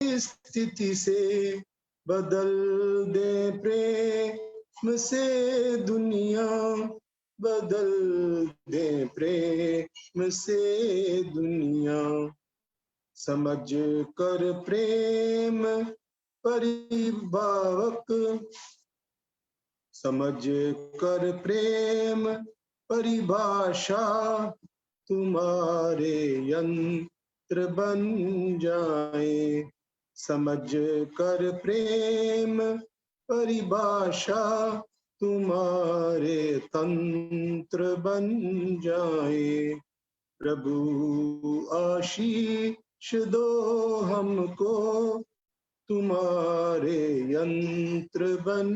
स्थिति से बदल दे प्रेम से दुनिया, बदल दे प्रेम से दुनिया। समझ कर प्रेम परिभावक, समझ कर प्रेम परिभाषा तुम्हारे यंत्र बन जाए। समझ कर प्रेम परिभाषा तुम्हारे तंत्र बन जाए। प्रभु आशीष दो हमको, तुम्हारे यंत्र बन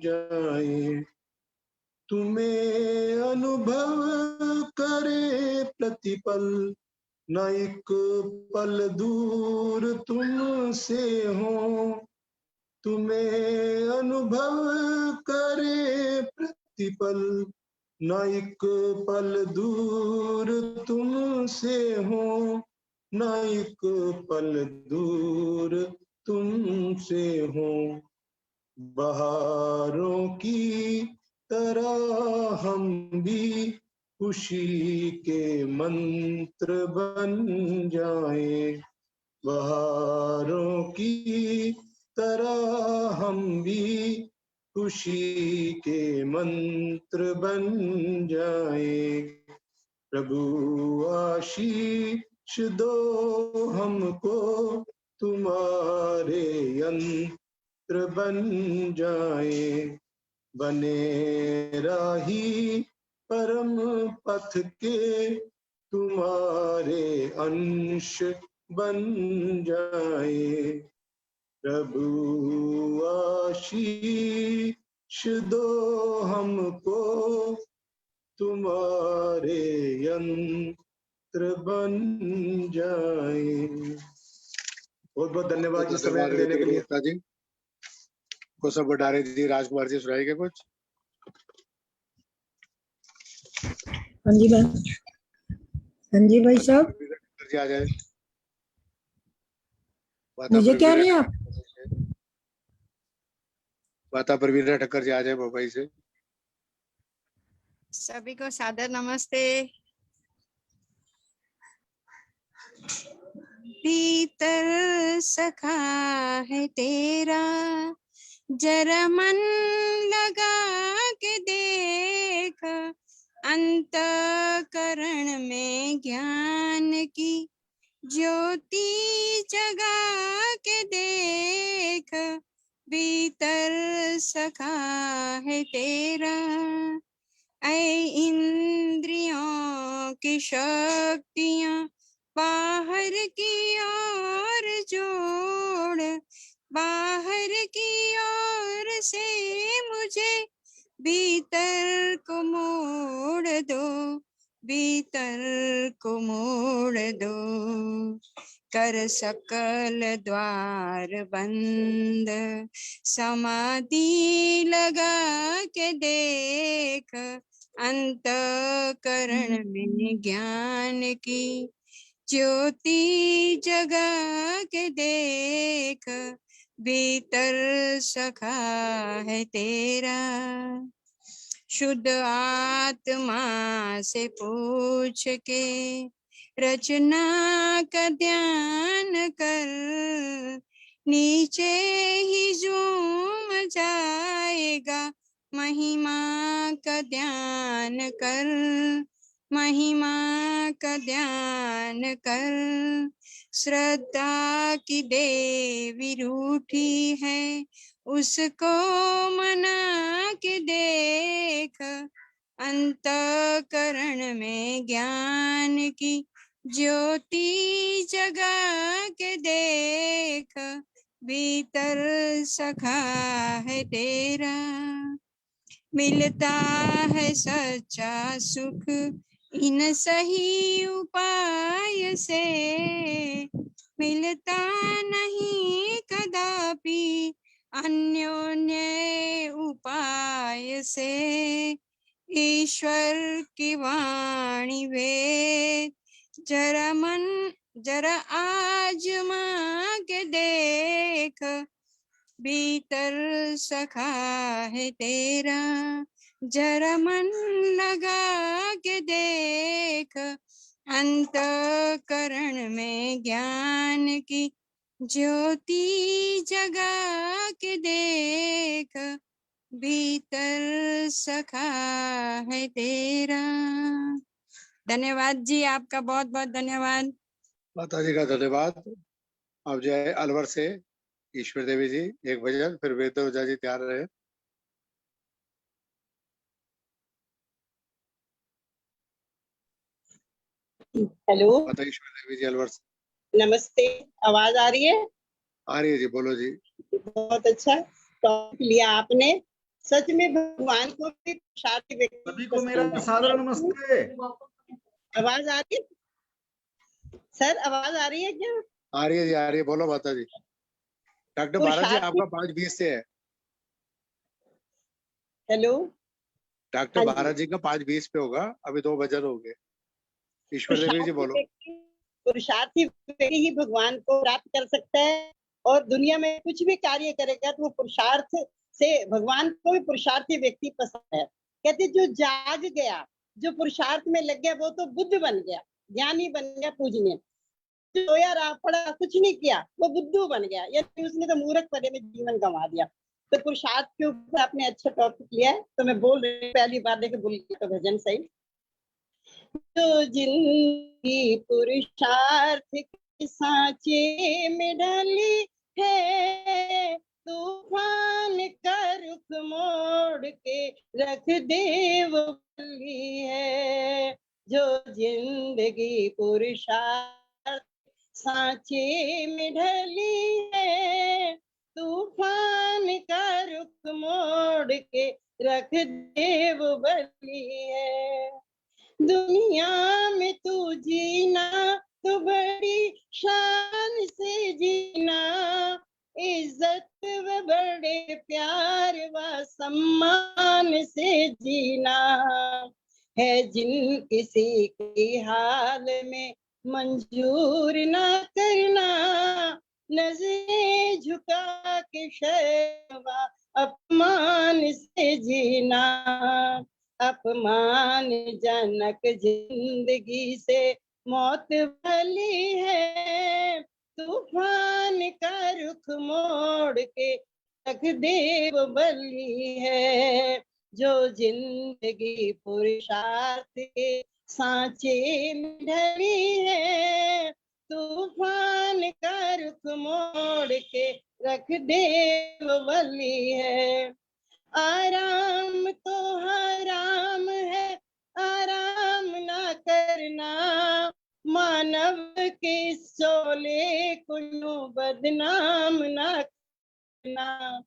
जाए। तुम्हें अनुभव करे प्रतिपल, न एक पल दूर तुमसे हो। तुम्हें अनुभव करे प्रतिपल, न एक पल दूर तुमसे हो, न एक पल दूर तुमसे हो। बहारों की तरह हम भी खुशी के मंत्र बन जाए। बहारों की तरह हम भी खुशी के मंत्र बन जाए। प्रभु आशीष दो हमको, तुम्हारे यंत्र बन जाए। बने राही परम पथ के, तुम्हारे अंश बन जाए। प्रभु आशीष दो हमको, तुम्हारे यंत्र बन जाए। बहुत बहुत धन्यवाद जी समय देने के लिए। जी को सब बढ़ारे जी, राजकुमार जी सुनाएंगे कुछ? हाँ जी भाई, हाँ जी भाई साहब जी आ जाए। मुझे क्या रहे हैं आप? माता प्रवीणा ठक्कर जी आ जाए मुंबई से। सभी को सादर नमस्ते। भीतर सखा है तेरा, जरा मन लगा के देख, अंतःकरण में ज्ञान की ज्योति जगा के देख। भीतर सखा है तेरा, ऐ इंद्रियों की शक्तियाँ बाहर की ओर जोड़, बाहर की ओर से मुझे भीतर को मोड़ दो, भीतर को मोड़ दो। कर सकल द्वार बंद, समाधि लगा के देख, अंतःकरण में ज्ञान की ज्योति जगा के देख। भीतर सखा है तेरा, शुद्ध आत्मा से पूछ के रचना का ध्यान कर, नीचे ही झूम जाएगा। महिमा का ध्यान कर, महिमा का ध्यान कर। श्रद्धा की देवी रूठी है, उसको मना के देख, अंतःकरण में ज्ञान की ज्योति जगा के देख। भीतर सखा है तेरा, मिलता है सच्चा सुख इन सही उपाय से, मिलता नहीं कदापि अन्योन्य उपाय से। ईश्वर की वाणी वेद, जरा मन जरा आजमा के देख, भीतर सखा है तेरा। जरा मन लगा के देख, अंतःकरण में ज्ञान की ज्योति जगा के देख, भीतर सखा है तेरा। धन्यवाद जी, आपका बहुत बहुत धन्यवाद। माता जी का धन्यवाद। अब जो है अलवर से ईश्वर देवी जी एक भजन, फिर वेद ओझा जी तैयार रहे। हेलो, माता ईश्वर देवी जी अलवर से। नमस्ते। आवाज आ रही है? आ रही है जी, बोलो जी। बहुत अच्छा टॉपिक लिया आपने। सच में भगवान को भी शादी व्यक्ति सभी को मेरा सादर नमस्ते। आवाज आ रही है सर? आवाज आ रही है क्या? आ रही है जी, आ रही है, बोलो माता जी। डॉक्टर भारत जी आपका 5:20 से है। हेलो, डॉक्टर हाँ जी। भारत जी का 5:20 पे होगा, अभी 2 भजन हो गए। ईश्वर देवी जी बोलो। पुरुषार्थी व्यक्ति ही भगवान को प्राप्त कर सकता है, और दुनिया में कुछ भी कार्य करेगा तो वो पुरुषार्थ से, भगवान को भी पुरुषार्थी व्यक्ति पसंद है। कहते जो जाग गया, जो पुरुषार्थ में लग गया, वो तो बुद्ध बन गया, ज्ञानी बन गया, पूजनीय। जो यार आप पढ़ा कुछ नहीं किया, वो बुद्धू बन गया, यानी उसने तो मूर्ख पने में जीवन गंवा दिया। तो पुरुषार्थ के ऊपर आपने अच्छा टॉपिक लिया है, तो मैं बोल रही हूँ, पहली बार देखे बोल तो भजन सही। तो जिंदगी पुरुषार्थ के सांचे में ढली है, तूफान का रुख मोड़ के रख दे वो बली है। जो जिंदगी पुरुषार्थ सांचे में ढली है, तूफान का रुख मोड़ के रख दे वो बली है। दुनिया में तू जीना तो बड़ी शान से जीना, इज्जत व बड़े प्यार व सम्मान से जीना है। जिन किसी के हाल में मंजूर ना करना, नजरें झुका के शर्म व अपमान से जीना। अपमानजनक जिंदगी से मौत भली है, तूफान का रुख मोड़ के रख दे वो बली है। जो जिंदगी पुरुषार्थ के सांचे में ढली है, तूफान का रुख मोड़ के रख दे वो बली है। आराम तो हराम है, आराम ना करना, मानव के शोले को यूं बदनाम ना करना।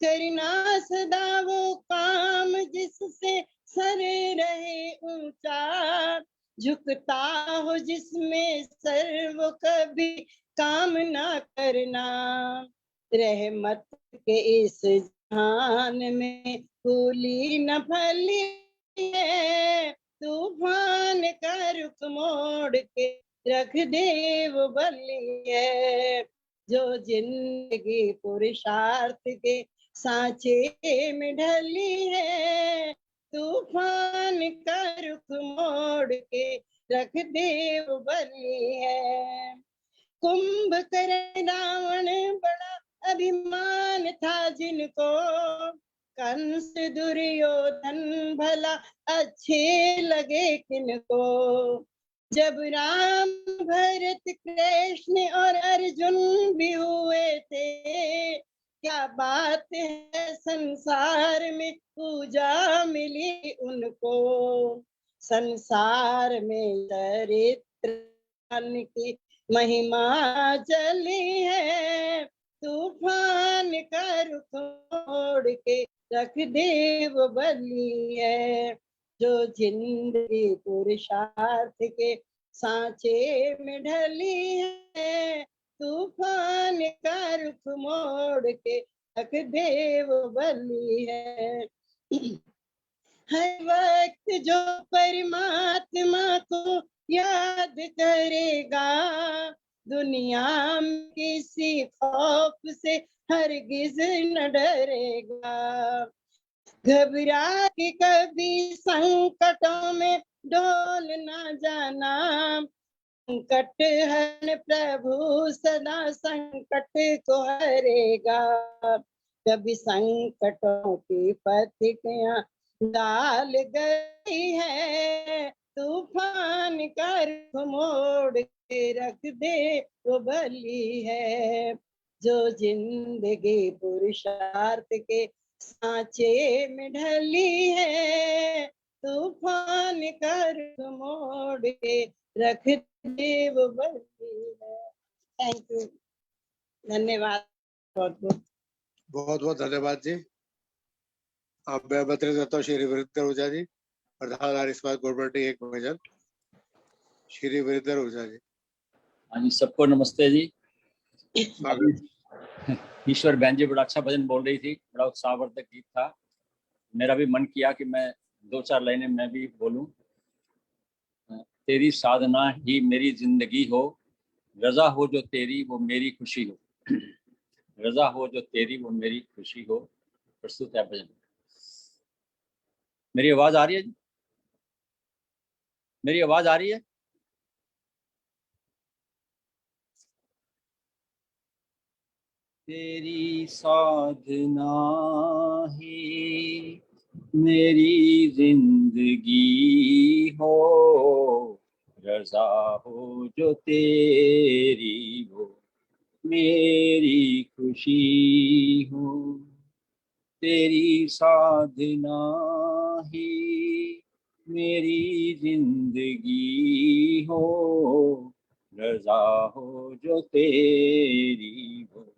करना सदा वो काम जिससे सर रहे ऊंचा, झुकता हो जिसमें सर वो कभी काम ना करना। रहमत के इस जहान में फूली न फली है, तूफान का रुख मोड़ के रख दे वो बली है। जो जिंदगी पुरुषार्थ के सांचे में ढली है, तूफान का रुख मोड़ के रख दे वो बली है। कुंभकर्ण रावण बड़ा अभिमान था जिनको, कंस दुर्योधन भला अच्छे लगे किनको। जब राम भरत कृष्ण और अर्जुन भी हुए थे, क्या बात है संसार में पूजा मिली उनको। संसार में चरित्र की महिमा चली है, तूफान का रुख मोड़ के रख दे वो बली है। जो जिंदगी पुरुषार्थ के सांचे में ढली है, तूफान का रुख मोड़ के रख दे वो बली है। हर वक्त जो परमात्मा को याद करेगा। दुनिया में किसी खौफ से हरगिज न डरेगा। घबरा के कभी संकटों में डोल ना जाना। संकट हर प्रभु सदा संकट को हरेगा। कभी संकटों की पथियां डाल गई है, तूफान कर मोड़ के रख दे वो भली है। जो जिंदगी पुरुषार्थ के सांचे में ढली है, तूफान कर मोड़ के रख दे वो भली है। थैंक यू, धन्यवाद बहुत बहुत। बहुत बहुत धन्यवाद जी। अब मैं आमंत्रित करता हूँ श्री वीरेंद्र ओझा जी, प्रधान आर्य समाज गोरबरटी, एक भजन। श्री वीरेंद्र ओझा जी। हाँ जी, सबको नमस्ते जी। स्वागत। ईश्वर बहन जी बड़ा अच्छा भजन बोल रही थी, बड़ा उत्साहवर्धक गीत था। मेरा भी मन किया कि मैं 2-4 लाइनें मैं भी बोलूं। तेरी साधना ही मेरी जिंदगी हो, रजा हो जो तेरी वो मेरी खुशी हो। रजा हो जो तेरी वो मेरी खुशी हो। प्रस्तुत है भजन। मेरी आवाज आ रही है जी? मेरी आवाज आ रही है? तेरी साधना ही मेरी जिंदगी हो, रजा हो जो तेरी हो मेरी खुशी हो। तेरी साधना ही मेरी जिंदगी हो, रजा हो जो तेरी हो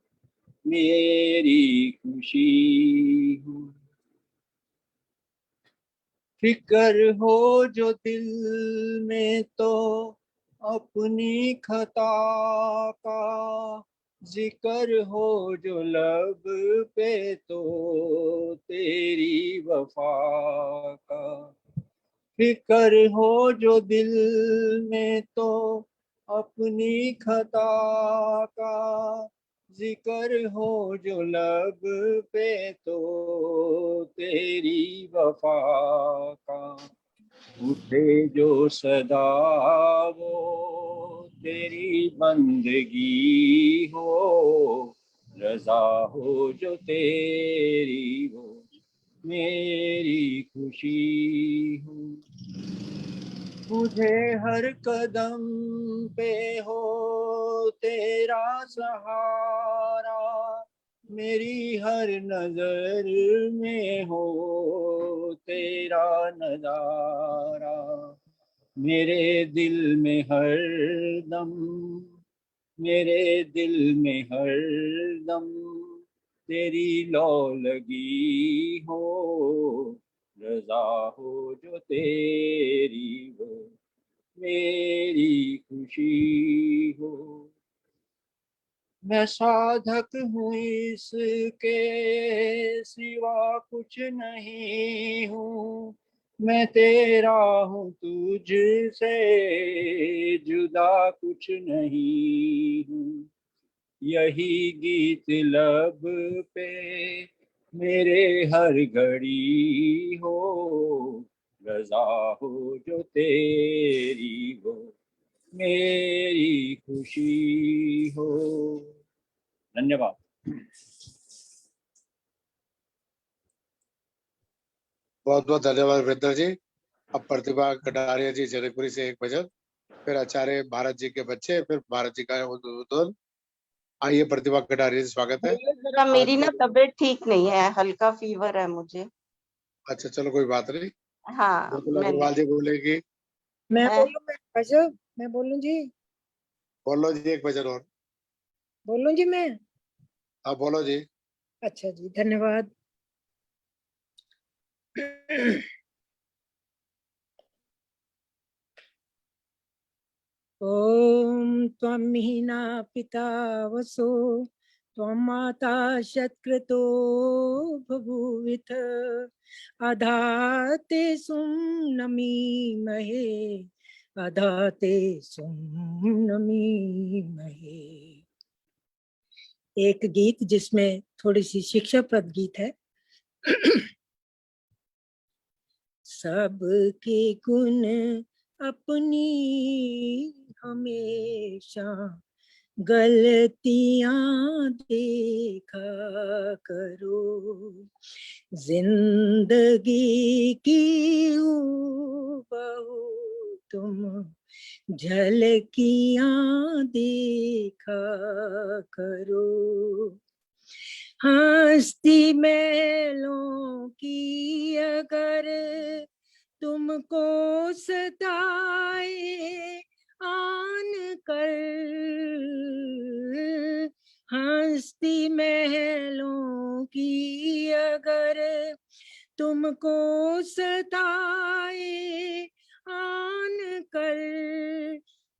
मेरी खुशी हो। फिक्र हो जो दिल में तो अपनी खता का, जिक्र हो जो लब पे तो तेरी वफा का। फिक्र हो जो दिल में तो अपनी खता का, जिक्र हो जो लब पे तो तेरी वफा का। उठे जो सदा वो तेरी बंदगी हो, रजा हो जो तेरी हो मेरी खुशी हो। मुझे हर कदम पे हो तेरा सहारा, मेरी हर नजर में हो तेरा नजारा। मेरे दिल में हर दम, मेरे दिल में हर दम तेरी लौ लगी हो, रजा हो जो तेरी हो मेरी खुशी हो। मैं साधक हूँ इसके सिवा कुछ नहीं हूँ, मैं तेरा हूँ तुझसे जुदा कुछ नहीं हूँ। यही गीत लब पे मेरे हर घड़ी हो, रजा हो जो तेरी हो मेरी खुशी हो। धन्यवाद। बहुत बहुत धन्यवाद वीरेंद्र जी। अब प्रतिभा कटारिया जी जनकपुरी से एक भजन, फिर आचार्य भारत जी के बच्चे, फिर भारत जी का उद्बोधन। आइए प्रतिभा कटारिया जी, स्वागत है। जरा मेरी ना तबीयत ठीक नहीं है, हल्का फीवर है मुझे। अच्छा चलो कोई बात नहीं। हाँ बिल्कुल मैंने अग्रवाल जी बोलेगी। मैं है? बोलूं? मैं अजब मैं बोलूं जी? बोलो जी एक भजन और। बोलूं जी मैं? हाँ बोलो जी। अच्छा जी, धन्यवाद। ओम त्वं मीना पिता वसो, त्वं माता शतक्रतो बभूविथ, अधाते सुम्नमीमहे, अधाते सुमनमी महे। एक गीत जिसमें थोड़ी सी शिक्षाप्रद गीत है। सबके गुण अपनी हमेशा गलतियां देखा करो, जिंदगी की बहू तुम झलकियां देखा करो। हस्ती महलों की अगर तुमको सताए आन कर, हस्ती महलों की अगर तुमको सताए आन कर,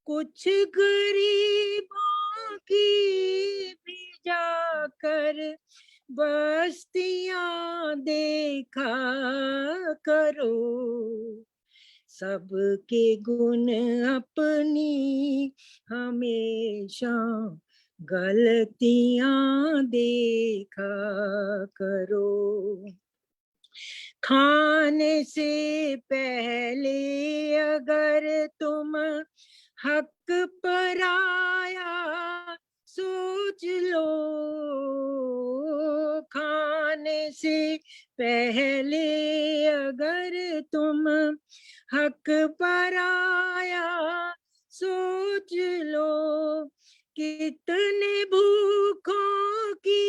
कुछ गरीबों की भी जाकर बस्तियां देखा करो, सबके गुण अपनी हमेशा गलतियां देखा करो। खाने से पहले अगर तुम हक पराया सोच लो, खाने से पहले अगर तुम हक पराया सोच लो, कितने भूखों की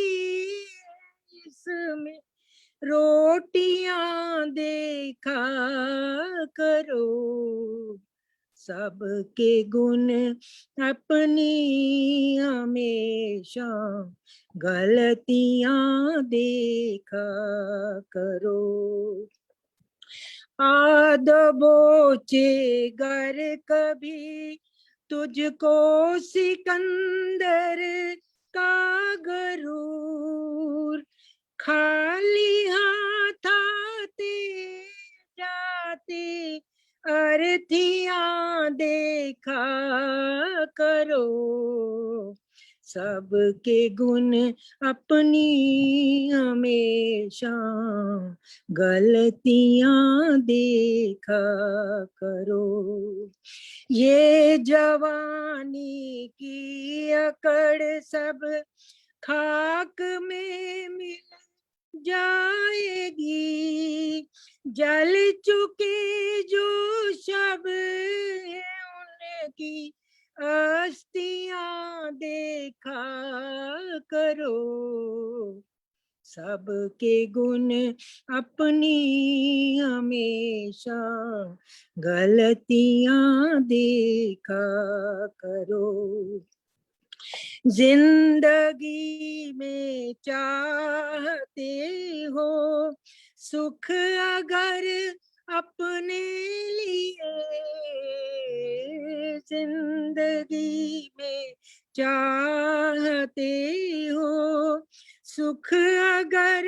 इसमें रोटियां देखा करो, सबके गुण अपनी हमेशा गलतियां देखा करो। आदबोचे गर कभी तुझको सिकंदर का गरूर, खाली हाथ आते जाते अर्थियां देखा करो, सबके गुण अपनी हमेशा गलतियां देखा करो। ये जवानी की अकड़ सब खाक में मिल जाएगी, जल चुके जो शब है उनकी अस्थियां देखा करो, सबके गुण अपनी हमेशा गलतियां देखा करो। जिंदगी में चाहते हो सुख अगर अपने लिए, जिंदगी में चाहते हो सुख अगर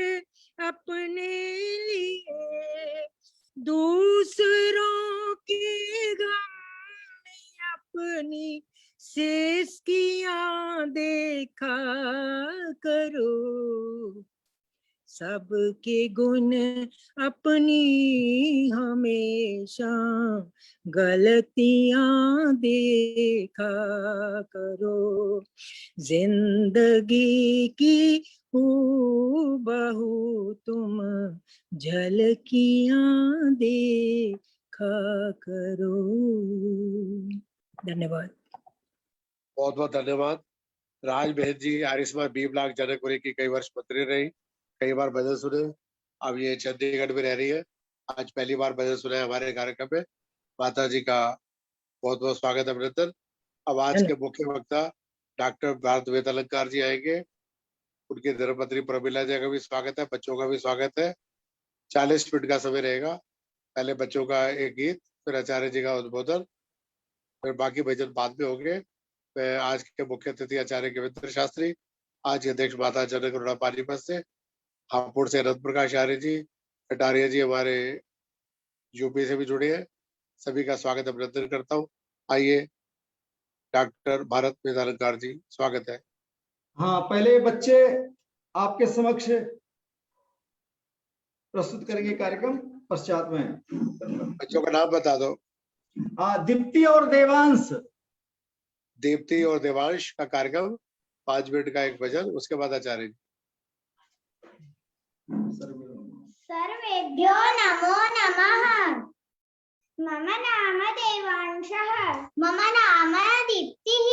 अपने लिए, दूसरों के गम में अपनी सिसकियां देखा करो, सबके गुण अपनी हमेशा गलतियां देखा करो, जिंदगी की हूबहू तुम झलकियां देखा करो। धन्यवाद। बहुत बहुत धन्यवाद। राज बहन जी आर्य समाज बी ब्लॉक जनकपुरी की कई वर्ष मंत्री रही, कई बार भजन सुने। अब ये चंडीगढ़ में रह रही है, आज पहली बार भजन सुना है हमारे कार्यक्रम में। माता जी का बहुत बहुत स्वागत अभिनंदन। अब आज के मुख्य वक्ता डॉक्टर भारत वेद अलंकार जी आएंगे, उनकी धर्मपत्नी प्रमिला जी का भी स्वागत है, बच्चों का भी स्वागत है। 40 मिनट का समय रहेगा, पहले बच्चों का एक गीत, फिर आचार्य जी का उद्बोधन, फिर बाकी भजन बाद में होंगे। आज के मुख्य अतिथि आचार्य गोविंद शास्त्री, आज के अध्यक्ष माता जनक करुणा पानीपत से, हापुड़ से रत्न प्रकाश आर्य जी, कटारिया जी हमारे यूपी से भी जुड़े हैं, सभी का स्वागत अभिनंदन करता हूँ। आइए डॉक्टर भारत वेदालंकार जी, स्वागत है। हाँ, पहले बच्चे आपके समक्ष प्रस्तुत करेंगे कार्यक्रम, पश्चात में बच्चों का नाम बता दो। हाँ, दीप्ति और देवांश। दीप्ति और देवांश का कार्यक्रम 5 मिनट का एक भजन, उसके बाद आचार्य जी। सर्वेभ्यो नमो नमः। मम नाम देवांशः। मम नाम दीप्तिः।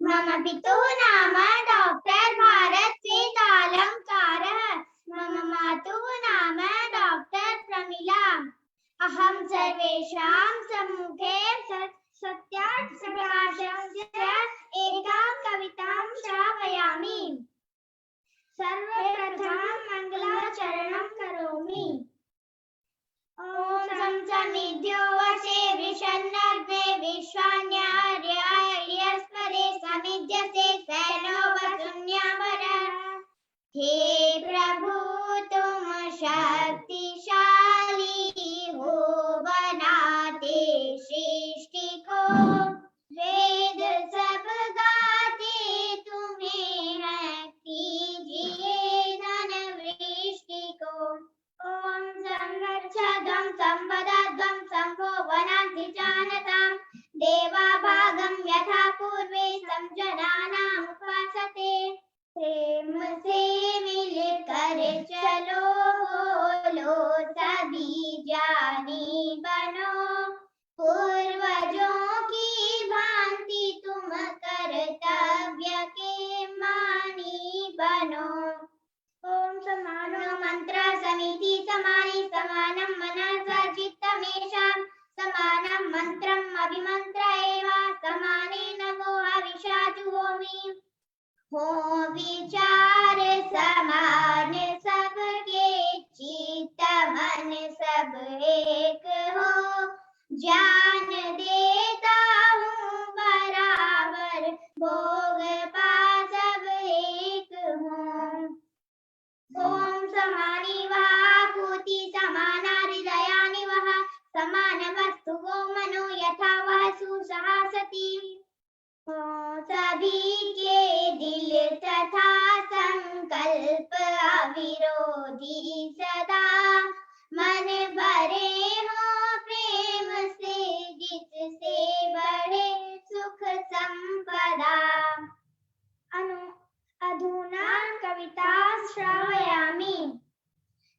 मम पितुः नाम डॉक्टर भारत वेदालंकारः। मम मातुः नाम डॉक्टर प्रमिला। अहं सर्वेषां सम्मुखे सत्यार्थप्रकाशस्य एकां कवितां श्रावयामि। सर्वप्रथमं मङ्गलाचरणं करोमि। ॐ समिद्यो वसे विषन्नग्ने विश्वान्यार्यस्पदे समिध्यसे सैनो वसुन्यामरः। हे प्रभु तुम शक्तिशाली हो, बनाते सृष्टि को। वेद सब गाते तुम्हें है, कीजिए धन वृष्टि को। ओम संरक्षध्वं संपदध्वं शंभो वनांसि जानतां। देवा भागं यथा पूर्वे संजनानाम् उपासते। प्रेम से मिलकर चलो, बोलो सभी ज्ञानी बनो। पूर्वजों की भांति तुम कर्तव्य के मानी बनो। ओम समानो मंत्र समिति समानि समानं मनसा चित्तमेषां। समानं मंत्रम् अभिमन्त्र एव समानेन वो हविषा जुहोमि। हो विचार समान सबके, चित्त मन सब एक हो। ज्ञान देता हूँ बराबर, भोग पा सब एक हूँ। ओम समानि वः आकृति समाना हृदयानि वः। समान वस्तु वो मनो यथा वह सुसहासति। सभी के दिल तथा संकल्प अविरोधी सदा। मन भरे हो प्रेम से, जिससे बढ़े सुख संपदा। अधुना कविता श्रावयामि।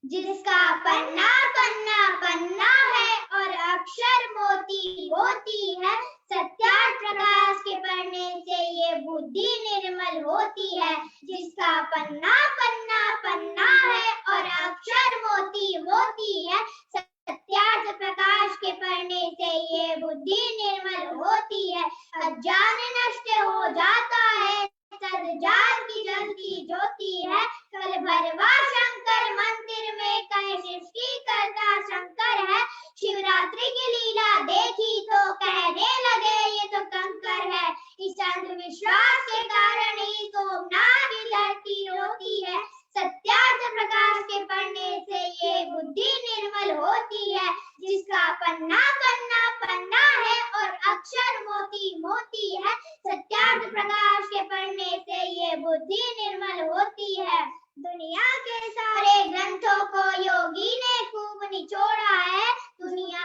जिसका पन्ना पन्ना पन्ना है और अक्षर मोती मोती है। सत्यार्थ प्रकाश के पढ़ने से ये बुद्धि निर्मल होती है। जिसका पन्ना पन्ना पन्ना है और अक्षर मोती मोती है। सत्यार्थ प्रकाश के पढ़ने से ये बुद्धि निर्मल होती है। अज्ञान नष्ट हो जाता है, सद्जान की जलती ज्योति है। कल भरवा शंकर मंदिर में कहे सृष्टि करता शंकर है। शिवरात्रि की लीला देखी तो कहने लगे ये तो कंकर है। इस अंधविश्वास के कारण ही सोमनाथ की धरती रोती है। सत्यार्थ प्रकाश के पढ़ने से ये बुद्धि निर्मल होती है। जिसका पन्ना पन्ना पन्ना है और अक्षर मोती मोती है। सत्यार्थ प्रकाश के पढ़ने से ये बुद्धि निर्मल होती है। दुनिया के सारे ग्रंथों को योगी ने खूब निचोड़ा है। दुनिया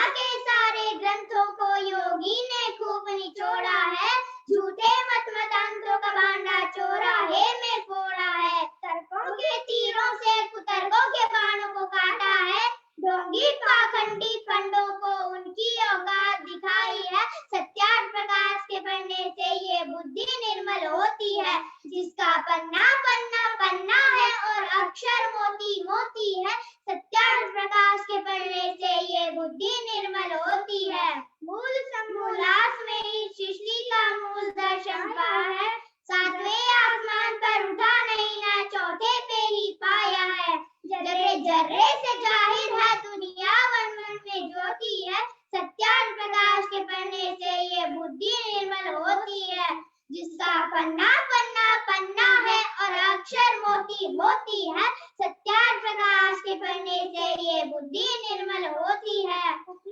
के सारे ग्रंथों को योगी ने खूब निचोड़ा है। झूठे मत मतंत्रों का भांडा चौराहे में फोड़ा है। तर्कों के तीरों से कुतर्कों के बाणों को काटा है। ढोंगी पाखंडी पंडों को उनकी औकात दिखाई है। सत्यार्थ प्रकाश के पढ़ने से ये बुद्धि निर्मल होती है। जिसका पन्ना पन्ना पन्ना है और अक्षर मोती मोती है। सत्यार्थ प्रकाश के पढ़ने से ये बुद्धि निर्मल होती है। मूल समूलास में ही सृष्टि का मूल दर्शन पाया है। सातवें आसमान पर उठा नहीं है, चौथे पे ही पाया है। जर्रे जर्रे से जाहिर है दुनिया, वन वन में ज्योति है। सत्यार्थ प्रकाश के पढ़ने से ये बुद्धि निर्मल होती है। जिसका पन्ना पन्ना पन्ना है और अक्षर मोती मोती है। सत्यार्थ प्रकाश के पढ़ने से ये बुद्धि निर्मल होती है।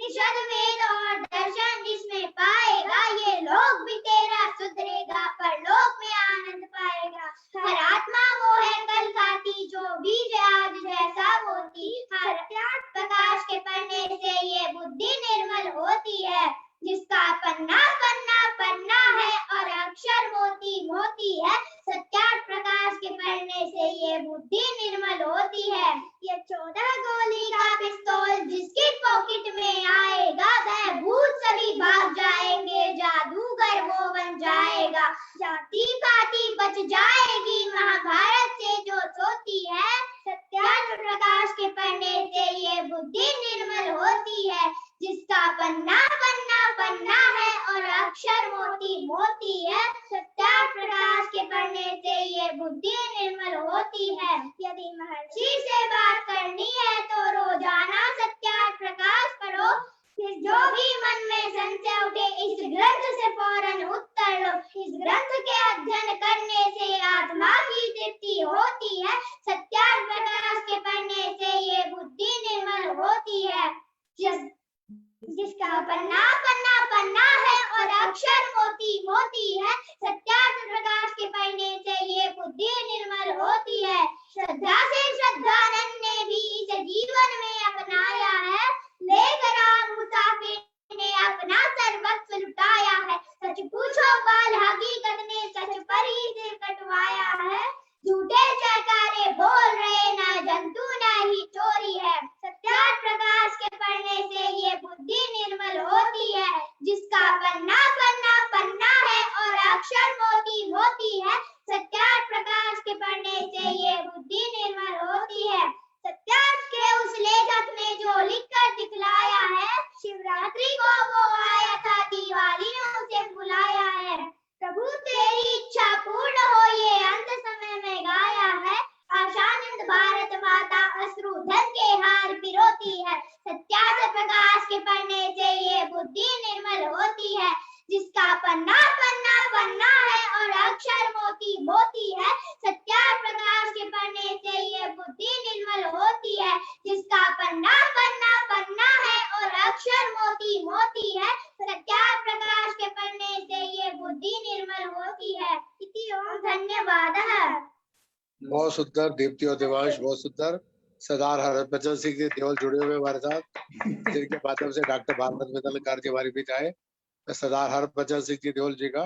उपनिषद वेद और दर्शन जिसमें पाएगा, ये लोक भी तेरा सुधरेगा, परलोक में आनंद पाएगा। हर आत्मा वो है कल खाती, जो बीज आज जैसा बोती, हर त्याग प्रकाश के पढ़ने से ये बुद्धि निर्मल होती है। जिसका पन्ना पन्ना पन्ना है और अक्षर मोती मोती है, सत्यार्थ प्रकाश के पढ़ने से ये बुद्धि निर्मल होती है। ये 14 गोली का पिस्तौल जिसकी पॉकेट में आएगा, वह भूत सभी भाग जाएंगे, जादूगर वो बन जाएगा। जाति पाति बच जाएगी महाभारत से जो सोती है, सत्यार्थ प्रकाश के पढ़ने से ये बुद्धि निर्मल होती है। जिसका पन्ना पन्ना पन्ना है और अक्षर मोती मोती है, सत्यार्थ प्रकाश के पढ़ने से ये बुद्धि निर्मल होती है। यदि महर्षि से बात करनी है तो रोजाना सत्यार्थ प्रकाश पढ़ो, फिर जो भी मन में संशय उठे इस ग्रंथ से फौरन उत्तर लो। इस ग्रंथ के अध्ययन करने से आत्मा की तृप्ति होती है, सत्यार्थ प्रकाश के पढ़ने से ये बुद्धि निर्मल होती है। जिसका पन्ना पन्ना पन्ना है और अक्षर मोती मोती है, सत्यार्थ प्रकाश के पढ़ने से ये बुद्धि निर्मल होती है। श्रद्धा से श्रद्धानंद ने भी इसे जीवन में अपनाया है, लेकर मुसाफिर ने अपना सर्वस्व लुटाया है। सच पूछो बाल हकीकत ने सच पर ही सिर कटवाया है, झूठे चरकारे बोल रहे ना जंतु ना ही चोरी है। सत्यार्थ प्रकाश के पढ़ने से ये बुद्धि निर्मल होती है। जिसका पन्ना पन्ना पन्ना है और अक्षर मोती मोती है, सत्यार्थ प्रकाश के पढ़ने से ये बुद्धि निर्मल होती है। सत्यार्थ के उस लेखक ने जो लिखकर दिखलाया है, शिवरात्रि को वो आया था, दिवाली ने उसे बुलाया है। प्रभु तेरी इच्छा पूर्ण हो ये अंत समय में गाया है, आशानंद भारत माता अश्रुधन के हार पिरोती है। सत्यार्थ प्रकाश के पढ़ने से ये बुद्धि निर्मल होती है। जिसका पन्ना पन्ना पन्ना है और अक्षर मोती मोती है, सत्यार्थ प्रकाश के पढ़ने से ये बुद्धि निर्मल होती है। जिसका पन्ना पन्ना पन्ना है और अक्षर मोती मोती है, सत्यार्थ प्रकाश के पढ़ने से ये बुद्धि निर्मल होती है। इति ओम धन्यवादः। बहुत सुंदर दीप्ति और देवांश, बहुत सुंदर। सरदार हरभजन सिंह जी देवल जुड़े हुए हमारे साथ, जिनके माध्यम से डॉक्टर भारत वेदालकार जी हमारे बीच आए। मैं सरदार हरभजन सिंह जी देवल जी का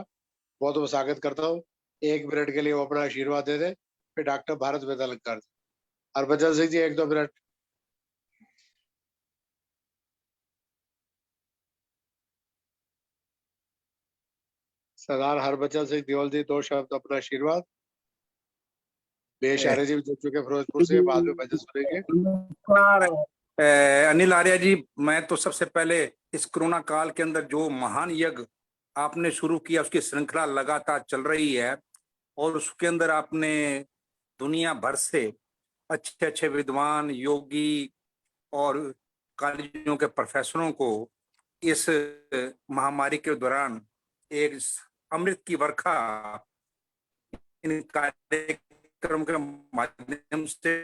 बहुत बहुत स्वागत करता हूँ। 1 मिनट के लिए वो अपना आशीर्वाद दे दे, फिर डॉक्टर भारत वेदालकार जी। हरभजन सिंह जी 1-2 मिनट। सरदार हरभजन सिंह देवल जी 2 शब्द अपना आशीर्वाद। बेश आर्य जी भी जुड़ चुके फिरोजपुर से, बाद में भजन सुनेंगे। नमस्कार अनिल आर्य जी। मैं तो सबसे पहले इस कोरोना काल के अंदर जो महान यज्ञ आपने शुरू किया, उसकी श्रृंखला लगातार चल रही है और उसके अंदर आपने दुनिया भर से अच्छे अच्छे विद्वान, योगी और कॉलेजों के प्रोफेसरों को इस महामारी के दौरान एक अमृत की वर्षा इन कार्यक्रम के माध्यम से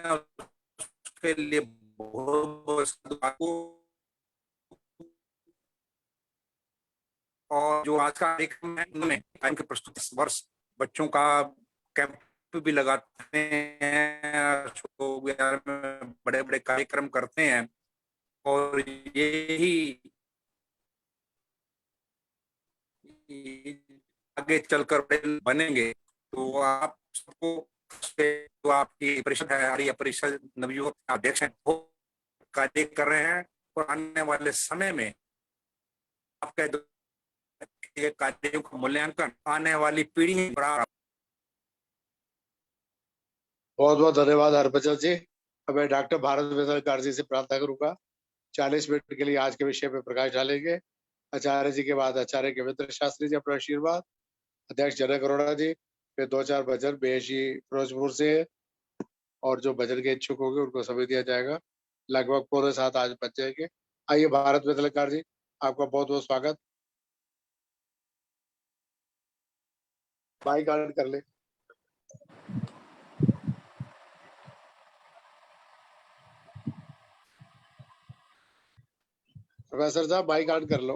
उसके लिए बहुत और जो आज का कार्यक्रम है उन्होंने टाइम के प्रस्तुत इस वर्ष बच्चों का कैंप भी लगाते हैं, बड़े बड़े कार्यक्रम करते हैं और यही आगे चलकर बनेंगे। तो आप सबको, तो आपकी परिषद है, हमारी परिषद नवयुवक अध्यक्ष हैं, वो कार्य कर रहे हैं और आने वाले समय में आपके कार्यों का मूल्यांकन आने वाली पीढ़ी में। बहुत बहुत धन्यवाद हरभजन जी। अब मैं डॉक्टर भारत वेदालकार जी से प्रार्थना करूंगा, 40 मिनट के लिए आज के विषय पे प्रकाश डालेंगे। आचार्य जी के बाद आचार्य केवेंद्र शास्त्री जी अपना आशीर्वाद, अध्यक्ष जनक अरोड़ा जी, फिर 2-4 भजन बेशी फिरोजपुर से और जो भजन के इच्छुक होंगे उनको समय दिया जाएगा। लगभग 6:45 आज बच जाएंगे। आइए भारत वेदालकार जी, आपका बहुत बहुत स्वागत। माइक ऑन कर ले। प्रोफेसर साहब माइक ऑन कर लो।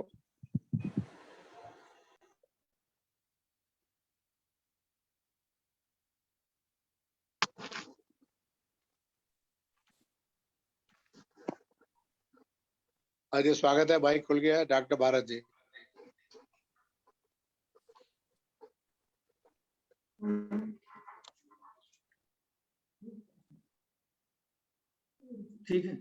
आज स्वागत है, माइक खुल गया है डॉक्टर भारत जी। ठीक है।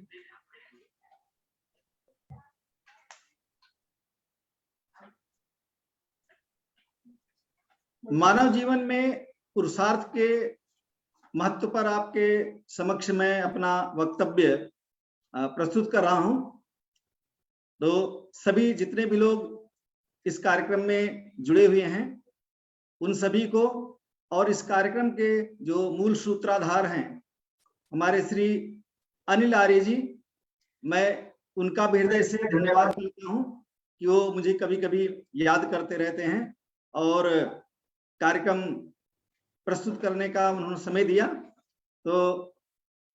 मानव जीवन में पुरुषार्थ के महत्व पर आपके समक्ष मैं अपना वक्तव्य प्रस्तुत कर रहा हूं। तो सभी जितने भी लोग इस कार्यक्रम में जुड़े हुए हैं उन सभी को, और इस कार्यक्रम के जो मूल सूत्रधार हैं हमारे श्री अनिल आर्य जी, मैं उनका भी हृदय से धन्यवाद करता हूं कि वो मुझे कभी कभी याद करते रहते हैं और कार्यक्रम प्रस्तुत करने का उन्होंने समय दिया। तो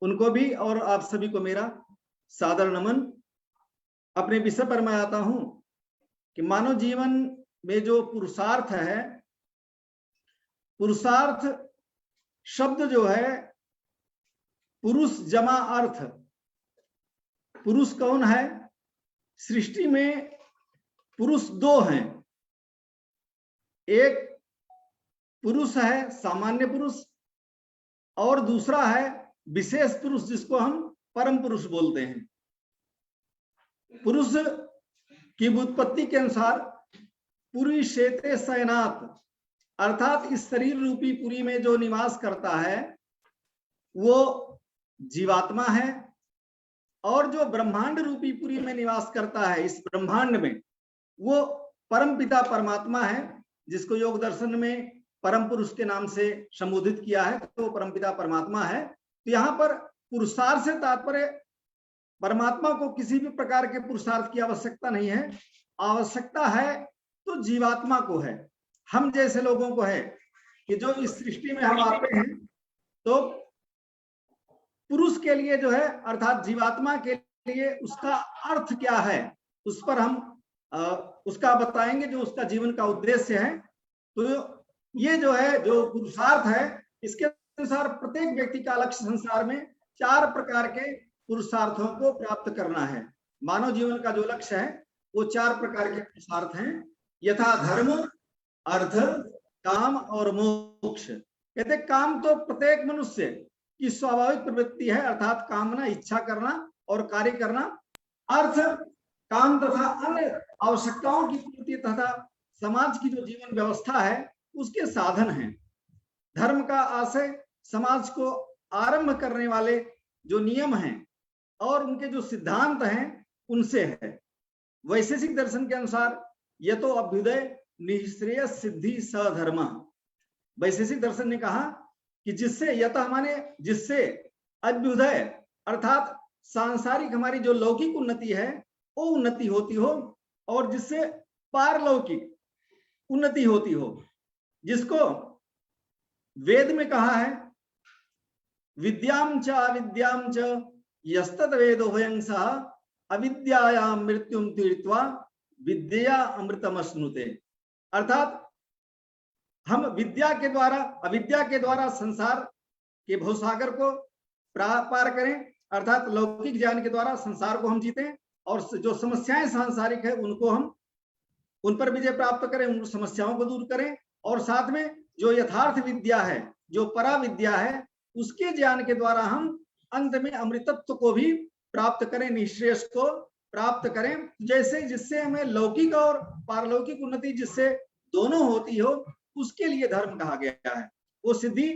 उनको भी और आप सभी को मेरा सादर नमन। अपने विषय पर मैं आता हूं कि मानव जीवन में जो पुरुषार्थ है, पुरुषार्थ शब्द जो है पुरुष जमा अर्थ। पुरुष कौन है? सृष्टि में पुरुष दो हैं। एक पुरुष है सामान्य पुरुष और दूसरा है विशेष पुरुष, जिसको हम परम पुरुष बोलते हैं। पुरुष की व्युत्पत्ति के अनुसार पुरी शेते शयनात्, अर्थात इस शरीर रूपी पुरी में जो निवास करता है वो जीवात्मा है, और जो ब्रह्मांड रूपी पुरी में निवास करता है इस ब्रह्मांड में वो परम पिता परमात्मा है, जिसको योग दर्शन में परम पुरुष के नाम से संबोधित किया है, तो परम पिता परमात्मा है। तो यहाँ पर पुरुषार्थ से तात्पर्य परमात्मा को किसी भी प्रकार के पुरुषार्थ की आवश्यकता नहीं है। आवश्यकता है तो जीवात्मा को है, हम जैसे लोगों को है कि जो इस सृष्टि में हम आते हैं तो पुरुष के लिए जो है अर्थात जीवात्मा के लिए उसका अर्थ क्या है उस पर हम उसका बताएंगे, जो उसका जीवन का उद्देश्य है। तो ये जो है जो पुरुषार्थ है, इसके अनुसार प्रत्येक व्यक्ति का लक्ष्य संसार में 4 प्रकार के पुरुषार्थों को प्राप्त करना है। मानव जीवन का जो लक्ष्य है वो 4 प्रकार के पुरुषार्थ हैं, यथा धर्म, अर्थ, काम और मोक्ष। कहते काम तो प्रत्येक मनुष्य की स्वाभाविक प्रवृत्ति है, अर्थात कामना, इच्छा करना और कार्य करना। अर्थ, काम तथा अन्य आवश्यकताओं की पूर्ति तथा समाज की जो जीवन व्यवस्था है उसके साधन हैं। धर्म का आशय समाज को आरंभ करने वाले जो नियम हैं और उनके जो सिद्धांत हैं उनसे है। वैशेषिक दर्शन के अनुसार यह तो अभ्युदय निःश्रेय सिद्धि सधर्म। वैशेषिक दर्शन ने कहा कि जिससे यत माने जिससे अभ्युदय अर्थात सांसारिक हमारी जो लौकिक उन्नति है वो उन्नति होती हो, और जिससे पारलौकिक उन्नति होती हो, जिसको वेद में कहा है विद्याम च अविद्याम च यस्तद वेदो वयं सः अविद्यायां मृत्युम तीर्त्वा विद्या अमृतमश्नुते। अर्थात हम विद्या के द्वारा अविद्या के द्वारा संसार के भवसागर को पार करें, अर्थात लौकिक ज्ञान के द्वारा संसार को हम जीतें और जो समस्याएं सांसारिक है उनको हम उन पर विजय प्राप्त करें, उन समस्याओं को दूर करें, और साथ में जो यथार्थ विद्या है, जो परा विद्या है, उसके ज्ञान के द्वारा हम अंत में अमृतत्व को भी प्राप्त करें, निःश्रेयस को प्राप्त करें। जैसे जिससे हमें लौकिक और पारलौकिक उन्नति जिससे दोनों होती हो, उसके लिए धर्म कहा गया है। वो सिद्धि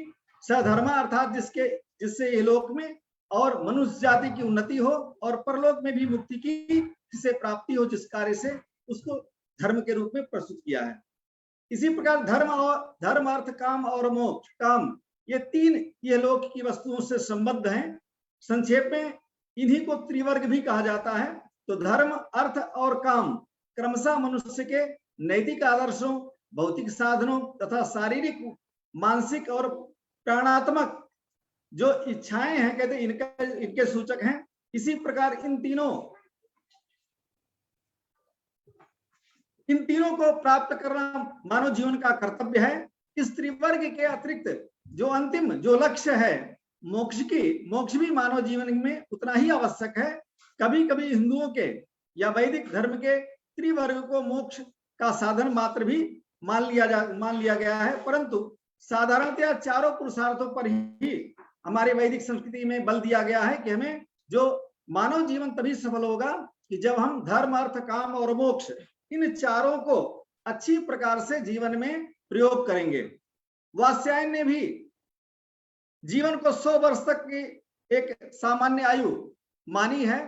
सधर्म अर्थात जिससे ये लोक में और मनुष्य जाति की उन्नति हो और परलोक में भी मुक्ति की जिसे प्राप्ति हो, जिस कार्य से उसको धर्म के रूप में प्रस्तुत किया है। इसी प्रकार धर्म अर्थ काम और मोक्ष, काम ये 3 ये लोक की वस्तुओं से संबद्ध हैं। संक्षेप में इन्हीं को त्रिवर्ग भी कहा जाता है। तो धर्म, अर्थ और काम क्रमशः मनुष्य के नैतिक आदर्शों, भौतिक साधनों तथा शारीरिक, मानसिक और प्राणात्मक जो इच्छाएं हैं, कहते इनके सूचक हैं। इसी प्रकार इन तीनों इन तीनों को प्राप्त करना मानव जीवन का कर्तव्य है। इस त्रिवर्ग के अतिरिक्त जो अंतिम जो लक्ष्य है मोक्ष भी मानव जीवन में उतना ही आवश्यक है। कभी कभी हिंदुओं के या वैदिक धर्म के त्रिवर्ग को मोक्ष का साधन मात्र भी मान लिया गया है, परंतु साधारणतया चारों पुरुषार्थों पर ही हमारे वैदिक संस्कृति में बल दिया गया है कि हमें जो मानव जीवन तभी सफल होगा कि जब हम धर्म, अर्थ, काम और मोक्ष इन चारों को अच्छी प्रकार से जीवन में प्रयोग करेंगे। वात्स्यायन ने भी जीवन को 100 वर्ष तक की एक सामान्य आयु मानी है,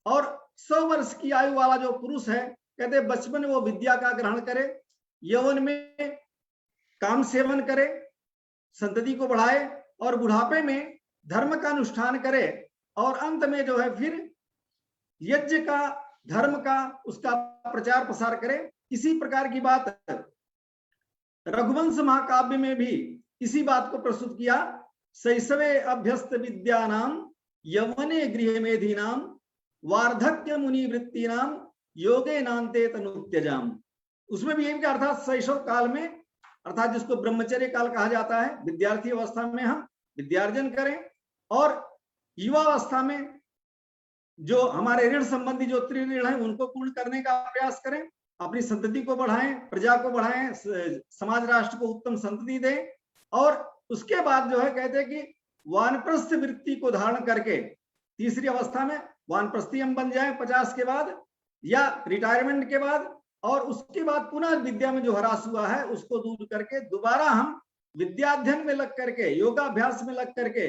और 100 वर्ष की आयु वाला जो पुरुष है, कहते बचपन में वो विद्या का ग्रहण करे, यौवन में काम सेवन करे, संतति को बढ़ाए, और बुढ़ापे में धर्म का अनुष्ठान करे, और अंत में जो है फिर यज्ञ का, धर्म का, उसका प्रचार प्रसार करे। इसी प्रकार की बात रघुवंश महाकाव्य में भी इसी बात को प्रस्तुत किया। शैशवे अभ्यस्त विद्यानाम यौवने गृह मेधीनाम वार्धक्य मुनि वृत्तिनाम योगे नान्ते तनुत्यजाम। उसमें भी यही कि अर्थात शैशव काल में, अर्थात जिसको ब्रह्मचर्य काल कहा जाता है, विद्यार्थी अवस्था में हम विद्यार्जन करें, और युवा अवस्था में जो हमारे ऋण संबंधी जो त्रिऋण है उनको पूर्ण करने का प्रयास करें, अपनी संतति को बढ़ाएं, प्रजा को बढ़ाएं, समाज राष्ट्र को उत्तम संतति दें, और उसके बाद जो है कहते हैं कि वानप्रस्थ वृत्ति को धारण करके तीसरी अवस्था में वानप्रस्थी हम बन जाए 50 के बाद या रिटायरमेंट के बाद, और उसके बाद पुनः विद्या में जो ह्रास हुआ है उसको दूर करके दोबारा हम विद्याध्ययन में लग करके, योगाभ्यास में लग करके,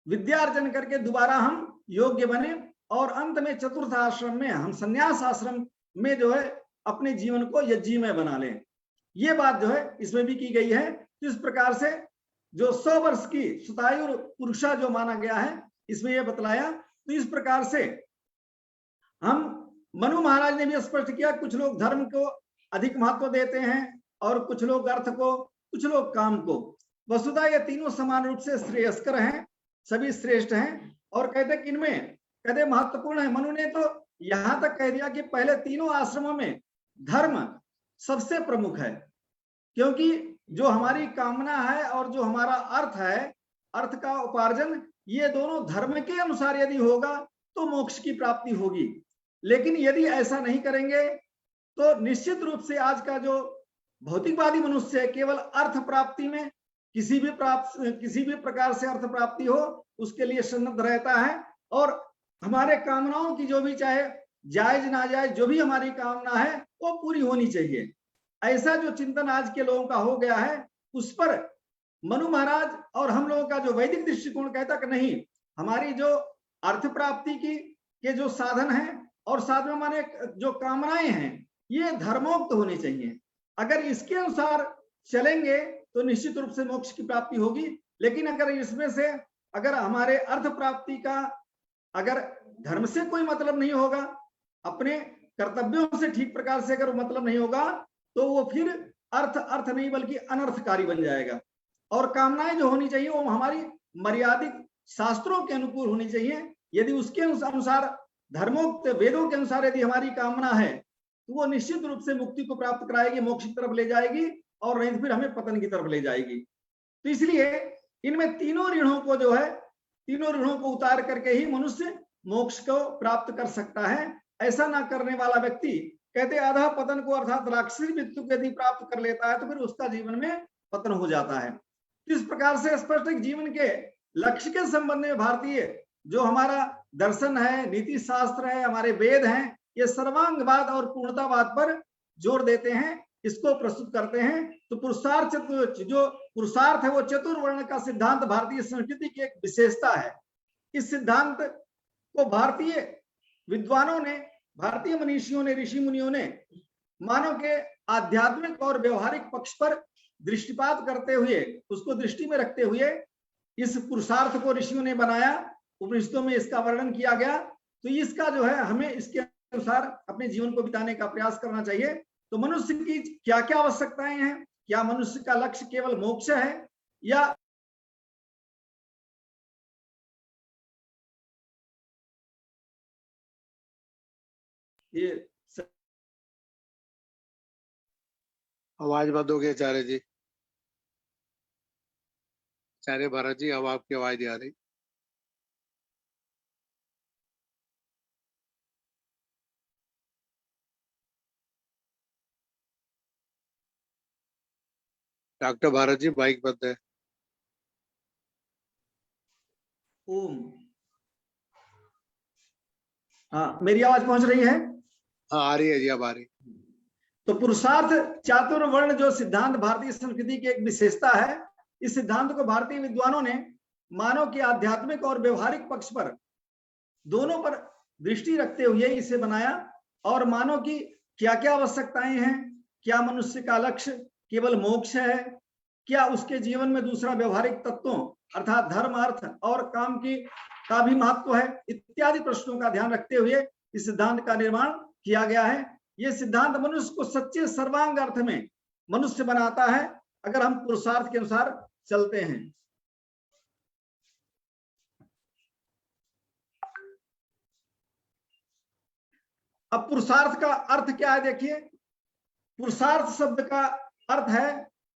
विद्यार्जन करके दोबारा हम योग्य बने, और अंत में चतुर्थ आश्रम में हम संन्यास आश्रम में जो है अपने जीवन को यज्ञमय बना लें। ये बात जो है इसमें भी की गई है। इस प्रकार से जो 100 वर्ष की सुतायु पुरुषा जो माना गया है इसमें यह बतलाया। तो इस प्रकार से हम, मनु महाराज ने भी स्पष्ट किया, कुछ लोग धर्म को अधिक महत्व देते हैं और कुछ लोग अर्थ को, कुछ लोग काम को। वसुधा ये तीनों समान रूप से श्रेयस्कर हैं, सभी श्रेष्ठ हैं, और कहते कि इनमें कहते महत्वपूर्ण है। मनु ने तो यहां तक कह दिया कि पहले तीनों आश्रमों में धर्म सबसे प्रमुख है, क्योंकि जो हमारी कामना है और जो हमारा अर्थ है, अर्थ का उपार्जन, ये दोनों धर्म के अनुसार यदि होगा तो मोक्ष की प्राप्ति होगी। लेकिन यदि ऐसा नहीं करेंगे तो निश्चित रूप से आज का जो भौतिकवादी मनुष्य है केवल अर्थ प्राप्ति में, किसी भी प्रकार से अर्थ प्राप्ति हो उसके लिए सन्नद्ध रहता है, और हमारे कामनाओं की जो भी, चाहे जायज नाजायज जो भी हमारी कामना है वो पूरी होनी चाहिए। ऐसा जो चिंतन आज के लोगों का हो गया है, उस पर मनु महाराज और हम लोगों का जो वैदिक दृष्टिकोण कहता कि नहीं, हमारी जो अर्थ प्राप्ति के जो साधन है और साथ में हमारे जो कामनाएं हैं ये धर्मोक्त होनी चाहिए। अगर इसके अनुसार चलेंगे तो निश्चित रूप से मोक्ष की प्राप्ति होगी। लेकिन अगर इसमें से अगर हमारे अर्थ प्राप्ति का अगर धर्म से कोई मतलब नहीं होगा, अपने कर्तव्यों से ठीक प्रकार से अगर मतलब नहीं होगा, तो वो फिर अर्थ नहीं बल्कि अनर्थकारी बन जाएगा। और कामनाएं जो होनी चाहिए वो हमारी मर्यादित शास्त्रों के अनुकूल होनी चाहिए। यदि उसके अनुसार धर्मोक्त वेदों के अनुसार यदि हमारी कामना है तो वो निश्चित रूप से मुक्ति को प्राप्त कराएगी, मोक्ष की तरफ ले जाएगी, और नहीं तो फिर हमें पतन की तरफ ले जाएगी। तो इसलिए इनमें तीनों ऋणों को जो है, तीनों ऋणों को उतार करके ही मनुष्य मोक्ष को प्राप्त कर सकता है। ऐसा ना करने वाला व्यक्ति कहते आधा पतन को अर्थात राक्षसी मृत्यु को यदि प्राप्त कर लेता है तो फिर उसका जीवन में पतन हो जाता है। इस प्रकार से स्पष्ट जीवन के लक्ष्य के संबंध में भारतीय जो हमारा दर्शन है, नीति शास्त्र है, हमारे वेद हैं, ये सर्वांगवाद और पूर्णतावाद पर जोर देते हैं, इसको प्रस्तुत करते हैं। तो पुरुषार्थ, जो पुरुषार्थ है वो चतुर्वर्ण का सिद्धांत भारतीय संस्कृति की एक विशेषता है। इस सिद्धांत को भारतीय विद्वानों ने, भारतीय मनीषियों ने, ऋषि मुनियों ने मानव के आध्यात्मिक और व्यवहारिक पक्ष पर दृष्टिपात करते हुए, उसको दृष्टि में रखते हुए इस पुरुषार्थ को ऋषियों ने बनाया। उपनिषदों में इसका वर्णन किया गया। तो इसका जो है हमें इसके अनुसार अपने जीवन को बिताने का प्रयास करना चाहिए। तो मनुष्य की क्या क्या आवश्यकताएं हैं, क्या मनुष्य का लक्ष्य केवल मोक्ष है या ये आवाज बंद हो गई आचार्य जी। आचार्य भारत जी, अब आपकी आवाज नहीं आ रही। डॉक्टर भारत जी, माइक बंद है। ओम। हाँ, मेरी आवाज पहुंच रही है? हाँ, आ रही है जी, अब आ रही। तो पुरुषार्थ चातुर्वर्ण जो सिद्धांत भारतीय संस्कृति की एक विशेषता है, इस सिद्धांत को भारतीय विद्वानों ने मानव के आध्यात्मिक और व्यवहारिक पक्ष पर दोनों पर दृष्टि रखते हुए इसे बनाया। और मानव की क्या क्या आवश्यकताएं हैं, क्या मनुष्य का लक्ष्य केवल मोक्ष है, क्या उसके जीवन में दूसरा व्यवहारिक तत्वों अर्थात धर्म, अर्थ और काम का भी महत्व है, इत्यादि प्रश्नों का ध्यान रखते हुए इस सिद्धांत का निर्माण किया गया है। ये सिद्धांत मनुष्य को सच्चे सर्वांग अर्थ में मनुष्य बनाता है अगर हम पुरुषार्थ के अनुसार चलते हैं। अब पुरुषार्थ का अर्थ क्या है? देखिए, पुरुषार्थ शब्द का अर्थ है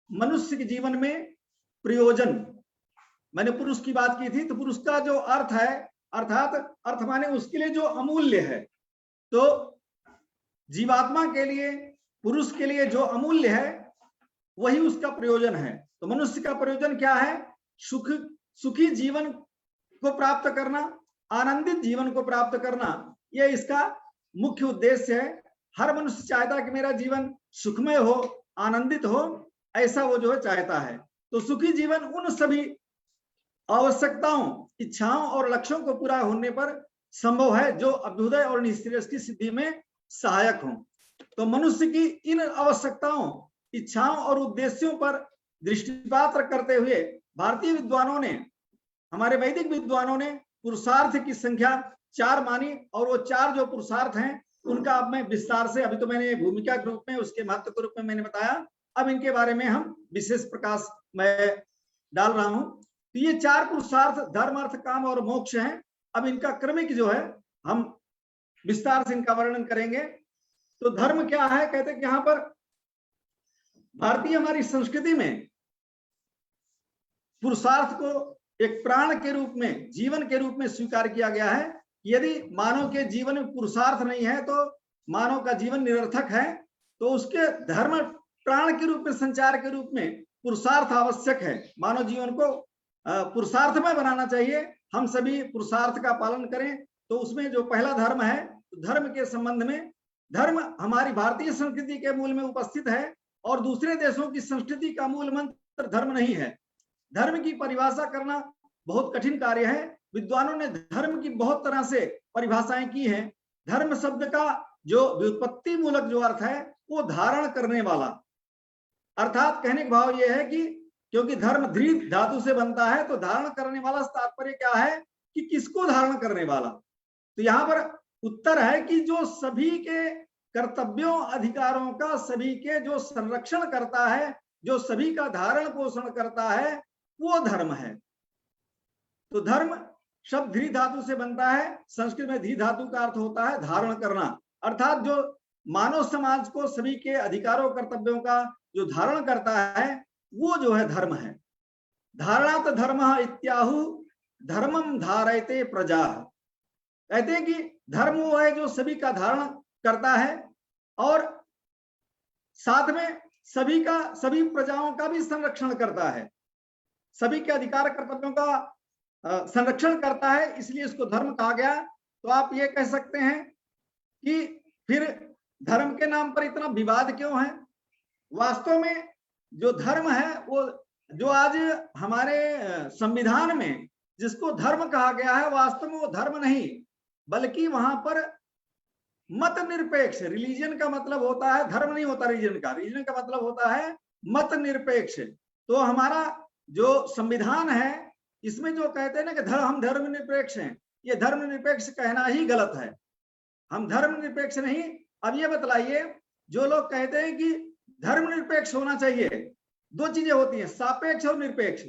मनुष्य के जीवन में प्रयोजन। मैंने पुरुष की बात की थी, तो पुरुष का जो अर्थ है, अर्थात अर्थ माने उसके लिए जो अमूल्य है। तो जीवात्मा के लिए, पुरुष के लिए जो अमूल्य है वही उसका प्रयोजन है। तो मनुष्य का प्रयोजन क्या है? सुखी जीवन को प्राप्त करना, आनंदित जीवन को प्राप्त करना, यह इसका मुख्य उद्देश्य है। हर मनुष्य चाहता है कि मेरा जीवन सुखमय हो, आनंदित हो, ऐसा वो जो है चाहता है। तो सुखी जीवन उन सभी आवश्यकताओं, इच्छाओं और लक्ष्यों को पूरा होने पर संभव है जो अभ्युदय और निश्रेयस की सिद्धि में सहायक हो। तो मनुष्य की इन आवश्यकताओं, इच्छाओं और उद्देश्यों पर दृष्टिपात करते हुए भारतीय विद्वानों ने, हमारे वैदिक विद्वानों ने पुरुषार्थ की संख्या 4 मानी। और वो 4 जो पुरुषार्थ हैं उनका अब मैं विस्तार से, अभी तो मैंने भूमिका के रूप में, उसके महत्व के रूप में मैंने बताया, अब इनके बारे में हम विशेष प्रकाश मैं डाल रहा हूं। तो ये 4 पुरुषार्थ धर्म, अर्थ, काम और मोक्ष हैं। अब इनका क्रमिक जो है हम विस्तार से इनका वर्णन करेंगे। तो धर्म क्या है? कहते हैं कि यहां पर भारतीय हमारी संस्कृति में पुरुषार्थ को एक प्राण के रूप में, जीवन के रूप में स्वीकार किया गया है। यदि मानव के जीवन में पुरुषार्थ नहीं है तो मानव का जीवन निरर्थक है। तो उसके धर्म प्राण के रूप में, संचार के रूप में पुरुषार्थ आवश्यक है। मानव जीवन को पुरुषार्थमय बनाना चाहिए। हम सभी पुरुषार्थ का पालन करें। तो उसमें जो पहला धर्म है, धर्म के संबंध में, धर्म हमारी भारतीय संस्कृति के मूल में उपस्थित है और दूसरे देशों की संस्कृति का मूल मंत्र धर्म नहीं है। धर्म की परिभाषा करना बहुत कठिन कार्य है। विद्वानों ने धर्म की बहुत तरह से परिभाषाएं की हैं। धर्म शब्द का जो व्युत्पत्ति मूलक जो अर्थ है वो धारण करने वाला, अर्थात कहने का भाव यह है कि क्योंकि धर्म धृ धातु से बनता है, तो धारण करने वाला तात्पर्य क्या है कि किसको धारण करने वाला। तो यहाँ पर उत्तर है कि जो सभी के कर्तव्यों, अधिकारों का सभी के जो संरक्षण करता है, जो सभी का धारण पोषण करता है, वो धर्म है। तो धर्म शब्द धी धातु से बनता है। संस्कृत में धी धातु का अर्थ होता है धारण करना, अर्थात जो मानव समाज को सभी के अधिकारों, कर्तव्यों का जो धारण करता है वो जो है धर्म है। धारणात धर्मः इत्याहु धर्मम धारयते प्रजा। कहते हैं कि धर्म वो है जो सभी का धारण करता है और साथ में सभी प्रजाओं का भी संरक्षण करता है, सभी के अधिकार कर्तव्यों का संरक्षण करता है, इसलिए इसको धर्म कहा गया। तो आप ये कह सकते हैं कि फिर धर्म के नाम पर इतना विवाद क्यों है? वास्तव में जो धर्म है वो जो आज हमारे संविधान में जिसको धर्म कहा गया है, वास्तव में वो धर्म नहीं, बल्कि वहां पर मत निरपेक्ष, रिलीजन का मतलब होता है, धर्म नहीं होता रिलीजन का मतलब होता है मत निरपेक्ष। तो हमारा जो संविधान है इसमें जो कहते हैं ना कि हम धर्म निरपेक्ष हैं, ये धर्म निरपेक्ष कहना ही गलत है। हम धर्म निरपेक्ष नहीं। अब ये बतलाइए, जो लोग कहते हैं कि धर्म निरपेक्ष होना चाहिए, 2 चीजें होती हैं, सापेक्ष और निरपेक्ष।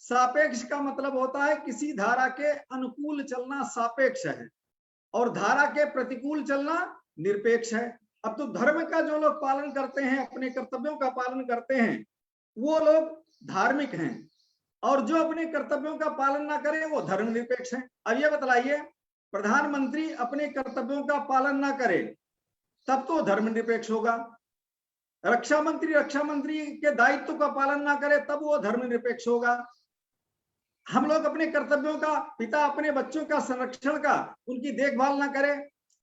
सापेक्ष का मतलब होता है किसी धारा के अनुकूल चलना सापेक्ष है और धारा के प्रतिकूल चलना निरपेक्ष है। अब तो धर्म का जो लोग पालन करते हैं, अपने कर्तव्यों का पालन करते हैं, वो लोग धार्मिक हैं, और जो अपने कर्तव्यों का पालन ना करे वो धर्मनिरपेक्ष हैं। अब ये बतलाइए, प्रधानमंत्री अपने कर्तव्यों का पालन ना करे तब तो धर्मनिरपेक्ष होगा, रक्षा मंत्री के दायित्व का पालन ना करे तब वो धर्मनिरपेक्ष होगा, हम लोग अपने कर्तव्यों का, पिता अपने बच्चों का संरक्षण का, उनकी देखभाल ना करे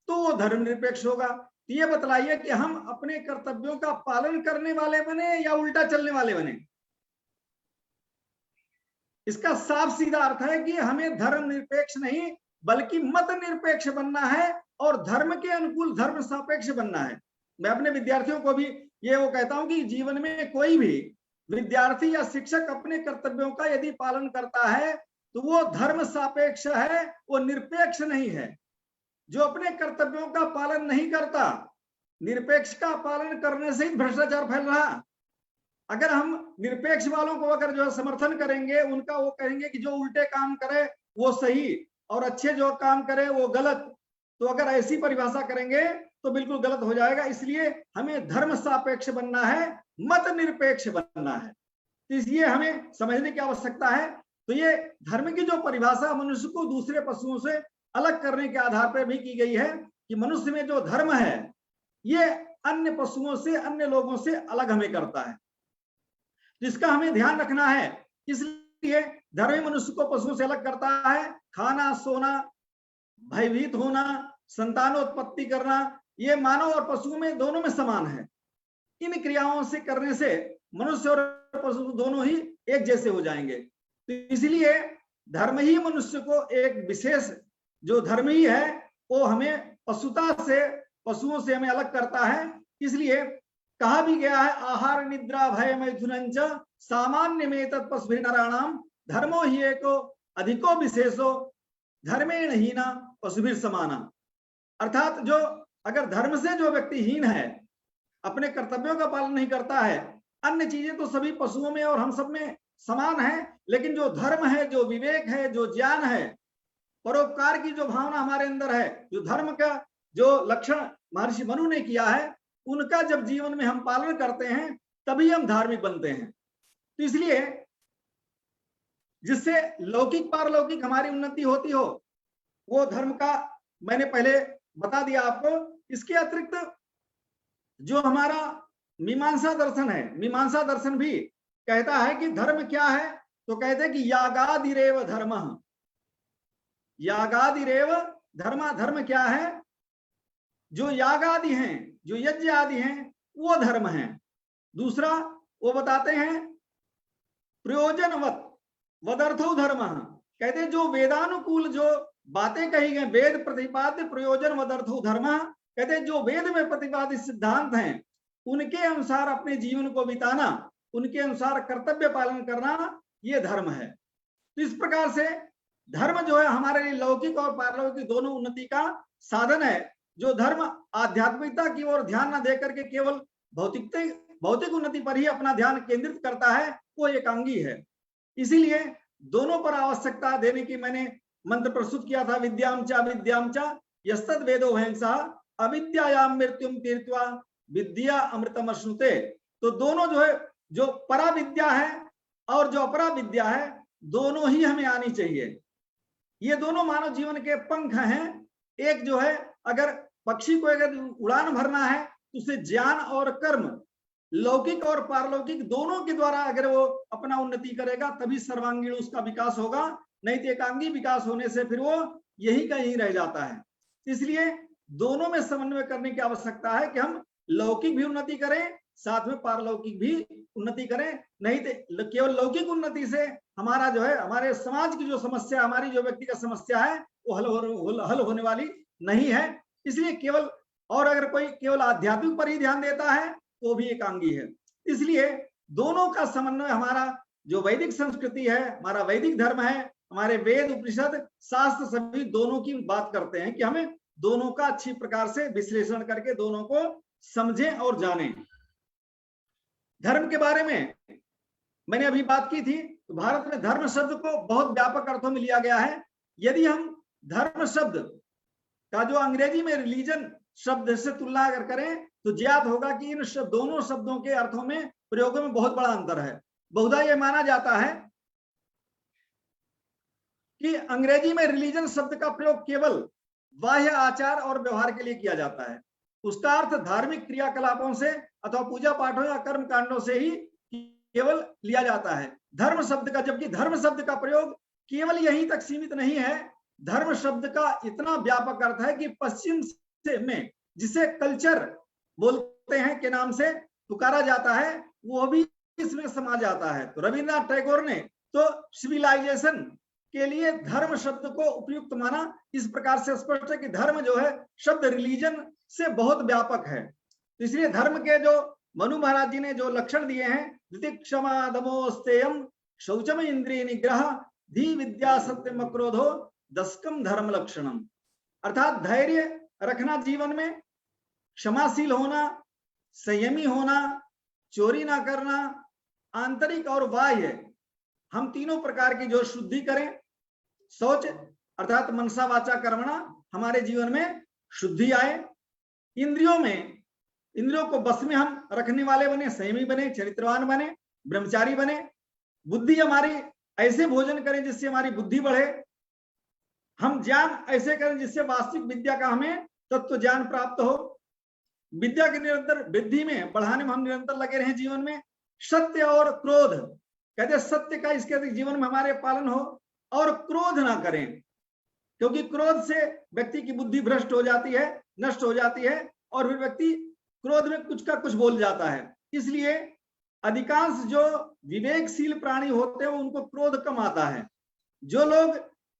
तो वो धर्मनिरपेक्ष होगा। तो ये बतलाइए कि हम अपने कर्तव्यों का पालन करने वाले बने या उल्टा चलने वाले बने। इसका साफ सीधा अर्थ है कि हमें धर्मनिरपेक्ष नहीं बल्कि मत निरपेक्ष बनना है और धर्म के अनुकूल धर्म सापेक्ष बनना है। मैं अपने विद्यार्थियों को भी ये वो कहता हूं कि जीवन में कोई भी विद्यार्थी या शिक्षक अपने कर्तव्यों का यदि पालन करता है तो वो धर्म सापेक्ष है, वो निरपेक्ष नहीं है। जो अपने कर्तव्यों का पालन नहीं करता, निरपेक्ष का पालन करने से ही भ्रष्टाचार फैल रहा। अगर हम निरपेक्ष वालों को अगर जो समर्थन करेंगे, उनका वो कहेंगे कि जो उल्टे काम करे वो सही और अच्छे जो काम करे वो गलत, तो अगर ऐसी परिभाषा करेंगे तो बिल्कुल गलत हो जाएगा। इसलिए हमें धर्म सापेक्ष बनना है, मत निरपेक्ष बनना है। तो इसलिए हमें समझने की आवश्यकता है। तो ये धर्म की जो परिभाषा मनुष्य को दूसरे पशुओं से अलग करने के आधार पर भी की गई है कि मनुष्य में जो धर्म है ये अन्य पशुओं से, अन्य लोगों से अलग हमें करता है, जिसका हमें ध्यान रखना है। इसलिए धर्म मनुष्य को पशुओं से अलग करता है। खाना, सोना, भयभीत होना, संतानोत्पत्ति करना, ये मानव और पशुओं में दोनों में समान है। इन क्रियाओं से करने से मनुष्य और पशु दोनों ही एक जैसे हो जाएंगे। तो इसलिए धर्म ही मनुष्य को एक विशेष जो धर्म ही है वो हमें पशुओं से हमें अलग करता है। इसलिए कहा भी गया है, आहार निद्रा भय मैथुनंच सामान्य में तत्पशुभिर्नराणाम धर्मो ही एको अधिको विशेषो धर्मेण हीना पशुभिर समाना। अर्थात जो अगर धर्म से जो व्यक्ति हीन है, अपने कर्तव्यों का पालन नहीं करता है, अन्य चीजें तो सभी पशुओं में और हम सब में समान है, लेकिन जो धर्म है, जो विवेक है, जो ज्ञान है, परोपकार की जो भावना हमारे अंदर है, जो धर्म का जो लक्षण महर्षि मनु ने किया है, उनका जब जीवन में हम पालन करते हैं तभी हम धार्मिक बनते हैं। तो इसलिए जिससे लौकिक पारलौकिक हमारी उन्नति होती हो वो धर्म का मैंने पहले बता दिया आपको। इसके अतिरिक्त जो हमारा मीमांसा दर्शन है, मीमांसा दर्शन भी कहता है कि धर्म क्या है, तो कहते हैं कि यागादिरेव धर्मः, यागादिरेव धर्म। धर्म क्या है? जो याग आदि हैं, जो यज्ञ आदि हैं, वो धर्म है। दूसरा वो बताते हैं प्रयोजनवत वदर्थो धर्म, कहते हैं जो वेदानुकूल जो बातें कही गई, वेद प्रतिपाद्य प्रयोजन वदर्थो धर्म, कहते हैं जो वेद में प्रतिपादित सिद्धांत हैं उनके अनुसार अपने जीवन को बिताना, उनके अनुसार कर्तव्य पालन करना, ये धर्म है। तो इस प्रकार से धर्म जो है हमारे लिए लौकिक और पारलौकिक दोनों उन्नति का साधन है। जो धर्म आध्यात्मिकता की ओर ध्यान न देकर के केवल भौतिक उन्नति पर ही अपना ध्यान केंद्रित करता है, वो एकांगी है। इसीलिए दोनों पर आवश्यकता देने की मैंने मंत्र प्रस्तुत किया था, विद्याम च यस्तद वेदो भयंसा अविद्यायाम मृत्युम तीर्थवा विद्या अमृतम अश्नुते। तो दोनों जो है, जो परा विद्या है और जो अपरा विद्या है, दोनों ही हमें आनी चाहिए। ये दोनों मानव जीवन के पंख हैं। एक जो है, अगर पक्षी को अगर उड़ान भरना है तो उसे ज्ञान और कर्म, लौकिक और पारलौकिक दोनों के द्वारा अगर वो अपना उन्नति करेगा तभी सर्वांगीण उसका विकास होगा, नहीं तो एकांगी विकास होने से फिर वो यही का यही रह जाता है। इसलिए दोनों में समन्वय करने की आवश्यकता है कि हम लौकिक भी उन्नति करें, साथ में पारलौकिक भी उन्नति करें। नहीं तो केवल लौकिक उन्नति से हमारा जो है, हमारे समाज की जो समस्या, हमारी जो व्यक्तिगत समस्या है, वो हल होने वाली नहीं है। इसलिए केवल, और अगर कोई केवल आध्यात्मिक पर ही ध्यान देता है तो भी एकांगी है। इसलिए दोनों का समन्वय, हमारा जो वैदिक संस्कृति है, हमारा वैदिक धर्म है, हमारे वेद उपनिषद शास्त्र सभी दोनों की बात करते हैं कि हमें दोनों का अच्छी प्रकार से विश्लेषण करके दोनों को समझें और जानें। धर्म के बारे में मैंने अभी बात की थी, तो भारत में धर्म शब्द को बहुत व्यापक अर्थों में लिया गया है। यदि हम धर्म शब्द का जो अंग्रेजी में रिलीजन शब्द से तुलना अगर करें तो ज्ञात होगा कि इन दोनों शब्दों के अर्थों में, प्रयोगों में बहुत बड़ा अंतर है। बहुधा यह माना जाता है कि अंग्रेजी में रिलीजन शब्द का प्रयोग केवल बाह्य आचार और व्यवहार के लिए किया जाता है। उसका अर्थ धार्मिक क्रियाकलापों से अथवा पूजा पाठों या कर्म कांडों से ही केवल लिया जाता है। धर्म शब्द का, जबकि धर्म शब्द का प्रयोग केवल यहीं तक सीमित नहीं है। धर्म शब्द का इतना व्यापक अर्थ है कि पश्चिम में जिसे कल्चर बोलते हैं के नाम से पुकारा जाता है, वो भी इसमें समा जाता है। तो रविन्द्रनाथ टैगोर ने तो सिविलाइजेशन के लिए धर्म शब्द को उपयुक्त माना। इस प्रकार से स्पष्ट है कि धर्म जो है शब्द रिलीजन से बहुत व्यापक है। इसलिए धर्म के जो मनु महाराज जी ने जो लक्षण दिए हैं, क्षमा दमोस्तेयम शौचम इंद्रिय निग्रह धी विद्या सत्यम क्रोधो दशकम धर्म लक्षणम, अर्थात धैर्य रखना जीवन में, क्षमाशील होना, संयमी होना, चोरी ना करना, आंतरिक और बाह्य हम तीनों प्रकार की जो शुद्धि करें, शौच अर्थात मनसा वाचा कर्मणा, हमारे जीवन में शुद्धि आए, इंद्रियों को बस में हम रखने वाले बने, संयमी बने, चरित्रवान बने, ब्रह्मचारी बने, बुद्धि हमारी ऐसे भोजन करें जिससे हमारी बुद्धि बढ़े, हम ज्ञान ऐसे करें जिससे वास्तविक विद्या का हमें तत्व ज्ञान प्राप्त हो, विद्या के निरंतर वृद्धि में बढ़ाने में हम निरंतर लगे रहें जीवन में। सत्य और क्रोध, कहते सत्य का इसके अधिक जीवन में हमारे पालन हो, और क्रोध ना करें, क्योंकि क्रोध से व्यक्ति की बुद्धि भ्रष्ट हो जाती है, नष्ट हो जाती है, और फिर व्यक्ति क्रोध में कुछ का कुछ बोल जाता है। इसलिए अधिकांश जो विवेकशील प्राणी होते हैं उनको क्रोध कम आता है। जो लोग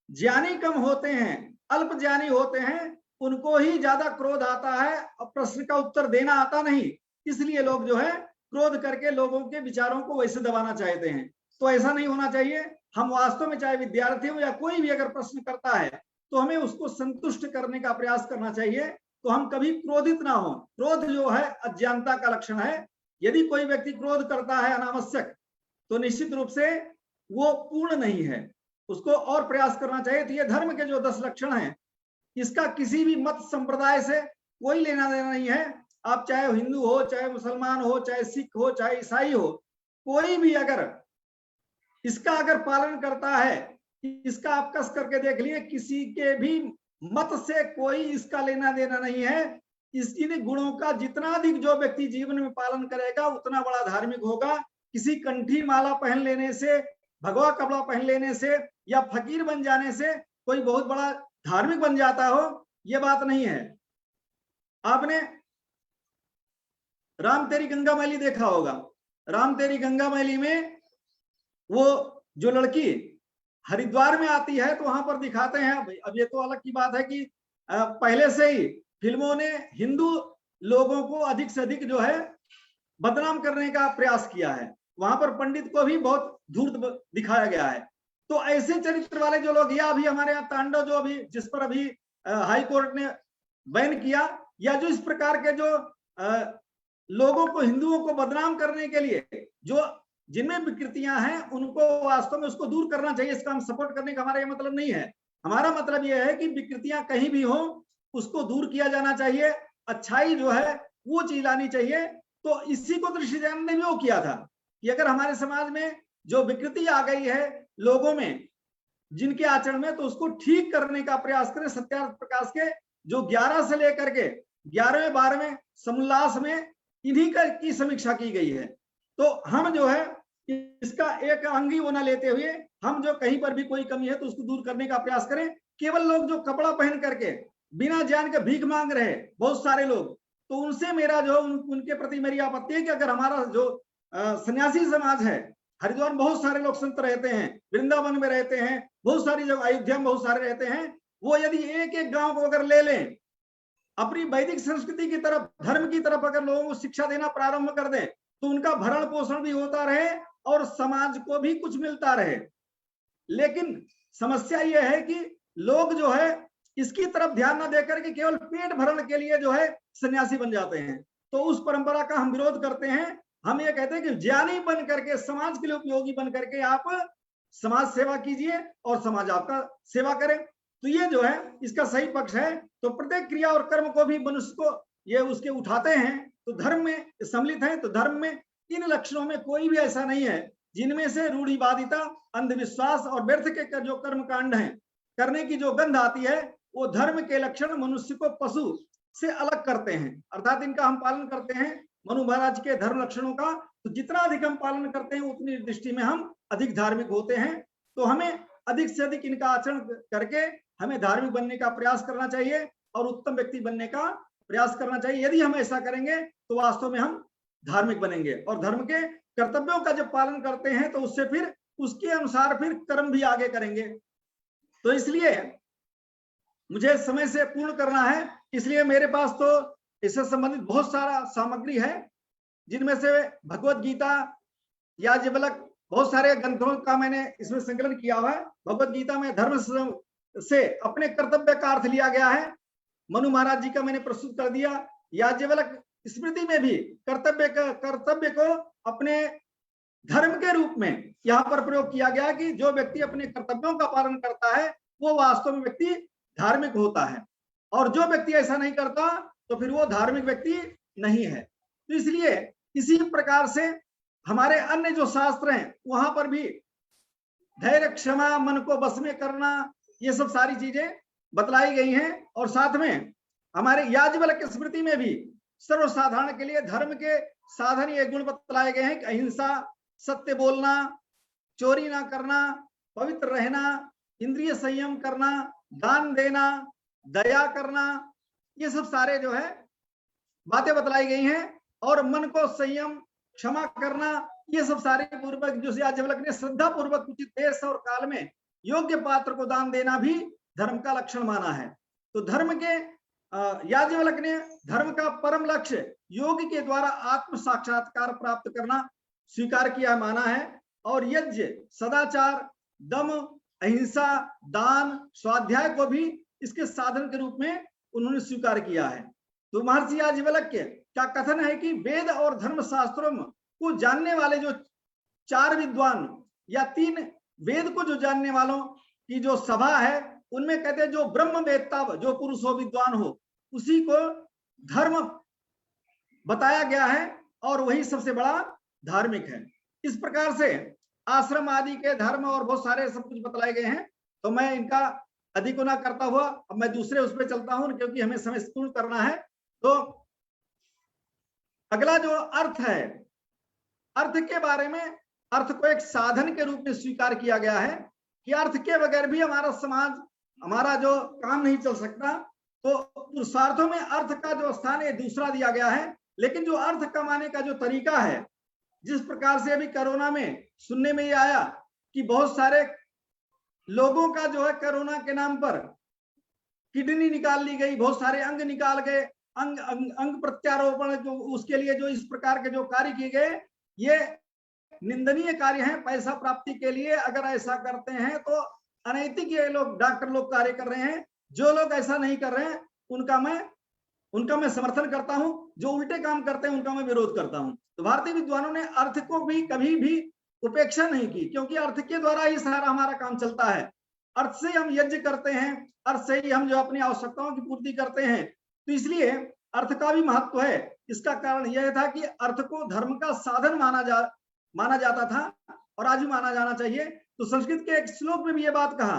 ज्ञानी कम होते हैं, अल्प ज्ञानी होते हैं, उनको ही ज्यादा क्रोध आता है और प्रश्न का उत्तर देना आता नहीं। इसलिए लोग जो है क्रोध करके लोगों के विचारों को वैसे दबाना चाहते हैं। तो ऐसा नहीं होना चाहिए। हम वास्तव में चाहे विद्यार्थी हो या कोई भी अगर प्रश्न करता है तो हमें उसको संतुष्ट करने का प्रयास करना चाहिए। तो हम कभी क्रोधित ना हो। क्रोध जो है अज्ञानता का लक्षण है। यदि कोई व्यक्ति क्रोध करता है अनावश्यक, तो निश्चित रूप से वो पूर्ण नहीं है, उसको और प्रयास करना चाहिए। तो ये धर्म के जो 10 लक्षण हैं, इसका किसी भी मत संप्रदाय से कोई लेना देना नहीं है। आप चाहे हिंदू हो, चाहे मुसलमान हो, चाहे सिख हो, चाहे ईसाई हो, कोई भी अगर इसका अगर पालन करता है, इसका आप कस करके देख लिए, किसी के भी मत से कोई इसका लेना देना नहीं है। इसकी गुणों का जितना अधिक जो व्यक्ति जीवन में पालन करेगा उतना बड़ा धार्मिक होगा। किसी कंठी माला पहन लेने से, भगवा कपड़ा पहन लेने से या फकीर बन जाने से कोई बहुत बड़ा धार्मिक बन जाता हो, ये बात नहीं है। आपने राम तेरी गंगा मैली देखा होगा। राम तेरी गंगा मैली में वो जो लड़की हरिद्वार में आती है तो वहां पर दिखाते हैं। अब ये तो अलग की बात है कि पहले से ही फिल्मों ने हिंदू लोगों को अधिक से अधिक जो है बदनाम करने का प्रयास किया है। वहां पर पंडित को भी बहुत धूर्त दिखाया गया है। तो ऐसे चरित्र वाले जो लोग, या अभी हमारे यहाँ तांडव जो अभी जिस पर अभी हाई कोर्ट ने बैन किया, या जो इस प्रकार के जो लोगों को, हिंदुओं को बदनाम करने के लिए जो जिनमें विकृतियां हैं, उनको वास्तव में उसको दूर करना चाहिए। इसका हम सपोर्ट करने का हमारा ये मतलब नहीं है। हमारा मतलब ये है कि विकृतियां कहीं भी हो उसको दूर किया जाना चाहिए। अच्छाई जो है वो चीज लानी चाहिए। तो इसी को दृष्टिदान ने भी वो किया था कि अगर हमारे समाज में जो विकृति आ गई है लोगों में जिनके आचरण में, तो उसको ठीक करने का प्रयास करें। सत्यार्थ प्रकाश के जो 11 से लेकर के 11वें 12वें समोल्लास में इन्हीं की समीक्षा की गई है। तो हम जो है इसका एक अंगी होना लेते हुए हम जो कहीं पर भी कोई कमी है तो उसको दूर करने का प्रयास करें। केवल लोग जो कपड़ा पहन करके बिना जान के भीख मांग रहे बहुत सारे लोग, तो उनसे मेरा जो उनके प्रति मेरी आपत्ति है कि अगर हमारा जो सन्यासी समाज है, हरिद्वार में बहुत सारे लोग संत रहते हैं, वृंदावन में रहते हैं, बहुत सारी जगह अयोध्या में बहुत सारे रहते हैं, वो यदि एक एक गांव को अगर ले लें, अपनी वैदिक संस्कृति की तरफ, धर्म की तरफ अगर लोगों को शिक्षा देना प्रारंभ कर दें, तो उनका भरण पोषण भी होता रहे और समाज को भी कुछ मिलता रहे। लेकिन समस्या यह है कि लोग जो है इसकी तरफ ध्यान न देकर के केवल पेट भरण के लिए जो है सन्यासी बन जाते हैं। तो उस परंपरा का हम विरोध करते हैं। हम ये कहते हैं कि ज्ञानी बन करके, समाज के लिए उपयोगी बन करके आप समाज सेवा कीजिए और समाज आपका सेवा करे। तो ये जो है इसका सही पक्ष है। तो प्रत्येक क्रिया और कर्म को भी मनुष्य को ये उसके उठाते हैं तो धर्म में सम्मिलित है। तो धर्म में इन लक्षणों में कोई भी ऐसा नहीं है जिनमें से रूढ़िवादिता, अंधविश्वास और व्यर्थ के जो कर्म कांड हैं करने की जो गंध आती है, वो धर्म के लक्षण मनुष्य को पशु से अलग करते हैं। अर्थात इनका हम पालन करते हैं मनु महाराज के धर्म लक्षणों का, तो जितना अधिक हम पालन करते हैं उतनी दृष्टि में हम अधिक धार्मिक होते हैं। तो हमें अधिक से अधिक इनका आचरण करके हमें धार्मिक बनने का प्रयास करना चाहिए और उत्तम व्यक्ति बनने का प्रयास करना चाहिए। यदि हम ऐसा करेंगे तो वास्तव में हम धार्मिक बनेंगे और धर्म के कर्तव्यों का जब पालन करते हैं तो उससे फिर उसके अनुसार फिर कर्म भी आगे करेंगे। तो इसलिए मुझे समय से पूर्ण करना है, इसलिए मेरे पास तो इससे संबंधित बहुत सारा सामग्री है, जिनमें से भगवत गीता, याज्ञवल्क्य, बहुत सारे ग्रंथों का मैंने इसमें संकलन किया हुआ है। भगवत गीता में धर्म से अपने कर्तव्य का अर्थ लिया गया है, मनु महाराज जी का मैंने प्रस्तुत कर दिया। याज्ञवल्क्य स्मृति में भी कर्तव्य को अपने धर्म के रूप में यहाँ पर प्रयोग किया गया कि जो व्यक्ति अपने कर्तव्यों का पालन करता है वो वास्तव में व्यक्ति धार्मिक होता है, और जो व्यक्ति ऐसा नहीं करता तो फिर वो धार्मिक व्यक्ति नहीं है। तो इसलिए इसी प्रकार से हमारे अन्य जो शास्त्र हैं वहां पर भी धैर्य, क्षमा, मन को बस में करना, ये सब सारी चीजें बतलाई गई हैं। और साथ में हमारे याज्ञवल्क्य स्मृति में भी सर्वसाधारण के लिए धर्म के साधन ये गुण बतलाए गए हैं कि अहिंसा, सत्य बोलना, चोरी ना करना, पवित्र रहना, इंद्रिय संयम करना, दान देना, दया करना, ये सब सारे जो है बातें बतलाई गई हैं। और मन को संयम, क्षमा करना, ये सब सारे पूर्वक जो याज्ञवल्क्य ने श्रद्धा पूर्वक उचित देश और काल में योग्य पात्र को दान देना भी धर्म का लक्षण माना है। तो धर्म के याज्ञवल्क्य ने धर्म का परम लक्ष्य योग के द्वारा आत्म साक्षात्कार प्राप्त करना स्वीकार किया, माना है। और यज्ञ, सदाचार, दम, अहिंसा, दान, स्वाध्याय को भी इसके साधन के रूप में उन्होंने स्वीकार किया है। तो महर्षि याज्ञवल्क्य का कथन है कि वेद और धर्म शास्त्रों को जानने वाले जो 4 विद्वान या 3 वेद को जो जानने वालों की जो सभा है, उनमें कहते हैं जो ब्रह्म वेत्ता, जो पुरुष हो, विद्वान हो, उसी को धर्म बताया गया है और वही सबसे बड़ा धार्मिक है। इस प्रकार से आश्रम आदि के धर्म और बहुत सारे सब कुछ बतलाए गए हैं। तो मैं इनका अधिक ना करता हुआ अब मैं दूसरे उस पर चलता हूं, क्योंकि हमें समय पूर्ण करना है। तो अगला जो अर्थ है, अर्थ के बारे में, अर्थ को एक साधन के रूप में स्वीकार किया गया है कि अर्थ के बगैर भी हमारा समाज, हमारा जो काम नहीं चल सकता। तो पुरुषार्थों में अर्थ का जो स्थान है दूसरा दिया गया है, लेकिन जो अर्थ कमाने का जो तरीका है, जिस प्रकार से अभी कोरोना में सुनने में ये आया कि बहुत सारे लोगों का जो है कोरोना के नाम पर किडनी निकाल ली गई, बहुत सारे अंग निकाल गए, अंग प्रत्यारोपण जो उसके लिए जो इस प्रकार के जो कार्य किए गए, ये निंदनीय कार्य हैं। पैसा प्राप्ति के लिए अगर ऐसा करते हैं तो अनैतिक ये लोग, डॉक्टर लोग कार्य कर रहे हैं। जो लोग ऐसा नहीं कर रहे हैं उनका मैं समर्थन करता हूं, जो उल्टे काम करते हैं उनका मैं विरोध करता हूं। तो भारतीय विद्वानों ने अर्थ को भी कभी भी उपेक्षा नहीं की, क्योंकि अर्थ के द्वारा ही सारा हमारा काम चलता है। अर्थ से हम यज्ञ करते हैं, अर्थ से ही हम जो अपनी आवश्यकताओं की पूर्ति करते हैं। तो इसलिए अर्थ का भी महत्व है। इसका कारण यह था कि अर्थ को धर्म का साधन माना जाता था और आज भी माना जाना चाहिए। तो संस्कृत के एक श्लोक में भी ये बात कहा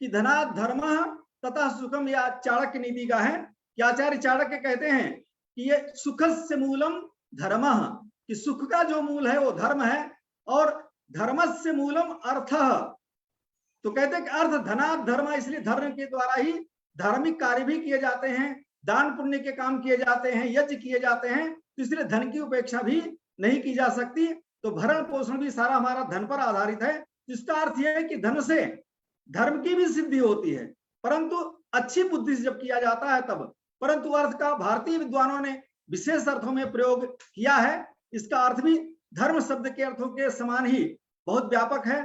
कि धनात् धर्मः तथा सुखम, या चाणक्य नीति का है कि आचार्य चाणक्य कहते हैं कि ये सुखस्य मूलम धर्मः, कि सुख का जो मूल है वो धर्म है, और धर्मस्य मूलम अर्थः। तो कहते हैं कि अर्थ धनात् धर्म, इसलिए धर्म के द्वारा ही धार्मिक कार्य भी किए जाते हैं, दान पुण्य के काम किए जाते हैं, यज्ञ किए जाते हैं। तो इसलिए धन की उपेक्षा भी नहीं की जा सकती। तो भरण पोषण भी सारा हमारा धन पर आधारित है। इसका अर्थ यह है कि धन से धर्म की भी सिद्धि होती है, परंतु अच्छी बुद्धि से जब किया जाता है तब। परंतु अर्थ का भारतीय विद्वानों ने विशेष अर्थों में प्रयोग किया है। इसका अर्थ भी धर्म शब्द के अर्थों के समान ही बहुत व्यापक है।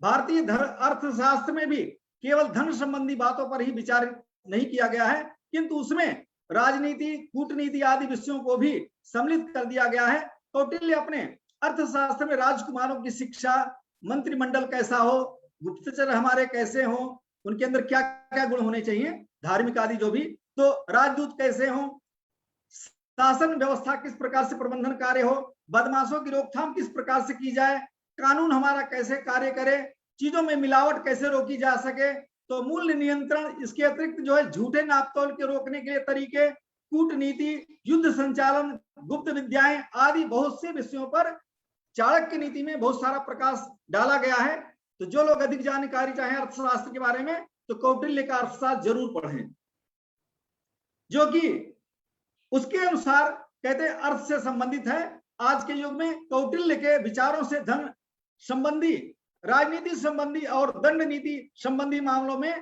भारतीय अर्थशास्त्र में भी केवल धन संबंधी बातों पर ही विचार नहीं किया गया है, किंतु उसमें राजनीति, कूटनीति आदि विषयों को भी सम्मिलित कर दिया गया है। कौटिल्य अपने अर्थशास्त्र में राजकुमारों की शिक्षा, मंत्रिमंडल कैसा हो, गुप्तचर हमारे कैसे हो, उनके अंदर क्या क्या गुण होने चाहिए, धार्मिक आदि जो भी, तो राजदूत कैसे हो, शासन व्यवस्था किस प्रकार से प्रबंधन कार्य हो, बदमाशों की रोकथाम किस प्रकार से की जाए, कानून हमारा कैसे कार्य करे, चीजों में मिलावट कैसे रोकी जा सके, तो मूल्य नियंत्रण, इसके अतिरिक्त जो है झूठे नापतोल के रोकने के लिए तरीके, कूटनीति, युद्ध संचालन, गुप्त विद्याएं आदि बहुत से विषयों पर चाणक्य नीति में बहुत सारा प्रकाश डाला गया है। तो जो लोग अधिक जानकारी चाहें अर्थशास्त्र के बारे में तो कौटिल्य का अर्थशास्त्र जरूर पढ़ें, जो कि उसके अनुसार कहते हैं अर्थ से संबंधित है। आज के युग में कौटिल्य के विचारों से धन संबंधी, राजनीति संबंधी और दंड नीति संबंधी मामलों में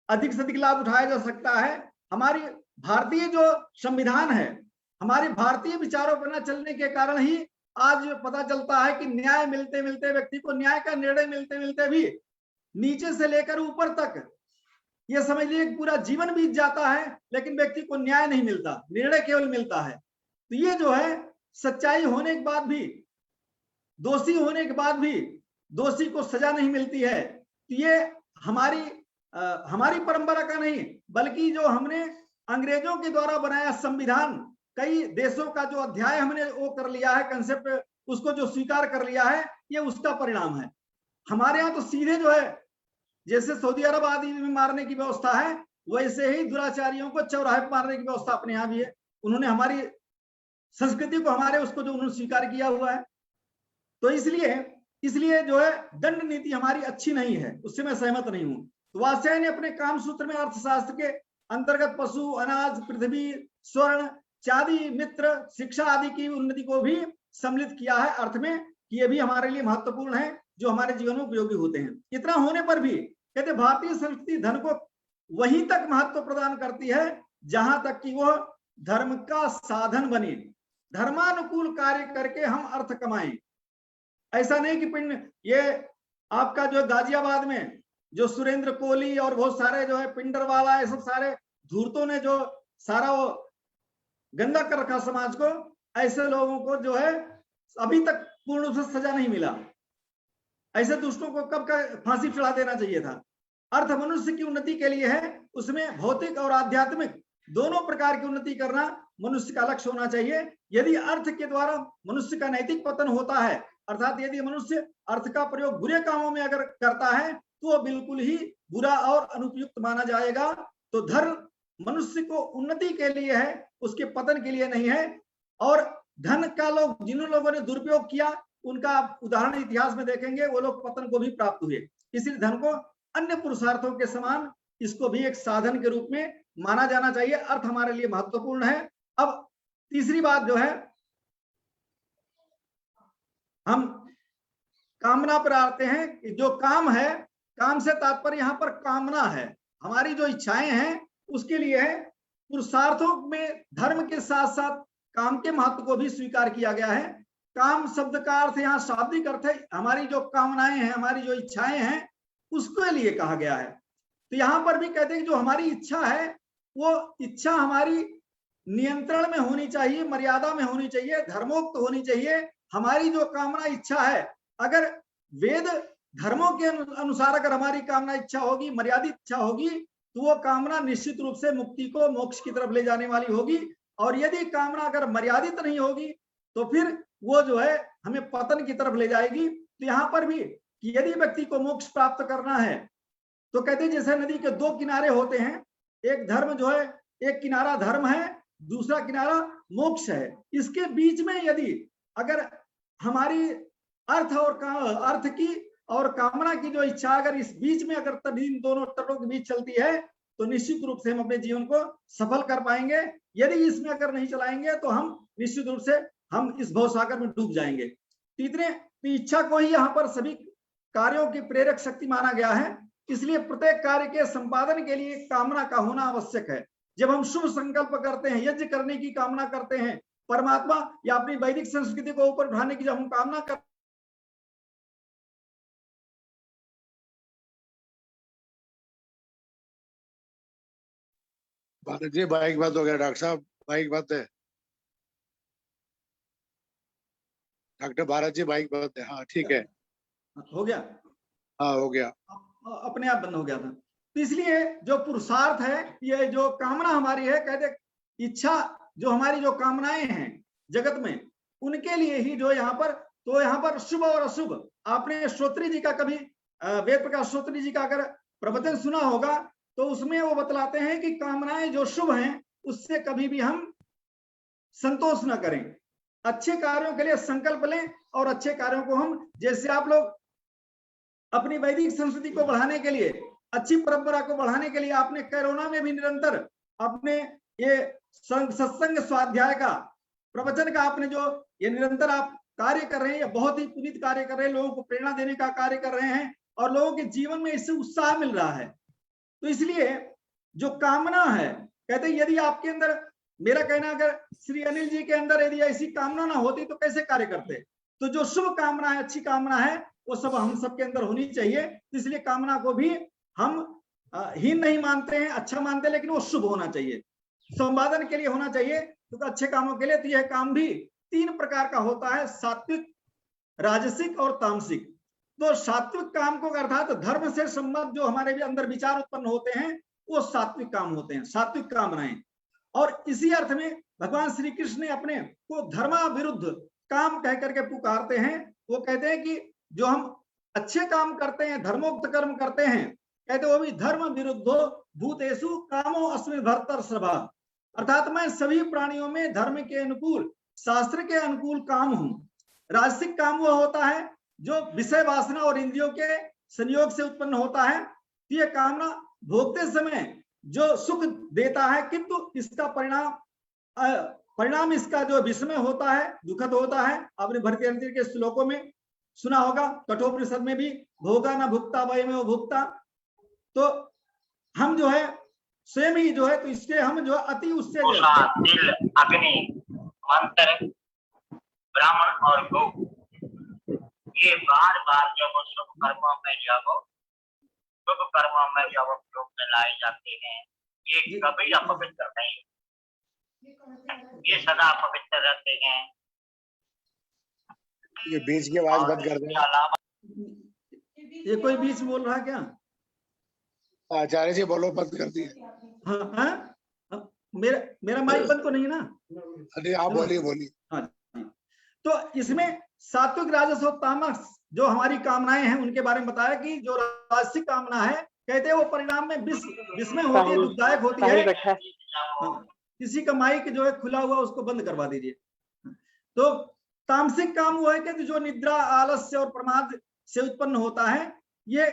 अधिक से अधिक लाभ उठाया जा सकता है। हमारी भारतीय जो संविधान है, हमारे भारतीय विचारों पर न चलने के कारण ही आज पता चलता है कि न्याय मिलते मिलते व्यक्ति को, न्याय का निर्णय मिलते मिलते भी नीचे से लेकर ऊपर तक ये समझ लीजिए पूरा जीवन बीत जाता है, लेकिन व्यक्ति को न्याय नहीं मिलता, निर्णय केवल मिलता है। तो ये जो है सच्चाई होने के बाद भी, दोषी होने के बाद भी दोषी को सजा नहीं मिलती है। तो ये हमारी परंपरा का नहीं, बल्कि जो हमने अंग्रेजों के द्वारा बनाया संविधान, कई देशों का जो अध्याय हमने वो कर लिया है, कंसेप्ट उसको जो स्वीकार कर लिया है, ये उसका परिणाम है। हमारे यहाँ तो सीधे जो है जैसे सऊदी अरब आदि में मारने की व्यवस्था है, वैसे ही दुराचारियों को चौराहे पर मारने की व्यवस्था अपने यहाँ भी है। उन्होंने हमारी संस्कृति को, हमारे उसको जो उन्होंने स्वीकार किया हुआ है। तो इसलिए जो है दंड नीति हमारी अच्छी नहीं है, उससे मैं सहमत नहीं हूँ। तो वात्स्यायन ने अपने काम सूत्र में अर्थशास्त्र के अंतर्गत पशु, अनाज, पृथ्वी, स्वर्ण, चांदी, मित्र, शिक्षा आदि की उन्नति को भी सम्मिलित किया है अर्थ में कि ये भी हमारे लिए महत्वपूर्ण है, जो हमारे जीवन में उपयोगी होते हैं। इतना होने पर भी कहते भारतीय संस्कृति धन को वहीं तक महत्व प्रदान करती है जहां तक कि वह धर्म का साधन बने, धर्मानुकूल कार्य करके हम अर्थ कमाएं। ऐसा नहीं कि पिंड, ये आपका जो गाजियाबाद में जो सुरेंद्र कोहली और बहुत सारे जो है पिंडरवाला, ये सब सारे धूर्तों ने जो सारा वो गंदा कर रखा समाज को, ऐसे लोगों को जो है अभी तक पूर्ण रूप से सजा नहीं मिला। ऐसे दुष्टों को कब का फांसी चढ़ा देना चाहिए था। अर्थ मनुष्य की उन्नति के लिए है, उसमें भौतिक और आध्यात्मिक दोनों प्रकार की उन्नति करना मनुष्य का लक्ष्य होना चाहिए। यदि अर्थ के द्वारा मनुष्य का नैतिक पतन होता है, अर्थात यदि मनुष्य अर्थ का प्रयोग बुरे कामों में अगर करता है तो वो बिल्कुल ही बुरा और अनुपयुक्त माना जाएगा। तो धर्म मनुष्य को उन्नति के लिए है, उसके पतन के लिए नहीं है। और धन का जिन लोगों ने दुरुपयोग किया, उनका उदाहरण इतिहास में देखेंगे, वो लोग पतन को भी प्राप्त हुए। इसलिए धन को अन्य पुरुषार्थों के समान इसको भी एक साधन के रूप में माना जाना चाहिए। अर्थ हमारे लिए महत्वपूर्ण है। अब तीसरी बात जो है, हम कामना पर आते हैं कि जो काम है, काम से तात्पर्य यहाँ पर कामना है, हमारी जो इच्छाएं हैं उसके लिए है। पुरुषार्थों में धर्म के साथ साथ काम के महत्व को भी स्वीकार किया गया है। काम शब्द का अर्थ यहाँ शाब्दिक अर्थ है, हमारी जो कामनाएं हैं, हमारी जो इच्छाएं हैं, उसके लिए कहा गया है। तो यहाँ पर भी कहते हैं कि जो हमारी इच्छा है, वो इच्छा हमारी नियंत्रण में होनी चाहिए, मर्यादा में होनी चाहिए, धर्मोक्त होनी चाहिए। हमारी जो कामना इच्छा है, अगर वेद धर्मों के अनुसार अगर हमारी कामना इच्छा होगी, मर्यादित इच्छा होगी, तो वो कामना निश्चित रूप से मुक्ति को, मोक्ष की तरफ ले जाने वाली होगी। और यदि कामना अगर मर्यादित नहीं होगी तो फिर वो जो है हमें पतन की तरफ ले जाएगी। तो यहाँ पर भी कि यदि व्यक्ति को मोक्ष प्राप्त करना है तो कहते हैं जैसे नदी के दो किनारे होते हैं, एक धर्म जो है, एक किनारा धर्म है, दूसरा किनारा मोक्ष है। इसके बीच में यदि अगर हमारी अर्थ की और कामना की जो इच्छा अगर इस बीच में अगर तभी दोनों तटों के बीच चलती है तो निश्चित रूप से हम अपने जीवन को सफल कर पाएंगे। यदि इसमें अगर नहीं चलाएंगे तो हम निश्चित रूप से हम इस भवसागर में डूब जाएंगे। इच्छा को ही यहाँ पर सभी कार्यों की प्रेरक शक्ति माना गया है। इसलिए प्रत्येक कार्य के संपादन के लिए कामना का होना आवश्यक है। जब हम शुभ संकल्प करते हैं, यज्ञ करने की कामना करते हैं, परमात्मा या अपनी वैदिक संस्कृति को ऊपर उठाने की जब हम कामना करते भारत जी बाइक बंद हो गया। डॉक्टर साहब बाइक बंद है। डॉक्टर भारत जी बाइक बंद है। हाँ ठीक है, हो गया। हाँ हो गया, अपने आप बंद हो गया था। तो इसलिए जो पुरुषार्थ है, ये जो कामना हमारी है, कहते इच्छा जो हमारी जो कामनाएं हैं जगत में, उनके लिए ही जो यहाँ पर, तो यहाँ पर शुभ और अशुभ, आपने श्रोत्री जी का कभी वेद प्रकाश श्रोत्री जी का अगर प्रवचन सुना होगा तो उसमें वो बतलाते हैं कि कामनाएं जो शुभ हैं उससे कभी भी हम संतोष न करें, अच्छे कार्यों के लिए संकल्प लें और अच्छे कार्यों को हम, जैसे आप लोग अपनी वैदिक संस्कृति को बढ़ाने के लिए, अच्छी परंपरा को बढ़ाने के लिए आपने कोरोना में भी निरंतर अपने ये सत्संग स्वाध्याय का, प्रवचन का आपने जो ये निरंतर आप कार्य कर रहे हैं, ये बहुत ही पुनीत कार्य कर रहे हैं, लोगों को प्रेरणा देने का कार्य कर रहे हैं और लोगों के जीवन में इससे उत्साह मिल रहा है। तो इसलिए जो कामना है, कहते हैं यदि आपके अंदर, मेरा कहना अगर श्री अनिल जी के अंदर यदि ऐसी कामना ना होती तो कैसे कार्य करते। तो जो शुभ कामना है, अच्छी कामना है, वो सब हम सबके अंदर होनी चाहिए। तो इसलिए कामना को भी हम हीन नहीं मानते हैं, अच्छा मानते हैं, लेकिन वो शुभ होना चाहिए, संवादन के लिए होना चाहिए, तो अच्छे कामों के लिए। तो यह काम भी 3 प्रकार का होता है, सात्विक, राजसिक और तामसिक। तो सात्विक काम को अर्थात धर्म से संबंध जो हमारे भी अंदर विचार उत्पन्न होते हैं वो सात्विक काम होते हैं, सात्विक कामनाएं। और इसी अर्थ में भगवान श्री कृष्ण ने अपने को धर्मा विरुद्ध काम कह करके पुकारते हैं। वो कहते हैं कि जो हम अच्छे काम करते हैं, धर्मोक्त कर्म करते हैं, कहते वो भी धर्म विरुद्धो भूतेषु कामो अस्मिन् भर्तर्षभा, अर्थात मैं सभी प्राणियों में धर्म के अनुकूल, शास्त्र के अनुकूल काम हूं। राजसिक काम वो होता है जो विषय वासना और इंद्रियों के संयोग से उत्पन्न होता है। ये कामना भोगते समय जो सुख देता है, किंतु इसका परिणाम इसका जो विषमय होता है, दुखद होता है। आपने भरतयंत्र के श्लोकों में सुना होगा, कठोपनिषद में भी, भोगा न भुक्ता वै में वो भुक्ता। तो हम जो है स्वयं ही जो है, तो इसके हम जो अति उससे दिल, अग्नि, मंत्र, ब्राह्मण और गौ, ये बार बार जब शुभ कर्मों में जब उपयोग में लाए जाते हैं, ये कभी अपवित्र नहीं, ये सदा पवित्र रहते हैं। ये बीच की आवाज बंद कर दें। ये कोई बीच बोल रहा है क्या? आचार्य जी बोलो, बंद कर दिए। हाँ, मेरा माइक बंद तो नहीं ना? अरे आप बोलिए। हाँ, तो इसमें सात्विक, राजस और तामस जो हमारी कामनाएं हैं उनके बारे में बताया कि जो राजसिक कामना है, कहते हैं वो परिणाम में विस्मय होती है, दुखदायक होती है। किसी का माइक जो है खुला हुआ, उसको बंद करवा दीजिए। तो तामसिक काम वो है कि जो निद्रा, आलस्य और प्रमाद से उत्पन्न होता है, ये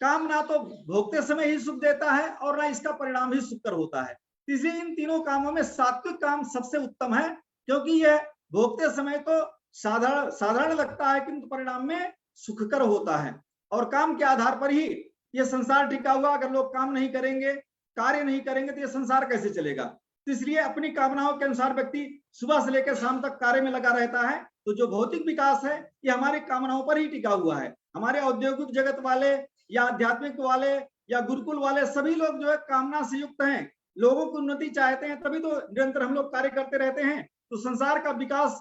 काम ना तो भोगते समय ही सुख देता है और ना इसका परिणाम ही सुखकर होता है। इसलिए इन तीनों कामों में सात्विक काम सबसे उत्तम है, क्योंकि यह भोगते समय तो साधारण लगता है, किंतु परिणाम में सुखकर होता है। और काम के आधार पर ही ये संसार टिका हुआ। अगर लोग काम नहीं करेंगे, कार्य नहीं करेंगे, तो ये संसार कैसे चलेगा। तो इसलिए अपनी कामनाओं के अनुसार व्यक्ति सुबह से लेकर शाम तक कार्य में लगा रहता है। तो जो भौतिक विकास है ये हमारी कामनाओं पर ही टिका हुआ है। हमारे औद्योगिक जगत वाले या आध्यात्मिक वाले या गुरुकुल वाले सभी लोग जो है कामना से युक्त हैं, लोगों की उन्नति चाहते हैं, तभी तो निरंतर हम लोग कार्य करते रहते हैं। तो संसार का विकास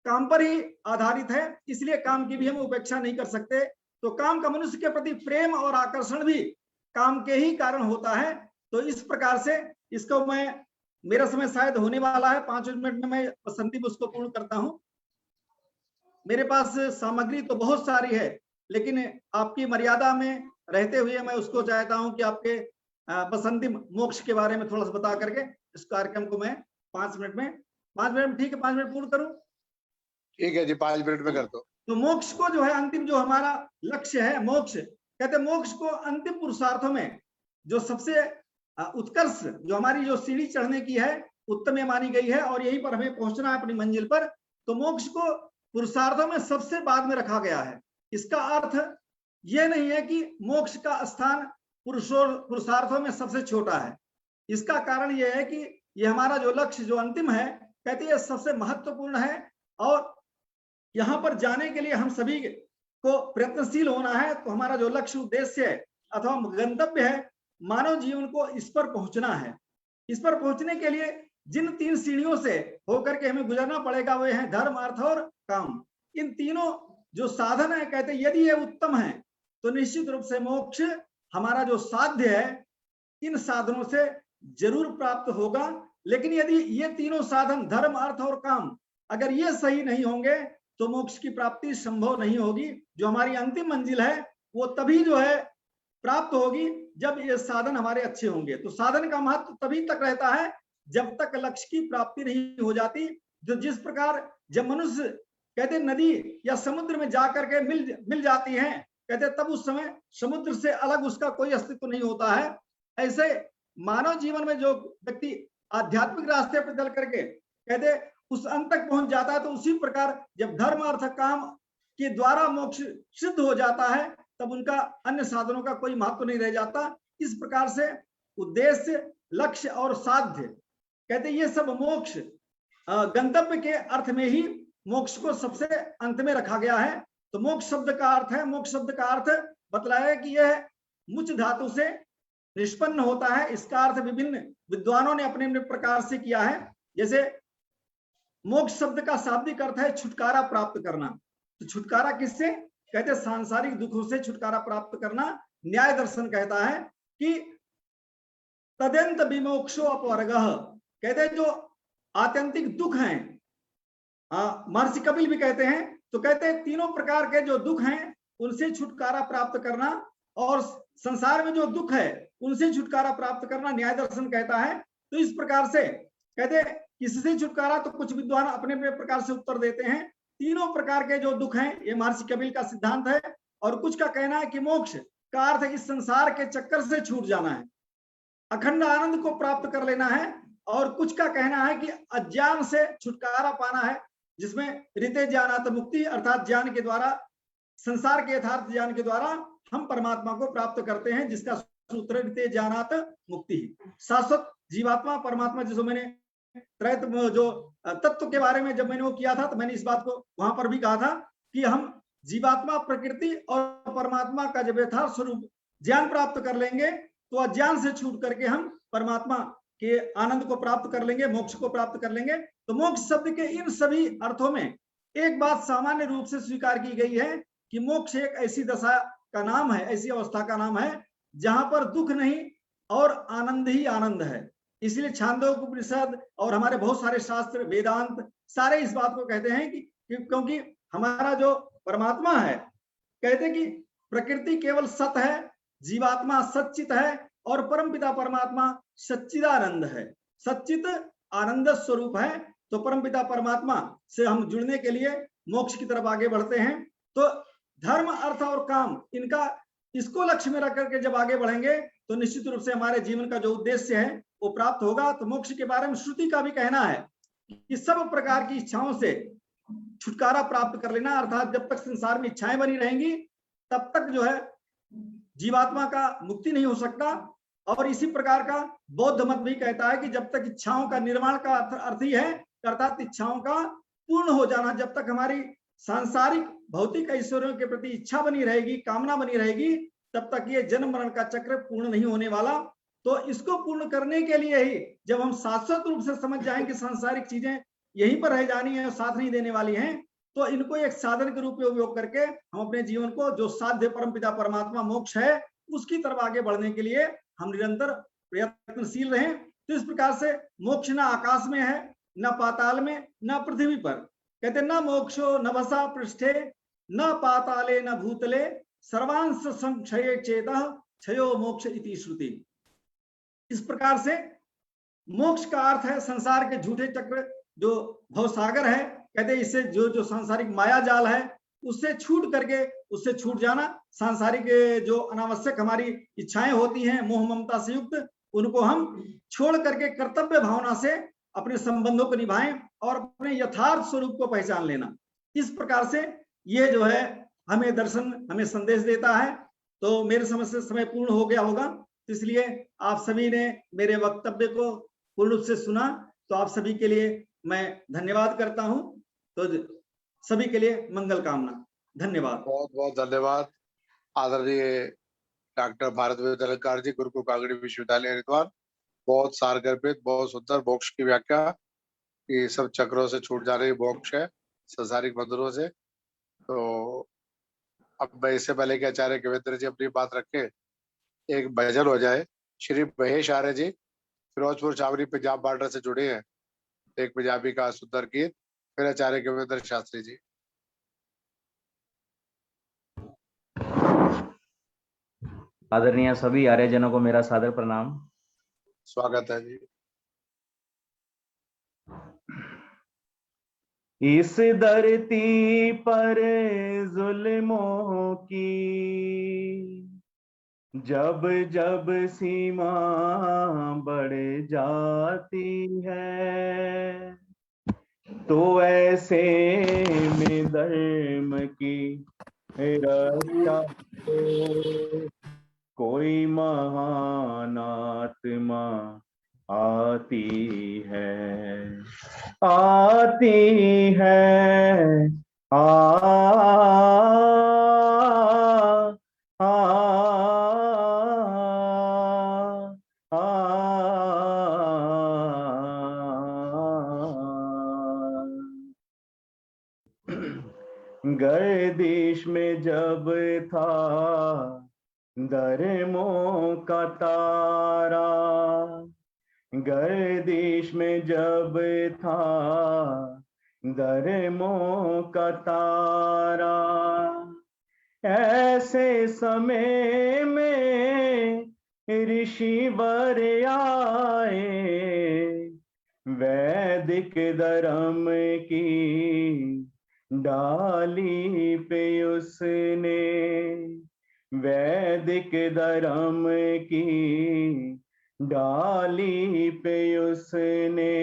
काम पर ही आधारित है, इसलिए काम की भी हम उपेक्षा नहीं कर सकते। तो काम का मनुष्य के प्रति प्रेम और आकर्षण भी काम के ही कारण होता है। तो इस प्रकार से इसको मेरा समय शायद होने वाला है, 5 मिनट में मैं बसंती उसको पूर्ण करता हूं। मेरे पास सामग्री तो बहुत सारी है, लेकिन आपकी मर्यादा में रहते हुए मैं उसको चाहता हूं कि आपके बसंती मोक्ष के बारे में थोड़ा सा बता करके इस कार्यक्रम को मैं 5 मिनट में ठीक है 5 मिनट पूर्ण करूं? ठीक है जी, 5 मिनट में कर दो। तो मोक्ष को जो है अंतिम जो हमारा लक्ष्य है, मोक्ष कहते हैं, मोक्ष को अंतिम पुरुषार्थों में जो सबसे उत्कर्ष जो हमारी जो सीढ़ी चढ़ने की है उत्तम मानी गई है, और यहीं पर हमें पहुंचना है अपनी मंजिल पर। तो मोक्ष को पुरुषार्थों में सबसे बाद में रखा गया है। इसका अर्थ यह नहीं है कि मोक्ष का स्थान पुरुषार्थों में सबसे छोटा है। इसका कारण यह है कि यह हमारा जो लक्ष्य जो अंतिम है, कहते हैं सबसे महत्वपूर्ण है, और यहाँ पर जाने के लिए हम सभी को प्रयत्नशील होना है। तो हमारा जो लक्ष्य, उद्देश्य है अथवा गंतव्य है, मानव जीवन को इस पर पहुंचना है। इस पर पहुंचने के लिए जिन 3 सीढ़ियों से होकर के हमें गुजरना पड़ेगा वे हैं धर्म, अर्थ और काम। इन तीनों जो साधन है, कहते हैं यदि ये उत्तम है तो निश्चित रूप से मोक्ष हमारा जो साध्य है इन साधनों से जरूर प्राप्त होगा। लेकिन यदि ये तीनों साधन धर्म अर्थ और काम अगर ये सही नहीं होंगे तो मोक्ष की प्राप्ति संभव नहीं होगी। जो हमारी अंतिम मंजिल है वो तभी जो है प्राप्त होगी जब ये साधन हमारे अच्छे होंगे। तो साधन का महत्व तभी तक रहता है जब तक लक्ष्य की प्राप्ति नहीं हो जाती। जो जिस प्रकार जब मनुष्य कहते नदी या समुद्र में जाकर के मिल जाती हैं, कहते तब उस समय समुद्र से अलग उसका कोई अस्तित्व नहीं होता है। ऐसे मानव जीवन में जो व्यक्ति आध्यात्मिक रास्ते पर चल करके कहते उस अंत तक पहुंच जाता है, तो उसी प्रकार जब धर्म अर्थ काम के द्वारा मोक्ष सिद्ध हो जाता है तब उनका अन्य साधनों का कोई महत्व नहीं रह जाता। इस प्रकार से उद्देश्य, लक्ष्य और साध्य कहते ये सब मोक्ष गंतव्य के अर्थ में ही मोक्ष को सबसे अंत में रखा गया है। तो मोक्ष शब्द का अर्थ है, मोक्ष शब्द का अर्थ बतलाया कि यह मुच धातु से निष्पन्न होता है। इसका अर्थ विभिन्न विद्वानों ने अपने अपने प्रकार से किया है। जैसे मोक्ष शब्द का शाब्दिक अर्थ है छुटकारा प्राप्त करना। तो छुटकारा किससे? कहते सांसारिक दुखों से छुटकारा प्राप्त करना। न्याय दर्शन कहता है कि तदंत विमोक्षो अपवर्गः, कहते जो आत्यंतिक दुख हैं, महर्षि कपिल भी कहते हैं, तो कहते हैं तीनों प्रकार के जो दुख हैं उनसे छुटकारा प्राप्त करना और संसार में जो दुख है उनसे छुटकारा प्राप्त करना न्याय दर्शन कहता है। तो इस प्रकार से कहते किससे छुटकारा, तो कुछ विद्वान अपने अपने प्रकार से उत्तर देते हैं तीनों प्रकार के जो दुख हैं ये महर्षि कपिल का सिद्धांत है। और कुछ का कहना है कि मोक्ष का अर्थ इस संसार के चक्कर से छूट जाना है, अखंड आनंद को प्राप्त कर लेना है। और कुछ का कहना है कि अज्ञान से छुटकारा पाना है, जिसमें ऋते ज्ञानात मुक्ति, अर्थात ज्ञान के द्वारा, संसार के यथार्थ ज्ञान के द्वारा हम परमात्मा को प्राप्त करते हैं, जिसका सूत्र ऋते ज्ञानात मुक्ति। शाश्वत जीवात्मा परमात्मा, जिसको मैंने त्रैत जो तत्व के बारे में जब मैंने वो किया था तो मैंने इस बात को वहां पर भी कहा था कि हम जीवात्मा, प्रकृति और परमात्मा का जब यथार्थ स्वरूप ज्ञान प्राप्त कर लेंगे तो अज्ञान से छूट करके हम परमात्मा के आनंद को प्राप्त कर लेंगे, मोक्ष को प्राप्त कर लेंगे। तो मोक्ष शब्द के इन सभी अर्थों में एक बात सामान्य रूप से स्वीकार की गई है कि मोक्ष एक ऐसी दशा का नाम है, ऐसी अवस्था का नाम है जहां पर दुख नहीं और आनंद ही आनंद है। इसलिए छांदोग्य उपनिषद और हमारे बहुत सारे शास्त्र, वेदांत सारे इस बात को कहते हैं कि क्योंकि हमारा जो परमात्मा है, कहते कि प्रकृति केवल सत है, जीवात्मा सच्चित है और परमपिता परमात्मा सच्चिदानंद है, सच्चित आनंद स्वरूप है। तो परमपिता परमात्मा से हम जुड़ने के लिए मोक्ष की तरफ आगे बढ़ते हैं। तो धर्म, अर्थ और काम, इनका इसको लक्ष्य में रख करके जब आगे बढ़ेंगे तो निश्चित रूप से हमारे जीवन का जो उद्देश्य है वो प्राप्त होगा। तो मोक्ष के बारे में श्रुति का भी कहना है कि सब प्रकार की इच्छाओं से छुटकारा प्राप्त कर लेना, अर्थात जब तक संसार में इच्छाएं बनी रहेंगी तब तक जो है जीवात्मा का मुक्ति नहीं हो सकता। और इसी प्रकार का बौद्ध मत भी कहता है कि जब तक इच्छाओं का निर्माण का अर्थ ही है, अर्थात इच्छाओं का पूर्ण हो जाना, जब तक हमारी सांसारिक भौतिक ऐश्वर्यों के प्रति इच्छा बनी रहेगी, कामना बनी रहेगी, तब तक ये जन्म मरण का चक्र पूर्ण नहीं होने वाला। तो इसको पूर्ण करने के लिए ही जब हम शाश्वत रूप से समझ जाएंगे सांसारिक चीजें यहीं पर रह जानी है और साथ नहीं देने वाली हैं, तो इनको एक साधन के रूप में उपयोग करके हम अपने जीवन को जो साध्य परमपिता परमात्मा मोक्ष है उसकी तरफ आगे बढ़ने के लिए हम निरंतर प्रयत्नशील रहें। तो इस प्रकार से मोक्ष न आकाश में है, न पाताल में, न पृथ्वी पर। कहते न मोक्षो न वसा पृष्ठे न पाताले न भूतले सर्वांश संक्षय चेतः क्षयो मोक्ष इति श्रुति। इस प्रकार से मोक्ष का अर्थ है संसार के झूठे चक्र जो भवसागर है, कहते हैं इससे जो सांसारिक माया जाल है उससे छूट करके, उससे छूट जाना। सांसारिक जो अनावश्यक हमारी इच्छाएं होती हैं मोह ममता से युक्त, उनको हम छोड़ करके कर्तव्य भावना से अपने संबंधों को निभाएं और अपने यथार्थ स्वरूप को पहचान लेना। इस प्रकार से ये जो है हमें दर्शन, हमें संदेश देता है। तो मेरे समझ से समय पूर्ण हो गया होगा, इसलिए आप सभी ने मेरे वक्तव्य को पूर्ण रूप से सुना, तो आप सभी के लिए मैं धन्यवाद करता हूं। तो सभी के लिए मंगल कामना। धन्यवाद। बहुत बहुत धन्यवाद आदरणीय डॉक्टर भारत विद्यालयकार जी, गुरुकुल कागड़ी विश्वविद्यालय हरिद्वार। बहुत सारगर्भित, बहुत सुंदर मोक्ष की व्याख्या कि सब चक्रों से छूट जा रही मोक्ष है संसारिक बंधनों से। तो अब मैं इससे पहले कि आचार्य कविंद्र जी अपनी बात रखे, एक भजन हो जाए। श्री महेश आर्य जी फिरोजपुर छावनी पंजाब बॉर्डर से जुड़े हैं। एक पंजाबी का सुंदर गीत, फिर आचार्य गोविंद शास्त्री जी। आदरणीय सभी आर्यजनों को मेरा सादर प्रणाम। स्वागत है जी। इस धरती पर जुल्मों की जब जब सीमा बढ़ जाती है, तो ऐसे में धर्म की रक्षा को कोई महान आत्मा आती है, आती है, गर्दिश में जब था धर्मों का तारा, गर्दिश में जब था धर्मों का तारा, ऐसे समय में ऋषिवर आए, वैदिक धर्म की डाली पे उसने, वैदिक धर्म की डाली पे उसने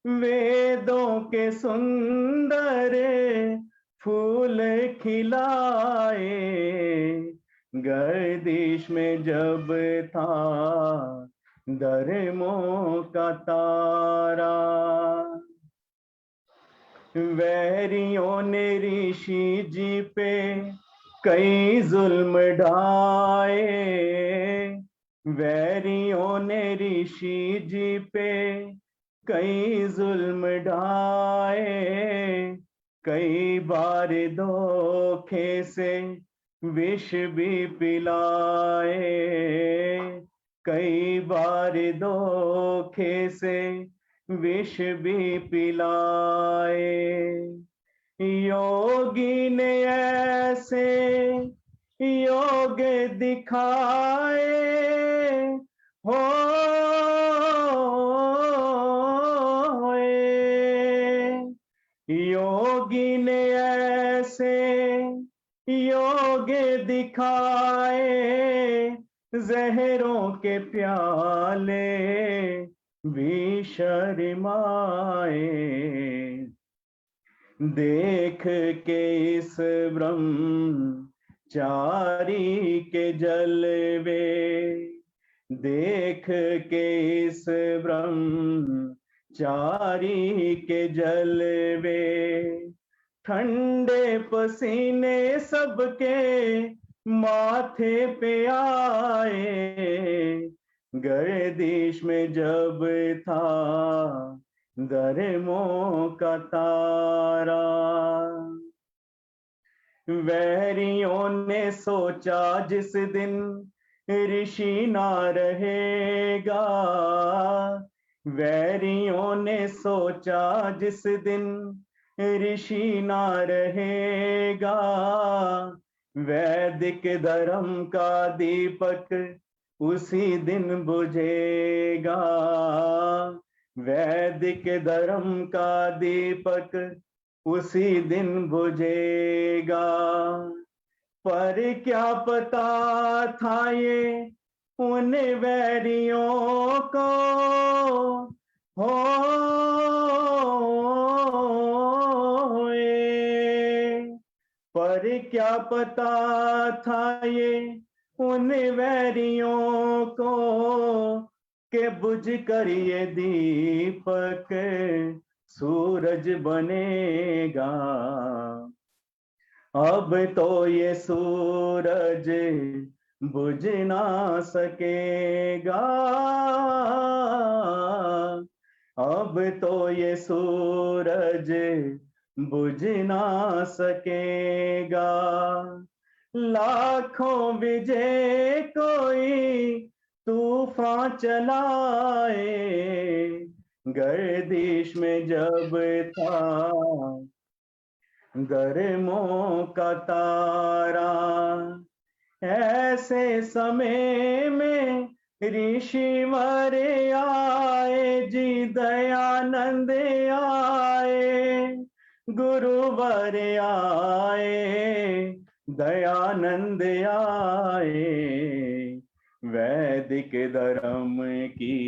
वेदों के सुंदर फूल खिलाए, गर्दिश में जब था धर्मों का तारा, वैरियों ने ऋषि जी पे कई जुल्म ढाए, वैरियों ने ऋषि जी पे कई जुल्म ढाए, कई बार धोखे से विष भी पिलाए, कई बार धोखे से विष भी पिलाए, योगी ने ऐसे योग दिखाए हो, योगी ने ऐसे योग दिखाए, जहरों के प्याले भी शर्माए, देख के इस ब्रह्मचारी के जलवे, देख के इस ब्रह्मचारी के जलवे, ठंडे पसीने सबके माथे पे आए, गर्दिश में जब था धर्मों का तारा, वैरियों ने सोचा जिस दिन ऋषि ना रहेगा, वैरियों ने सोचा जिस दिन ऋषि ना रहेगा, वैदिक धर्म का दीपक उसी दिन बुझेगा, वैदिक धर्म का दीपक उसी दिन बुझेगा, पर क्या पता था ये उन वैरियों को हो, पर क्या पता था ये उन वैरियों को के बुझ कर ये दीपक सूरज बनेगा, अब तो ये सूरज बुझ ना सकेगा, अब तो ये सूरज बुझ ना सकेगा, लाखों विजय कोई तू तूफान चलाए, गर्दिश में जब था गर्मों का तारा, ऐसे समय में ऋषिवर आए जी, दयानंद आए, गुरुवर आए, दयानंद आए, वैदिक धर्म की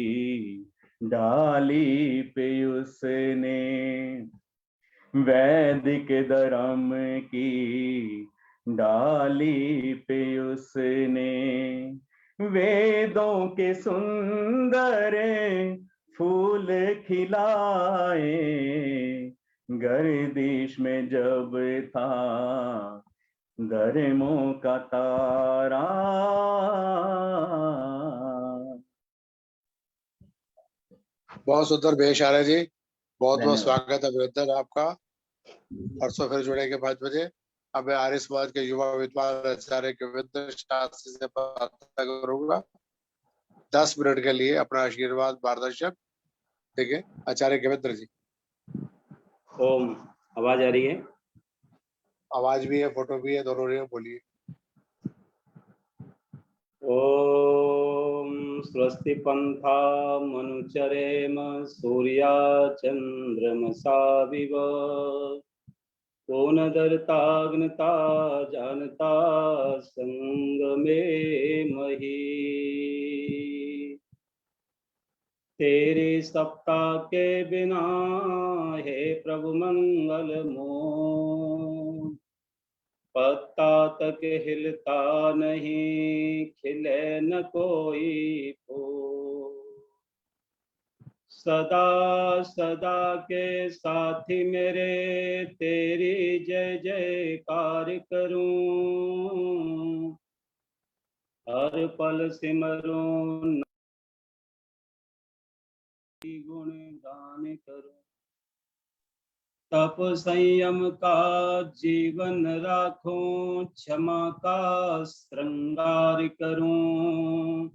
डाली पे उसने, वैदिक धर्म की डाली पे उसने, वेदों के सुंदर फूल खिलाए, गर्दिश में जब था धर्मों का तारा। बहुत सुंदर भेष आर्य जी, बहुत बहुत धन्यवाद। स्वागत है अभिनंदन आपका। परसों फिर जुड़ेंगे 5 बजे। अब मैं आर्य समाज के युवा विद्वान आचार्य गोविंद शास्त्री से प्रार्थना करूंगा 10 मिनट के लिए अपना आशीर्वाद मार्गदर्शक। ठीक है आचार्य गोविंद जी। ओम, आवाज आ रही है? आवाज भी है, फोटो भी है, दोनों रही है, बोलिए। ओम स्वस्ति पंथा मनुचरेम सूर्या चंद्रमसा विव, कोनदर्ताग्नता जानता संगमे मही, तेरे सप्ताह के बिना हे प्रभु मंगल मोह, पत्ता तक हिलता नहीं, खिले न कोई फूल, सदा सदा के साथी मेरे तेरी जय जयकार करूं, हर पल सिमरूं गुण गान करूं, तप संयम का जीवन राखूं, क्षमा का श्रृंगार करूं,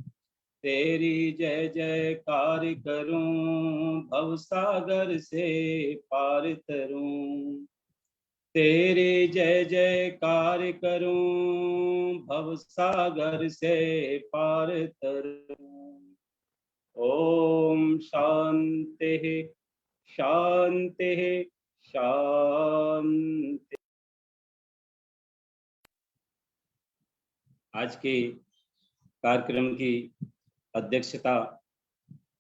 तेरी जय जयकार करूं, भवसागर से पार तरूं, तेरी जय जयकार करूं, भवसागर से पार तरूं। ओम शांति शांति शांति। आज के कार्यक्रम की अध्यक्षता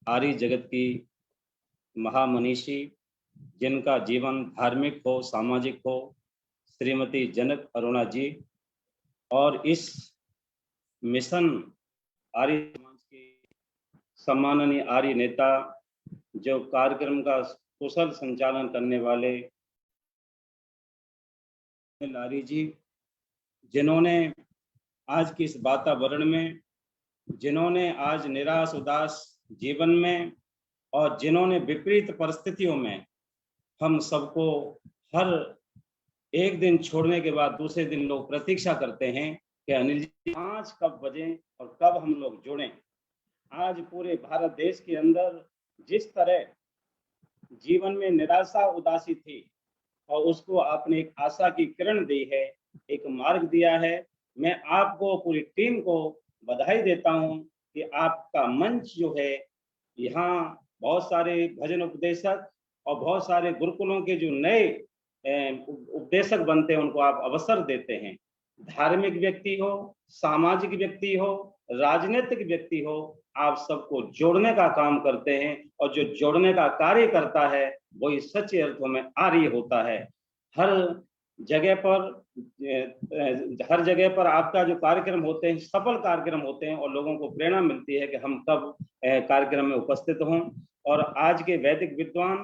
आर्य जगत की महामनीषी, जिनका जीवन धार्मिक हो सामाजिक हो, श्रीमती जनक अरुणा जी, और इस मिशन आर्य समाज के सम्माननीय आर्य नेता, जो कार्यक्रम का कुशल संचालन करने वाले लारी जी, जिन्होंने आज की इस वातावरण में, जिन्होंने आज निराश उदास जीवन में और जिन्होंने विपरीत परिस्थितियों में हम सबको हर एक दिन छोड़ने के बाद दूसरे दिन लोग प्रतीक्षा करते हैं कि अनिल जी 5 कब बजें और कब हम लोग जुड़ें। आज पूरे भारत देश के अंदर जिस तरह जीवन में निराशा उदासी थी और उसको आपने एक आशा की किरण दी है, एक मार्ग दिया है। मैं आपको पूरी टीम को बधाई देता हूं कि आपका मंच जो है, यहाँ बहुत सारे भजन उपदेशक और बहुत सारे गुरुकुलों के जो नए उपदेशक बनते हैं उनको आप अवसर देते हैं। धार्मिक व्यक्ति हो, सामाजिक व्यक्ति हो, राजनीतिक व्यक्ति हो, आप सबको जोड़ने का काम करते हैं और जो जोड़ने का कार्य करता है वही सच्चे अर्थों में आर्य होता है। हर जगह पर आपका जो कार्यक्रम होते हैं सफल कार्यक्रम होते हैं और लोगों को प्रेरणा मिलती है कि हम कब कार्यक्रम में उपस्थित हों। और आज के वैदिक विद्वान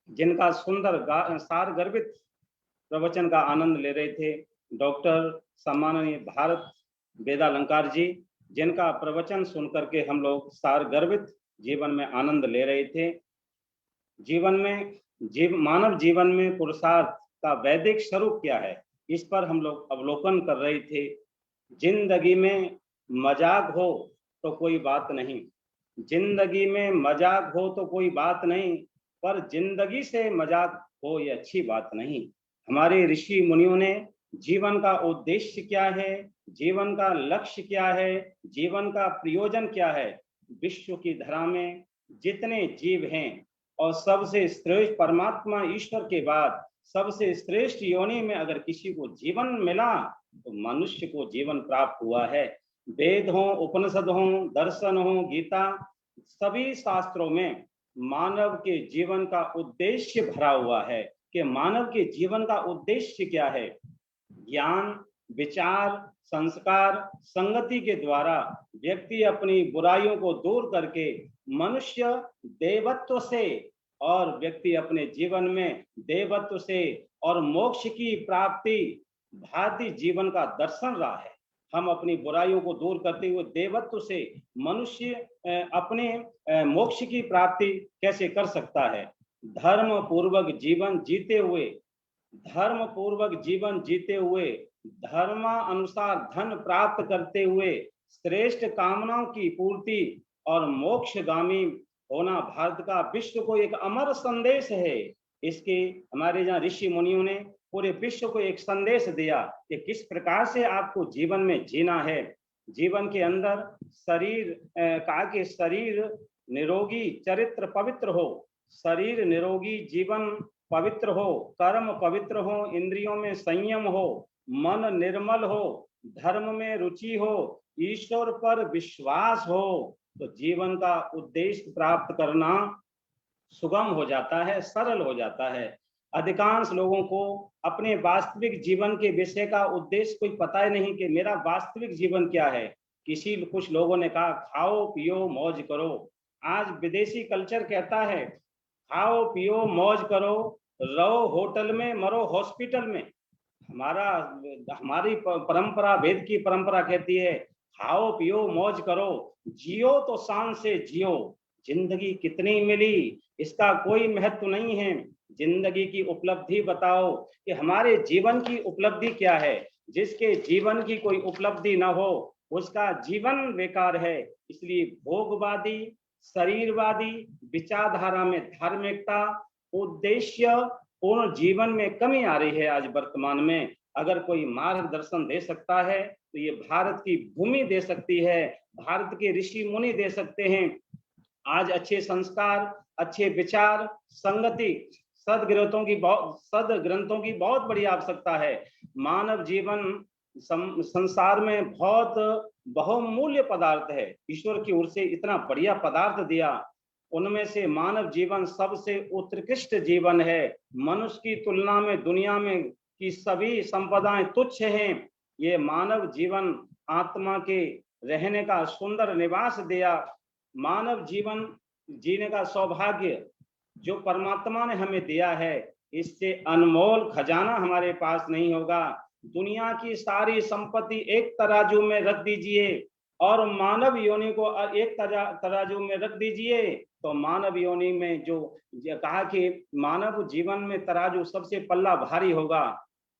जिनका सुंदर सार गर्भित प्रवचन का आनंद ले रहे थे, डॉक्टर सम्माननीय भारत वेदालंकार जी, जिनका प्रवचन सुन करके हम लोग सार गर्भित जीवन में आनंद ले रहे थे। जीवन में मानव जीवन में पुरुषार्थ का वैदिक स्वरूप क्या है, इस पर हम लोग अवलोकन कर रहे थे। जिंदगी में मजाक हो तो कोई बात नहीं, जिंदगी में मजाक हो तो कोई बात नहीं, पर जिंदगी से मजाक हो ये अच्छी बात नहीं। हमारे ऋषि मुनियों ने जीवन का उद्देश्य क्या है, जीवन का लक्ष्य क्या है, जीवन का प्रयोजन क्या है, विश्व की धरा में जितने जीव हैं और सबसे श्रेष्ठ परमात्मा ईश्वर के बाद सबसे श्रेष्ठ योनि में अगर किसी को जीवन मिला तो मनुष्य को जीवन प्राप्त हुआ है। वेद हो, उपनिषद हो, दर्शन हो, गीता, सभी शास्त्रों में मानव के जीवन का उद्देश्य भरा हुआ है कि मानव के जीवन का उद्देश्य क्या है। ज्ञान, विचार, संस्कार, संगति के द्वारा व्यक्ति अपनी बुराइयों को दूर करके मनुष्य देवत्व से और व्यक्ति अपने जीवन में देवत्व से और मोक्ष की प्राप्ति भांति जीवन का दर्शन रहा है। हम अपनी बुराइयों को दूर करते हुए देवत्व से मनुष्य अपने मोक्ष की प्राप्ति कैसे कर सकता है। धर्म पूर्वक जीवन जीते हुए, धर्म पूर्वक जीवन जीते हुए, धर्मानुसार धन प्राप्त करते हुए श्रेष्ठ कामनाओं की पूर्ति और मोक्षगामी होना भारत का विश्व को एक अमर संदेश है। इसके हमारे यहाँ ऋषि मुनियों ने पूरे विश्व को एक संदेश दिया कि किस प्रकार से आपको जीवन में जीना है। जीवन के अंदर शरीर कहा कि शरीर निरोगी, चरित्र पवित्र हो, शरीर निरोगी, जीवन पवित्र हो, कर्म पवित्र हो, इंद्रियों में संयम हो, मन निर्मल हो, धर्म में रुचि हो, ईश्वर पर विश्वास हो, तो जीवन का उद्देश्य प्राप्त करना सुगम हो जाता है, सरल हो जाता है। अधिकांश लोगों को अपने वास्तविक जीवन के विषय का उद्देश्य कोई पता ही नहीं कि मेरा वास्तविक जीवन क्या है। कुछ लोगों ने कहा खाओ पियो मौज करो। आज विदेशी कल्चर कहता है खाओ पियो मौज करो, रहो होटल में, मरो हॉस्पिटल में। हमारी परंपरा, वेद की परंपरा कहती है खाओ पियो मौज करो, जियो तो शान से जियो। जिंदगी कितनी मिली इसका कोई महत्व नहीं है। जिंदगी की उपलब्धि बताओ कि हमारे जीवन की उपलब्धि क्या है। जिसके जीवन की कोई उपलब्धि न हो उसका जीवन बेकार है। इसलिए भोगवादी, शरीरवादी विचारधारा में धार्मिकता, उद्देश्य पूर्ण जीवन में कमी आ रही है। आज वर्तमान में अगर कोई मार्गदर्शन दे सकता है तो ये भारत की भूमि दे सकती है, भारत के ऋषि मुनि दे सकते हैं। आज अच्छे संस्कार, अच्छे विचार, संगति, सदग्रंथों की बहुत बड़ी आवश्यकता है। मानव जीवन संसार में बहुत बहुमूल्य पदार्थ है। ईश्वर की ओर से इतना बढ़िया पदार्थ दिया, उनमें से मानव जीवन सबसे उत्कृष्ट जीवन है। मनुष्य की तुलना में दुनिया में की सभी संपदाएं तुच्छ हैं। ये मानव जीवन आत्मा के रहने का सुंदर निवास दिया। मानव जीवन जीने का सौभाग्य जो परमात्मा ने हमें दिया है, इससे अनमोल खजाना हमारे पास नहीं होगा। दुनिया की सारी संपत्ति एक तराजू में रख दीजिए और मानव योनि को एक तराजू में रख दीजिए, तो मानव योनि में जो कहा कि मानव जीवन में तराजू सबसे पल्ला भारी होगा।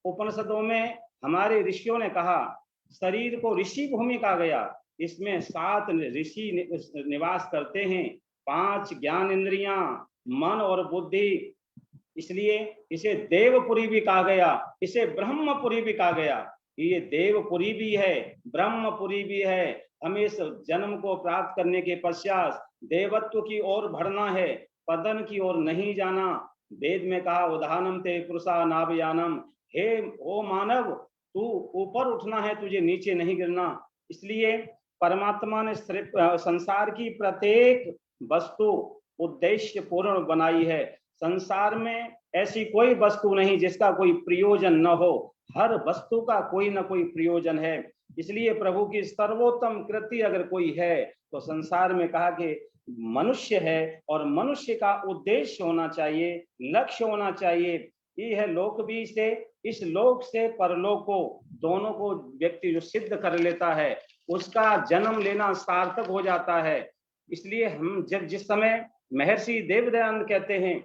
उपनिषदों में हमारे ऋषियों ने कहा शरीर को ऋषि भूमि कहा गया। इसमें 7 ऋषि निवास करते हैं, 5 ज्ञान इंद्रियां, मन और बुद्धि। इसलिए इसे देवपुरी भी कहा गया, इसे ब्रह्मपुरी भी कहा गया। ये देवपुरी भी है, ब्रह्मपुरी भी है। हमें इस जन्म को प्राप्त करने के पश्चात देवत्व की ओर बढ़ना है, पदन की ओर नहीं जाना। वेद में कहा उदाहनम ते पुरुषा नाभयानम, हे ओ मानव तू ऊपर उठना है, तुझे नीचे नहीं गिरना। इसलिए परमात्मा ने संसार की प्रत्येक वस्तु उद्देश्य पूर्ण बनाई है। संसार में ऐसी कोई वस्तु नहीं जिसका कोई प्रयोजन न हो, हर वस्तु का कोई ना कोई प्रयोजन है। इसलिए प्रभु की सर्वोत्तम कृति अगर कोई है तो संसार में कहा कि मनुष्य है, और मनुष्य का उद्देश्य होना चाहिए, लक्ष्य होना चाहिए। ये है लोक भी से, इस लोक से परलोक को दोनों को व्यक्ति जो सिद्ध कर लेता है उसका जन्म लेना सार्थक हो जाता है। इसलिए हम जिस समय महर्षि देवदयानंद कहते हैं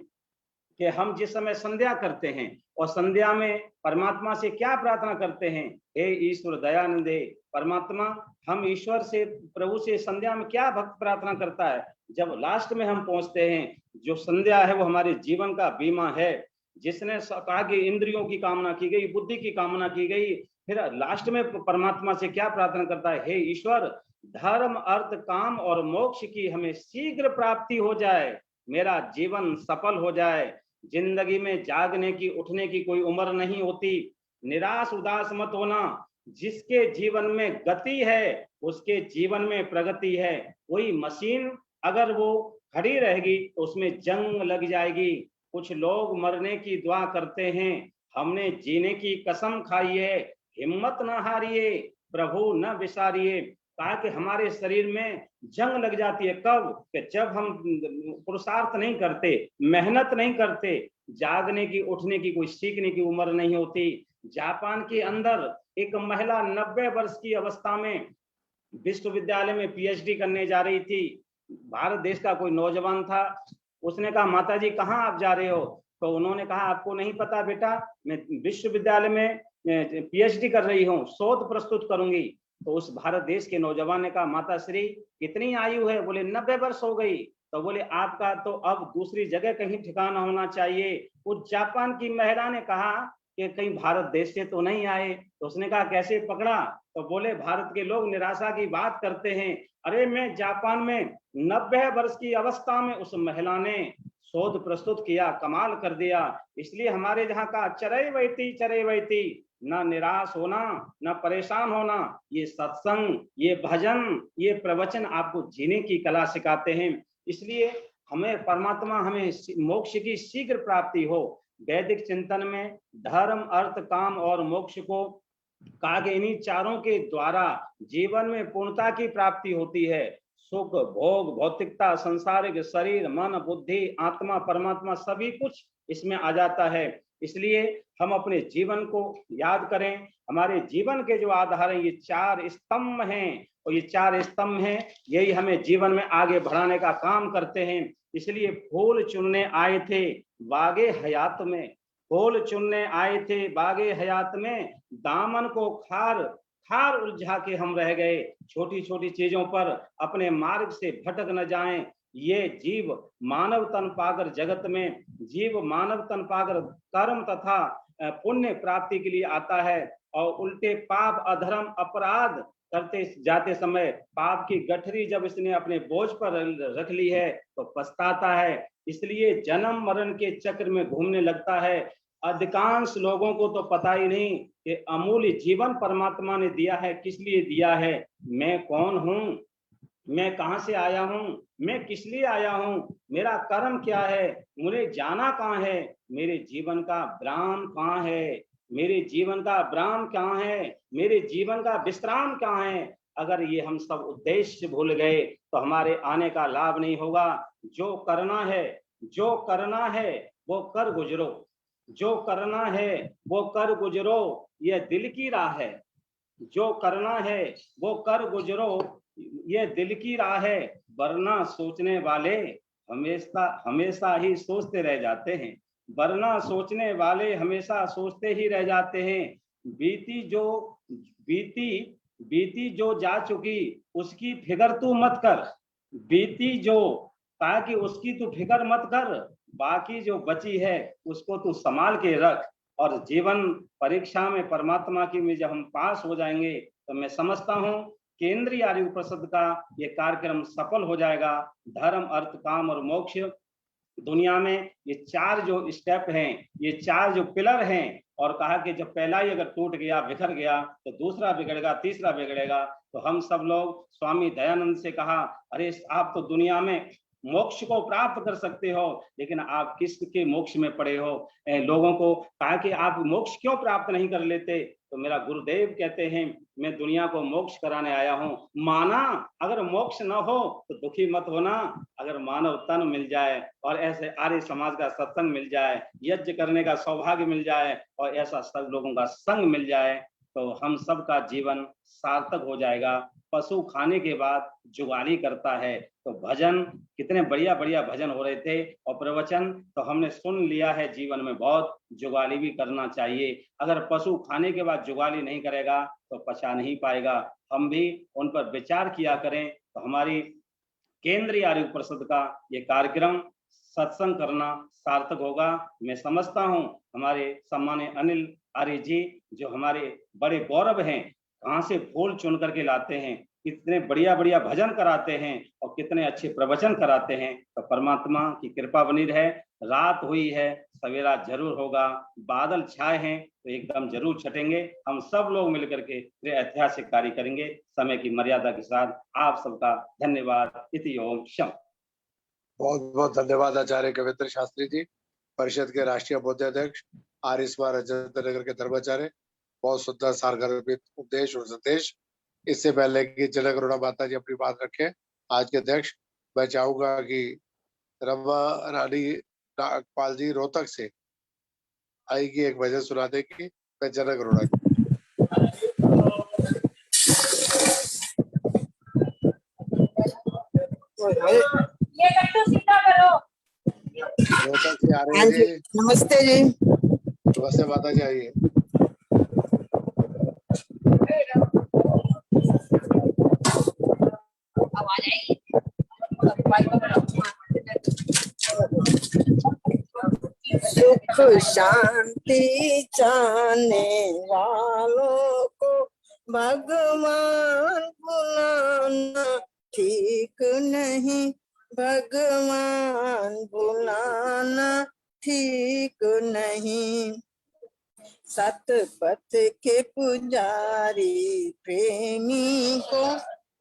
कि हम जिस समय संध्या करते हैं और संध्या में परमात्मा से क्या प्रार्थना करते हैं? हे ईश्वर दयानंदे, परमात्मा हम ईश्वर से, प्रभु से संध्या में क्या भक्त प्रार्थना करता है? जब लास्ट में हम पहुंचते हैं, जो संध्या है वो हमारे जीवन का बीमा है। जिसने कहा कि इंद्रियों की कामना की गई, बुद्धि की कामना की गई, फिर लास्ट में परमात्मा से क्या प्रार्थना करता है? हे ईश्वर, धर्म अर्थ काम और मोक्ष की हमें शीघ्र प्राप्ति हो जाए, मेरा जीवन सफल हो जाए। जिंदगी में जागने की, उठने की कोई उम्र नहीं होती। निराश उदास मत होना। जिसके जीवन में गति है उसके जीवन में प्रगति है। कोई मशीन अगर वो खड़ी रहेगी तो उसमें जंग लग जाएगी। कुछ लोग मरने की दुआ करते हैं, हमने जीने की कसम खाई है, हिम्मत न हारिए, प्रभु न विसारिए। कहा कि हमारे शरीर में जंग लग जाती है। कब? कि जब हम पुरुषार्थ नहीं करते, मेहनत नहीं करते। जागने की, उठने की, कोई सीखने की उम्र नहीं होती। जापान के अंदर एक महिला 90 वर्ष की अवस्था में विश्वविद्यालय में पीएचडी करने जा रही थी। भारत देश का कोई नौजवान था, उसने कहा माताजी कहाँ आप जा रहे हो? तो उन्होंने कहा आपको नहीं पता बेटा, मैं विश्वविद्यालय में पीएचडी कर रही हूँ, शोध प्रस्तुत करूंगी। तो उस भारत देश के नौजवान ने कहा माता श्री कितनी आयु है? बोले 90 वर्ष हो गई। तो बोले आपका तो अब दूसरी जगह कहीं ठिकाना होना चाहिए। उस जापान की महिला ने कहा कि कहीं भारत देश से तो नहीं आए? तो उसने कहा कैसे पकड़ा? तो बोले भारत के लोग निराशा की बात करते हैं। अरे मैं जापान में 90 वर्ष की अवस्था में उस महिला ने शोध प्रस्तुत किया, कमाल कर दिया। इसलिए हमारे जहाँ का चरई वैती, न निराश होना, न परेशान होना। ये सत्संग, ये भजन, ये प्रवचन आपको जीने की कला सिखाते हैं। इसलिए हमें परमात्मा, हमें मोक्ष की शीघ्र प्राप्ति हो। वैदिक चिंतन में धर्म अर्थ काम और मोक्ष को कहा कि इन्हीं चारों के द्वारा जीवन में पूर्णता की प्राप्ति होती है। सुख भोग भौतिकता संसारिक शरीर मन बुद्धि आत्मा परमात्मा सभी कुछ इसमें आ जाता है। इसलिए हम अपने जीवन को याद करें। हमारे जीवन के जो आधार हैं ये 4 स्तंभ हैं, और ये 4 स्तंभ हैं, यही हमें जीवन में आगे बढ़ाने का काम करते हैं। इसलिए फूल चुनने आए थे बागे हयात में, फूल चुनने आए थे बागे हयात में, दामन को खार उलझा के हम रह गए। छोटी छोटी चीजों पर अपने मार्ग से भटक न जाएं। ये जीव मानव तन पाकर जगत में, जीव मानव तन पाकर कर्म तथा पुण्य प्राप्ति के लिए आता है, और उल्टे पाप अधर्म अपराध करते जाते समय पाप की गठरी जब इसने अपने बोझ पर रख ली है तो पछताता है। इसलिए जन्म मरण के चक्र में घूमने लगता है। अधिकांश लोगों को तो पता ही नहीं कि अमूल्य जीवन परमात्मा ने दिया है, किस लिए दिया है। मैं कौन हूँ, मैं कहाँ से आया हूँ, मैं किस लिए आया हूँ, मेरा कर्म क्या है, मुझे जाना कहाँ है, मेरे जीवन का ब्राह्म कहाँ है, मेरे जीवन का ब्राह्म कहाँ है, मेरे जीवन का विश्राम कहाँ है। अगर ये हम सब उद्देश्य भूल गए तो हमारे आने का लाभ नहीं होगा। जो करना है वो कर गुजरो, जो करना है वो कर गुजरो, ये दिल की राह है। जो करना है वो कर गुजरो, ये दिल की राह है। वरना सोचने वाले हमेशा ही सोचते रह जाते हैं, वरना सोचने वाले हमेशा सोचते ही रह जाते हैं। बीती जो जा चुकी उसकी फिक्र तू मत कर, बीती जो ताकि उसकी तू फिक्र मत कर, बाकी जो बची है उसको तू संभाल के रख। और जीवन परीक्षा में परमात्मा की में जब हम पास हो जाएंगे तो मैं समझता हूँ केंद्रीय आर्य परिषद का ये कार्यक्रम सफल हो जाएगा। धर्म अर्थ काम और मोक्ष, दुनिया में ये 4 जो स्टेप हैं, ये 4 जो पिलर हैं, और कहा कि जब पहला ही अगर टूट गया बिखर गया तो दूसरा बिगड़ेगा, तीसरा बिगड़ेगा। तो हम सब लोग स्वामी दयानंद से कहा अरे आप तो दुनिया में मोक्ष को प्राप्त कर सकते हो, लेकिन आप किसके मोक्ष में पड़े हो। लोगों को कहा कि आप मोक्ष क्यों प्राप्त नहीं कर लेते। तो मेरा गुरुदेव कहते हैं मैं दुनिया को मोक्ष कराने आया हूँ। माना अगर मोक्ष न हो तो दुखी मत होना, अगर मानव तन मिल जाए और ऐसे आर्य समाज का सत्संग मिल जाए, यज्ञ करने का सौभाग्य मिल जाए और ऐसा सब लोगों का संग मिल जाए तो हम सबका जीवन सार्थक हो जाएगा। पशु खाने के बाद जुगाली करता है, तो भजन कितने बढ़िया बढ़िया भजन हो रहे थे और प्रवचन तो हमने सुन लिया है। जीवन में बहुत जुगाली भी करना चाहिए। अगर पशु खाने के बाद जुगाली नहीं करेगा तो पचा नहीं पाएगा। हम भी उन पर विचार किया करें। तो हमारी केंद्रीय आरोग्य परिषद का ये कार्यक्रम सत्संग करना सार्थक होगा। मैं समझता हूँ हमारे सम्मानीय अनिल आर्य जी जो हमारे बड़े गौरव हैं, कहाँ से फूल चुन करके लाते हैं, कितने बढ़िया बढ़िया भजन कराते हैं और कितने अच्छे प्रवचन कराते हैं। तो परमात्मा की कृपा बनी रहे। रात हुई है, सवेरा जरूर होगा, बादल छाए हैं तो एकदम जरूर छटेंगे। हम सब लोग मिलकर के ऐतिहासिक कार्य करेंगे। समय की मर्यादा के साथ आप सबका धन्यवाद। इति ओम शम। बहुत बहुत धन्यवाद आचार्य कवित्र शास्त्री जी, परिषद के राष्ट्रीय बोधाध्यक्ष, आर्य समाज रजत नगर के धर्माचार्य। बहुत सुंदर सारगर्भित उपदेश और संदेश। इससे पहले कि जनक रुणा माता जी अपनी बात रखें, आज के अध्यक्ष, मैं चाहूंगा कि रमा रानी नागपाल जी रोहतक से आएगी, एक भजन सुना देगी। मैं जनक रुणा ये लट्टू सीधा करो। रोहतक से आ रहे हैं जी। नमस्ते जी। नमस्ते माता जी, आइए। आवाज आई। सुख शांति चाहने वालों को भगवान बुलाना ठीक नहीं, भगवान बुलाना ठीक नहीं। सतपथ के पुजारी प्रेमी को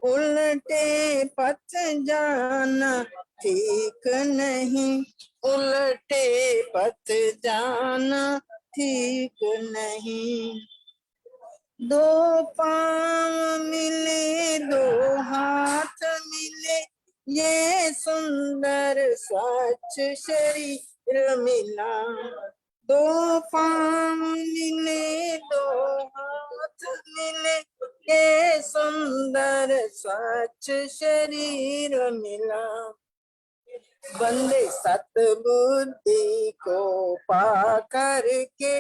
उल्टे पथ जाना ठीक नहीं, उल्टे पथ जाना ठीक नहीं। दो पाँव मिले, दो हाथ मिले, ये सुंदर स्वच्छ शरीर मिला। दो पाँव मिले, दो हाथ मिले, ये सुंदर स्वच्छ शरीर मिला। बंदे सतबुद्धि को पा करके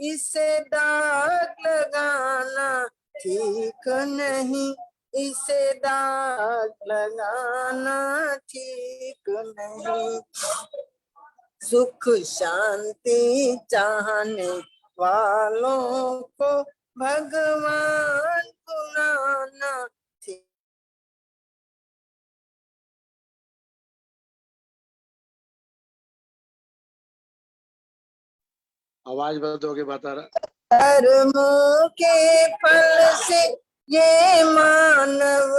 इसे दाग लगाना ठीक नहीं, इसे दाग लगाना ठीक नहीं। सुख शांति चाहने वालों को भगवान बुलाना ठीक। आवाज बंद हो गई माता। कर्मों के फल से ये मानव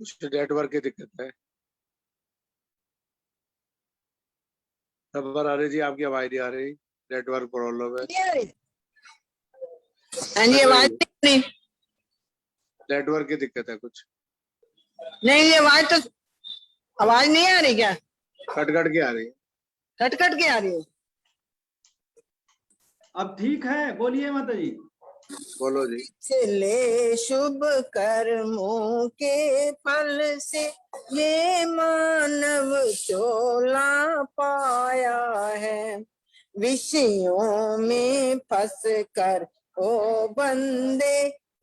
कुछ नेटवर्क की दिक्कत है। नंबर आ रही जी, आपकी आवाज नहीं आ रही, नेटवर्क प्रॉब्लम है। हाँ जी, आवाज नहीं, नेटवर्क की दिक्कत है कुछ। नहीं आवाज तो आवाज नहीं आ रही क्या? कट कट के आ रही है। कट कट के आ रही है। अब ठीक है, बोलिए माता जी। बोलो जी। चले शुभ कर्मों के फल से ये मानव चोला पाया है। विषयों में फंस कर ओ बंदे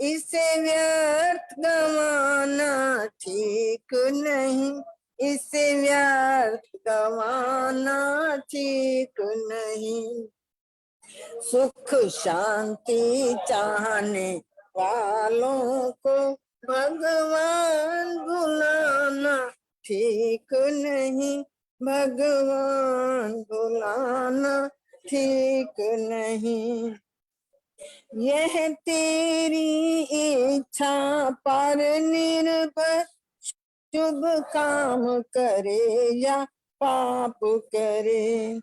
इसे व्यर्थ गवाना ठीक नहीं, इसे व्यर्थ गवाना ठीक नहीं। सुख शांति चाहने वालों को भगवान बुलाना ठीक नहीं, भगवान बुलाना ठीक नहीं। यह तेरी इच्छा पर निर्भर, शुभ काम करे या पाप करे।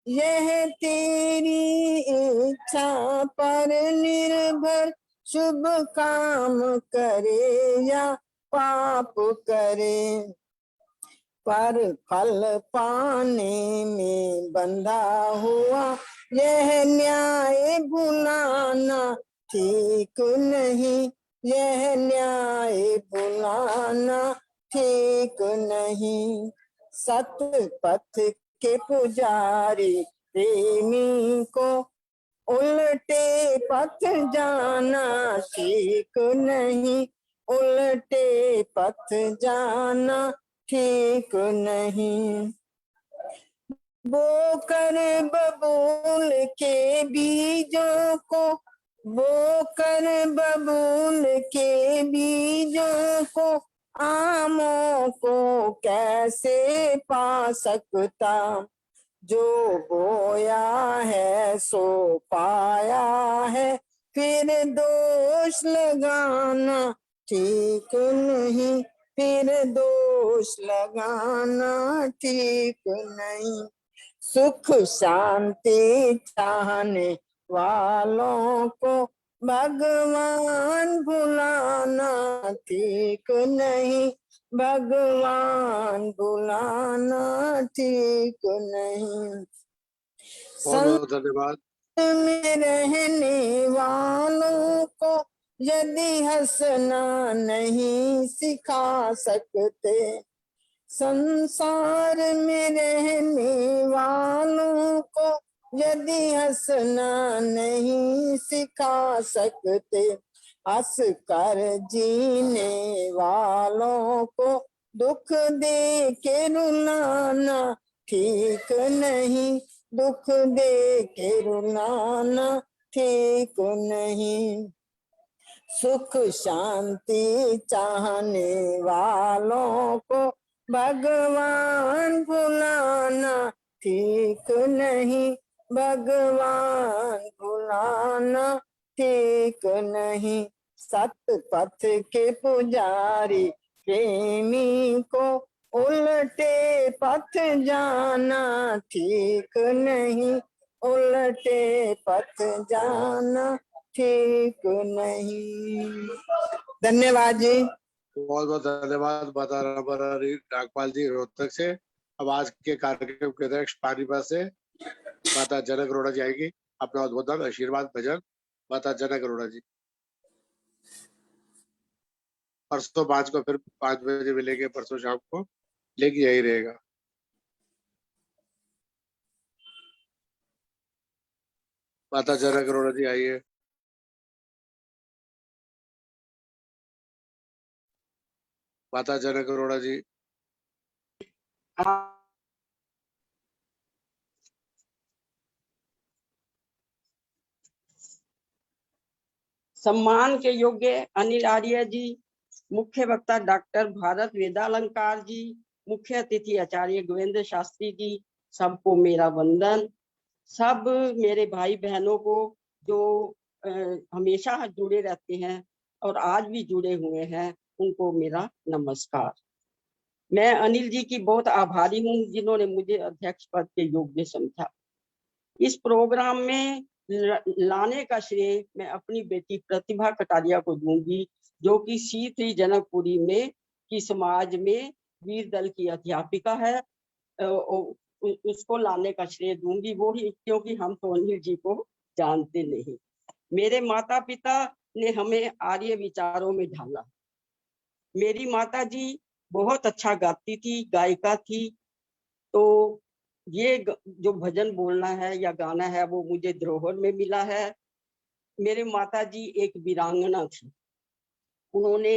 यह तेरी इच्छा पर निर्भर, शुभ काम करे या पाप करे। पर फल पाने में बंधा हुआ यह न्याय भुलाना ठीक नहीं, यह न्याय भुलाना ठीक नहीं। सत पथ के पुजारी प्रेमी को उल्टे पथ जाना ठीक नहीं, उल्टे पथ जाना ठीक नहीं। बोकर बबूल के बीजों को, बोकर बबूल के बीजों को आमों को कैसे पा सकता। जो बोया है सो पाया है, फिर दोष लगाना ठीक नहीं, फिर दोष लगाना ठीक नहीं। सुख शांति चाहने वालों को भगवान भुलाना ठीक नहीं, भगवान भुलाना ठीक नहीं। बहुत धन्यवाद। में रहने वालों को यदि हंसना नहीं सिखा सकते, संसार में रहने वालों को यदि हंसना नहीं सिखा सकते, हंस कर जीने वालों को दुख दे के रुलाना ठीक नहीं, दुख दे के रुलाना ठीक नहीं। सुख शांति चाहने वालों को भगवान भुलाना ठीक नहीं, भगवान भुलाना ठीक नहीं। सत पथ के पुजारी प्रेमी को उल्टे पथ जाना ठीक नहीं, उल्टे पथ जाना ठीक नहीं। धन्यवाद जी। बहुत बहुत धन्यवाद माता रामारानी नागपाल जी रोहतक से। अब आज के कार्यक्रम के अध्यक्ष पानीपत से माता जनक अरोड़ा जी आएगी, अपना उद्बोधन आशीर्वाद भजन माता जनक अरोड़ा जी। परसों 5 को फिर 5 बजे मिलेंगे, परसों शाम को, लेकिन यही रहेगा। माता जनक अरोड़ा जी आइए। माता जनक अरोड़ा जी। सम्मान के योग्य अनिल आर्य जी, मुख्य वक्ता डॉक्टर भारत वेदालंकार जी, मुख्य अतिथि आचार्य गोविंद शास्त्री जी, सबको मेरा वंदन। सब मेरे भाई बहनों को जो हमेशा जुड़े रहते हैं और आज भी जुड़े हुए हैं, उनको मेरा नमस्कार। मैं अनिल जी की बहुत आभारी हूँ जिन्होंने मुझे अध्यक्ष पद के योग्य समझा। इस प्रोग्राम में लाने का श्रेय मैं अपनी बेटी प्रतिभा कटारिया को दूंगी, जो कि C3 जनकपुरी में की समाज में वीर दल की अध्यापिका है। उसको लाने का श्रेय दूंगी वो ही, क्योंकि हम तो अनिल जी को जानते नहीं। मेरे माता पिता ने हमें आर्य विचारों में ढाला। मेरी माता जी बहुत अच्छा गाती थी, गायिका थी। तो ये जो भजन बोलना है या गाना है वो मुझे धरोहर में मिला है। मेरे माता जी एक वीरांगना थी। उन्होंने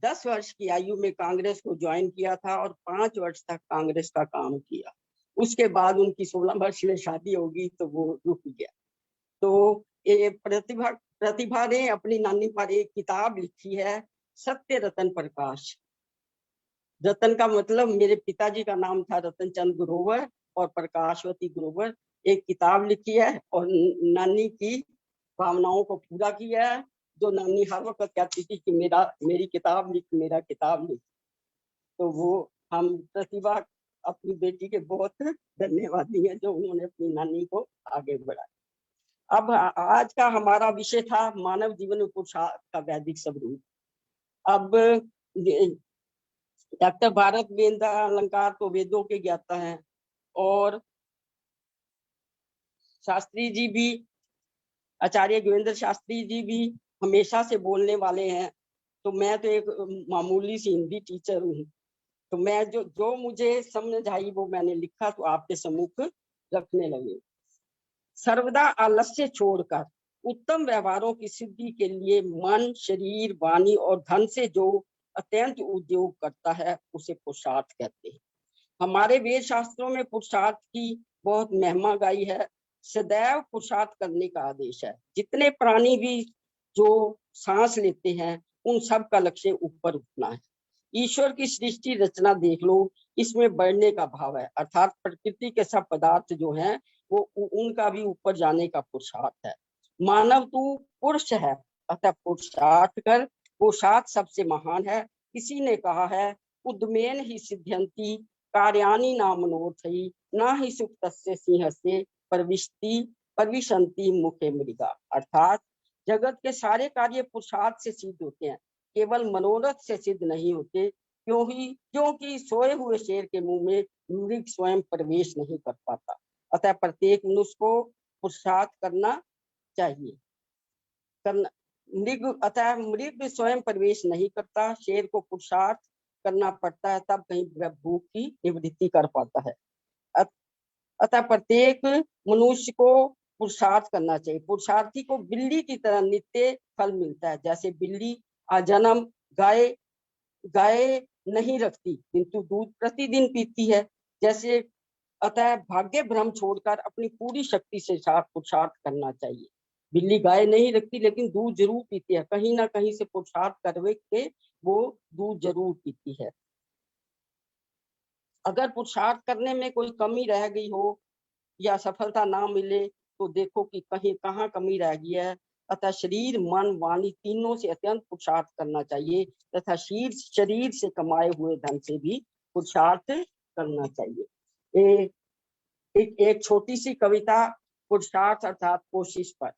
10 वर्ष की आयु में कांग्रेस को ज्वाइन किया था और 5 वर्ष तक कांग्रेस का काम किया। उसके बाद उनकी 16 वर्ष में शादी होगी तो वो रुक गया। तो ये प्रतिभा ने अपनी नानी पर एक किताब लिखी है, सत्य रतन प्रकाश। रतन का मतलब मेरे पिताजी का नाम था रतन चंद ग्रोवर और प्रकाशवती ग्रोवर। एक किताब लिखी है और नानी की भावनाओं को पूरा किया है। जो नानी हर वक्त कहती थी कि मेरी किताब लिख, मेरा किताब लिख। तो वो हम प्रतिभा अपनी बेटी के बहुत धन्यवादी हैं जो उन्होंने अपनी नानी को आगे बढ़ाया। अब आज का हमारा विषय था मानव जीवन में पुरुषार्थ का वैदिक स्वरूप। अब डॉक्टर भारत वेदालंकार तो वेदों के ज्ञाता हैं, और शास्त्री जी भी, आचार्य गोविंद शास्त्री जी भी हमेशा से बोलने वाले हैं। तो मैं तो एक मामूली सी हिंदी टीचर हूँ, तो मैं जो मुझे समझ आई वो मैंने लिखा, तो आपके सम्मुख रखने लगे। सर्वदा आलस्य छोड़कर उत्तम व्यवहारों की सिद्धि के लिए मन, शरीर, वाणी और धन से जो अत्यंत उद्योग करता है उसे पुरुषार्थ कहते हैं। हमारे वेद शास्त्रों में पुरुषार्थ की बहुत महिमा गाई है। सदैव पुरुषार्थ करने का आदेश है। जितने प्राणी भी जो सांस लेते हैं उन सब का लक्ष्य ऊपर उठना है। ईश्वर की सृष्टि रचना देख लो, इसमें बढ़ने का भाव है, अर्थात प्रकृति के सब पदार्थ जो हैं वो उनका भी ऊपर जाने का पुरुषार्थ है। मानव तू पुरुष है, अतः पुरुषार्थ कर, पुरुषार्थ सबसे महान है। किसी ने कहा है, उद्मेन ही सिद्ध्यंती कार्याणि न मनोरथई, न ही सुख तस्य सिंहस्य प्रविशन्ति मुखे मृगा। अर्थात जगत के सारे कार्य पुरुषार्थ से सिद्ध होते हैं, केवल मनोरथ से सिद्ध नहीं होते। क्योंकि सोए हुए शेर के मुंह में मृग स्वयं प्रवेश नहीं कर पाता। अतः प्रत्येक मनुष्य को पुरुषार्थ करना चाहिए। अतः मृग स्वयं प्रवेश नहीं करता, शेर को पुरुषार्थ करना पड़ता है, तब कहीं भूख की निवृत्ति कर पाता है। अतः प्रत्येक मनुष्य को पुरुषार्थ करना चाहिए। पुरुषार्थी को बिल्ली की तरह नित्य फल मिलता है। जैसे बिल्ली आजन्म गाय नहीं रखती किंतु दूध प्रतिदिन पीती है, जैसे अतः भाग्य भ्रम छोड़कर अपनी पूरी शक्ति से पुरुषार्थ करना चाहिए। बिल्ली गाय नहीं रखती लेकिन दूध जरूर पीती है, कहीं ना कहीं से पुरुषार्थ करवे के वो दूध जरूर पीती है। अगर पुरुषार्थ करने में कोई कमी रह गई हो या सफलता ना मिले तो देखो कि कहीं कहाँ कमी रह गई है। अतः शरीर, मन, वाणी तीनों से अत्यंत पुरुषार्थ करना चाहिए तथा शरीर से कमाए हुए धन से भी पुरुषार्थ करना चाहिए। एक छोटी सी कविता पुरुषार्थ अर्थात कोशिश पर।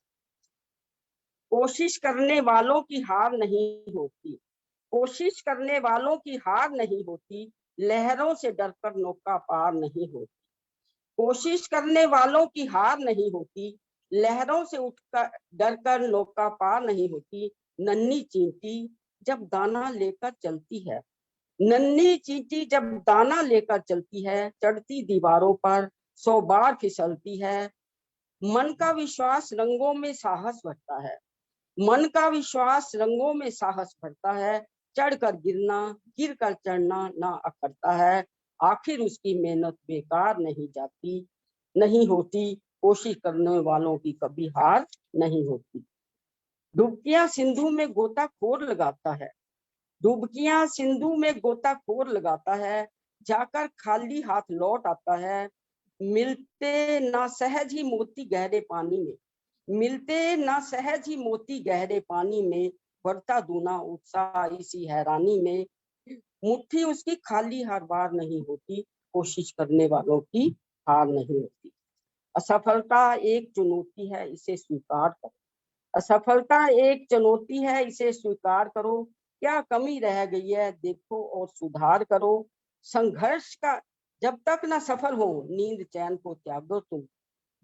कोशिश करने वालों की हार नहीं होती, कोशिश करने वालों की हार नहीं होती, लहरों से डरकर नौका पार नहीं होती। कोशिश करने वालों की हार नहीं होती, लहरों से उठकर डरकर नौका पार नहीं होती। नन्ही चींटी जब दाना लेकर चलती है, नन्ही चींटी जब दाना लेकर चलती है, चढ़ती दीवारों पर 100 बार फिसलती है। मन का विश्वास रंगों में साहस भरता है, मन का विश्वास रंगों में साहस भरता है। चढ़कर गिरना, गिर कर चढ़ना ना अखरता है। आखिर उसकी मेहनत बेकार नहीं होती। कोशिश करने वालों की कभी हार नहीं होती। डुबकियां सिंधु में गोताखोर लगाता है, डुबकियां सिंधु में गोताखोर लगाता है, जाकर खाली हाथ लौट आता है। मिलते ना सहज ही मोती गहरे पानी में, मिलते ना सहज ही मोती गहरे पानी में, बढ़ता दूना उत्साह इसी हैरानी में। मुट्ठी उसकी खाली हर बार नहीं होती, कोशिश करने वालों की हार नहीं होती। असफलता एक चुनौती है, इसे स्वीकार करो। असफलता एक चुनौती है, इसे स्वीकार करो। क्या कमी रह गई है देखो और सुधार करो। संघर्ष का जब तक न सफल हो नींद चैन को त्यागो तुम,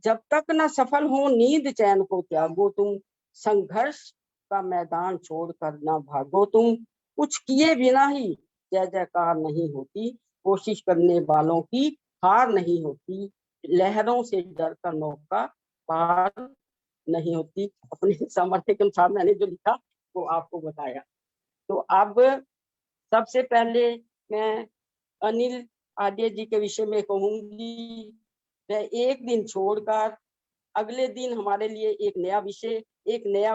जब तक न सफल हो नींद चैन को त्यागो तुम। संघर्ष का मैदान छोड़कर न भागो तुम। कुछ किए बिना ही जय जयकार नहीं होती, कोशिश करने वालों की हार नहीं होती। लहरों से डरकर नौका पार नहीं होती। अपने सामर्थ्य के अनुसार मैंने जो लिखा वो आपको बताया। तो अब सबसे पहले मैं अनिल आर्य जी के विषय में कहूंगी। मैं एक दिन छोड़कर अगले दिन हमारे लिए एक नया विषय, एक नया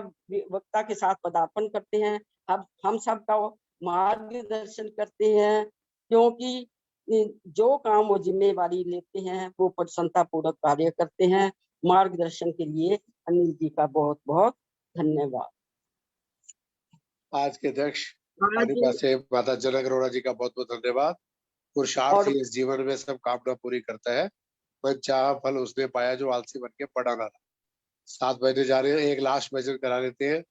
वक्ता के साथ पदार्पण करते हैं। अब हम सब का मार्गदर्शन करते हैं, क्योंकि जो काम वो जिम्मेवारी लेते हैं वो प्रसन्नता पूर्वक कार्य करते हैं। मार्गदर्शन के लिए अनिल जी का बहुत बहुत धन्यवाद। आज के अध्यक्ष माता जनक अरोड़ा जी का बहुत बहुत धन्यवाद। पुरुषार्थ ही इस जीवन में सब कामना पूरी करता है, पर चाह फल उसने पाया जो आलसी बन के पड़ा ना। 7 बजे जा रहे हैं, एक लास्ट मेजर करा लेते हैं,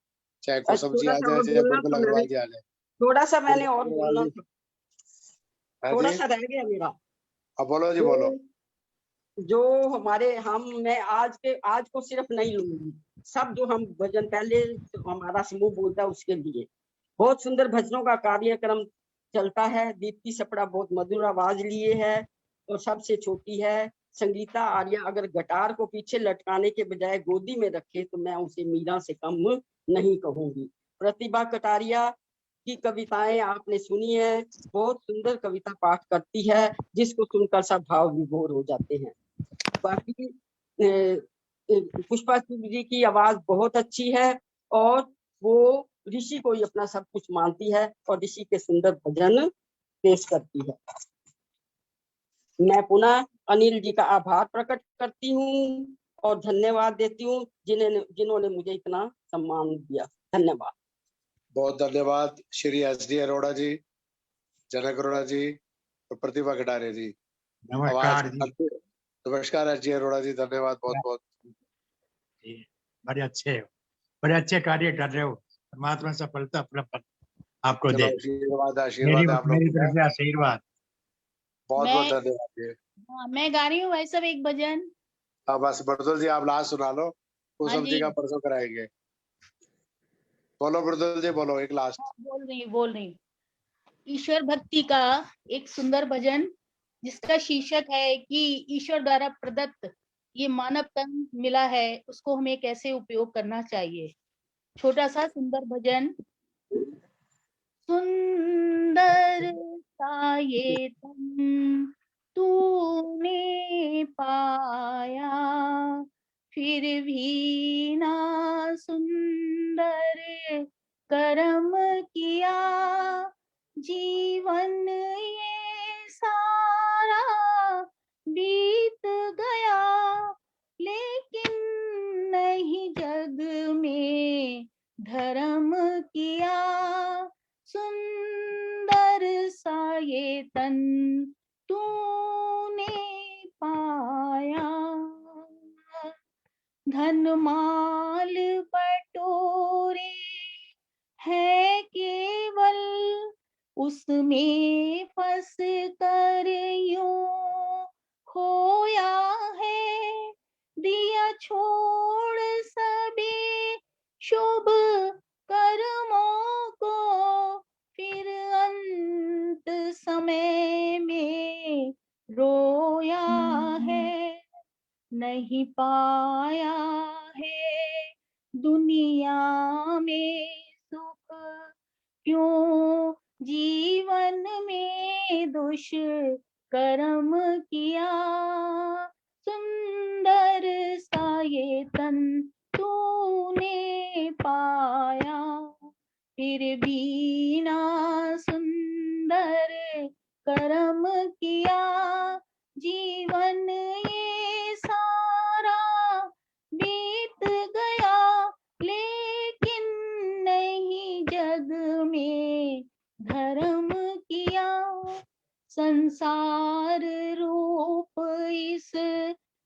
चाहे कुसुम जी आ जाए चाहे बिल्कुल अग्रवाल जी आ जाए। थोड़ा सा मैंने और बोलना था। थोड़ा जी सा रह गया मेरा। अब बोलो जी, बोलो। जो हमारे मैं आज को सिर्फ नहीं लूंगी, सब जो हम भजन पहले हमारा समूह बोलता है उसके लिए बहुत सुंदर भजनों का कार्यक्रम चलता है। दीप्ति सपड़ा बहुत मधुर आवाज लिए है और सबसे छोटी है संगीता आर्या। अगर गिटार को पीछे लटकाने के बजाय गोदी में रखे तो मैं उसे मीरा से कम नहीं कहूंगी। प्रतिभा कटारिया की कविताएं आपने सुनी है, बहुत सुंदर कविता पाठ करती है जिसको सुनकर सब भाव विभोर हो जाते हैं। बाकी पुष्पा जी की आवाज बहुत अच्छी है और वो ऋषि को ही अपना सब कुछ मानती है और ऋषि के सुंदर भजन पेश करती है। मैं पुनः अनिल जी का आभार प्रकट करती हूँ और धन्यवाद देती हूँ जिन्होंने मुझे इतना सम्मान दिया। धन्यवाद। बहुत धन्यवाद श्री एस.डी. अरोड़ा जी, जनक अरोड़ा जी और प्रतिभा कटारिया जी। नमस्कार जी। नमस्कार एस.डी. अरोड़ा जी, धन्यवाद बहुत बहुत। बड़े अच्छे कार्य कर रहे हो। परमात्मा सफलता आपको दे। आशीर्वाद आशीर्वाद आप लोग मेरी तरफ से आशीर्वाद। बहुत बहुत धन्यवाद जी। मैं गा रही हूँ भाई साहब एक भजन। बस मृदुल जी आप लास्ट सुना लो, कुशल जी का परसों कराएंगे। बोलो मृदुल जी, बोलो एक लास्ट। बोल रही हूँ ईश्वर भक्ति का एक सुंदर भजन जिसका शीर्षक है कि ईश्वर द्वारा प्रदत्त ये मानव तन मिला है, उसको हमें कैसे उपयोग करना चाहिए। छोटा सा सुंदर भजन। सुंदर सा ये तन तूने पाया, फिर भी ना सुंदर कर्म किया। जीवन ये सारा बीत गया, लेकिन नहीं जग में धर्म किया। सुंदर सा ये तन तूने पाया, धन माल बटोरे है केवल, उसमें फंस कर यूं खोया है। दिया छोड़ सभी शुभ कर्मों को, फिर अंत समय में रोया है। नहीं पाया है दुनिया में सुख, क्यों जीवन में दुष्कर्म किया। सुंदर सा ये तन तूने पाया, फिर भी ना सुंदर कर्म किया। जीवन ये सारा बीत गया, लेकिन नहीं जग में धर्म किया। संसार रूप इस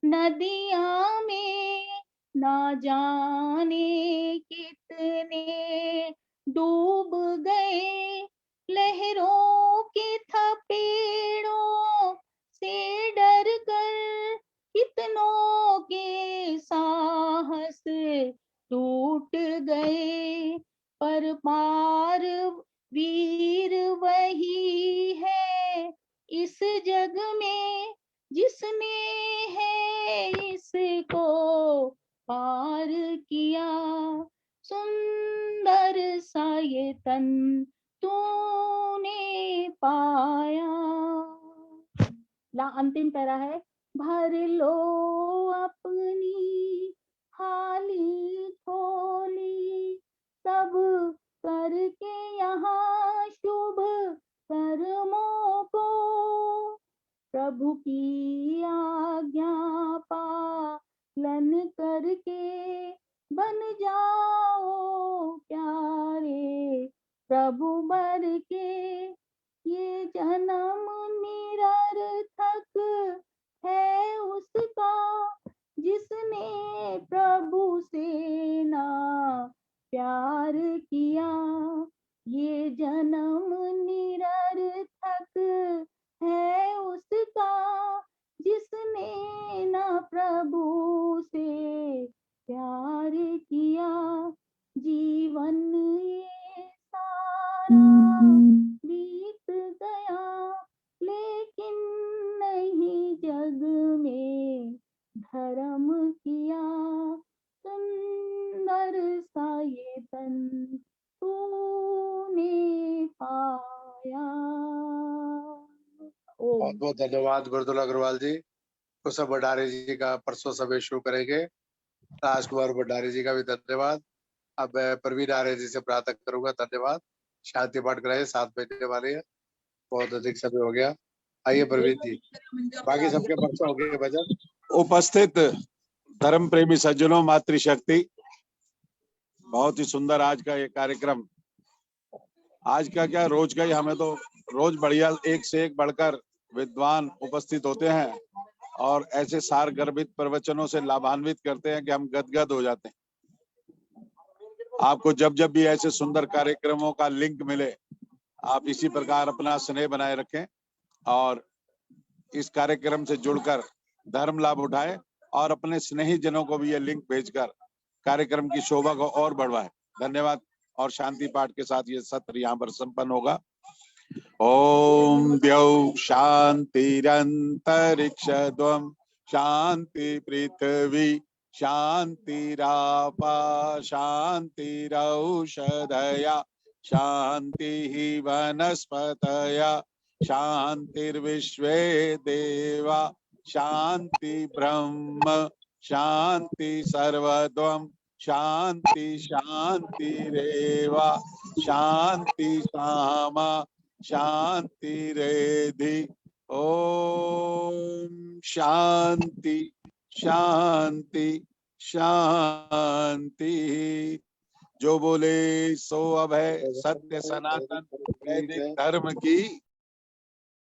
नदिया में ना जाने कितने डूब गए। लहरों के थपेड़ों से डर कर कितनों के साहस टूट गए। पर पार वीर वही है इस जग में, जिसने है इसको पार किया। सुंदर सा ये तन तूने पाया। अंतिम पैरा है। भर लो अपनी खाली झोली, सब करके यहाँ शुभ कर्मों को। प्रभु की आज्ञा पालन करके बन जाओ प्यारे प्रभु बर के। ये जन्म निरर्थक है उसका, जिसने प्रभु से ना प्यार किया। ये जन्म निरर्थक है उसका जिसने न प्रभु से प्यार किया। जीवन ये सारा बीत गया, लेकिन नहीं जग में धर्म किया। सुंदर सा ये तन तूने पाया। बहुत बहुत धन्यवाद गुरुदुल अग्रवाल जी। कुशल भंडारी जी का परसों सब शुरू करेंगे। राजकुमार भंडारी जी का भी धन्यवाद। अब मैं प्रवीण आर्य जी से प्रार्थना करूंगा। धन्यवाद। शांति पाठ कराइए, 7 बजने वाले हैं, बहुत अधिक समय हो गया। आइए प्रवीण जी, बाकी सबके परसों हो गए भजन। उपस्थित धर्म प्रेमी सज्जनों, मातृशक्ति, बहुत ही सुंदर आज का ये कार्यक्रम। आज का क्या, रोज का ही, हमें तो रोज बढ़िया एक से एक बढ़कर विद्वान उपस्थित होते हैं और ऐसे सार गर्भित प्रवचनों से लाभान्वित करते हैं कि हम गदगद हो जाते हैं। आपको जब जब भी ऐसे सुंदर कार्यक्रमों का लिंक मिले, आप इसी प्रकार अपना स्नेह बनाए रखें और इस कार्यक्रम से जुड़कर धर्म लाभ उठाएं और अपने स्नेही जनों को भी ये लिंक भेजकर कार्यक्रम की शोभा को और बढ़वाएं। धन्यवाद। और शांति पाठ के साथ ये सत्र यहाँ पर संपन्न होगा। ओम द्यौ शांतिरंतरिक्षध्वं शांति पृथ्वी शांतिरापा शांतिरौषधया शांति वनस्पतया शांतिर्विश्वे देवा शांति ब्रह्म शांति सर्वद्वं शांति शांतिरेवा शांति सामा शांति रेधि। ओम शांति शांति शांति। जो बोले सो अब है। सत्य सनातन वैदिक धर्म की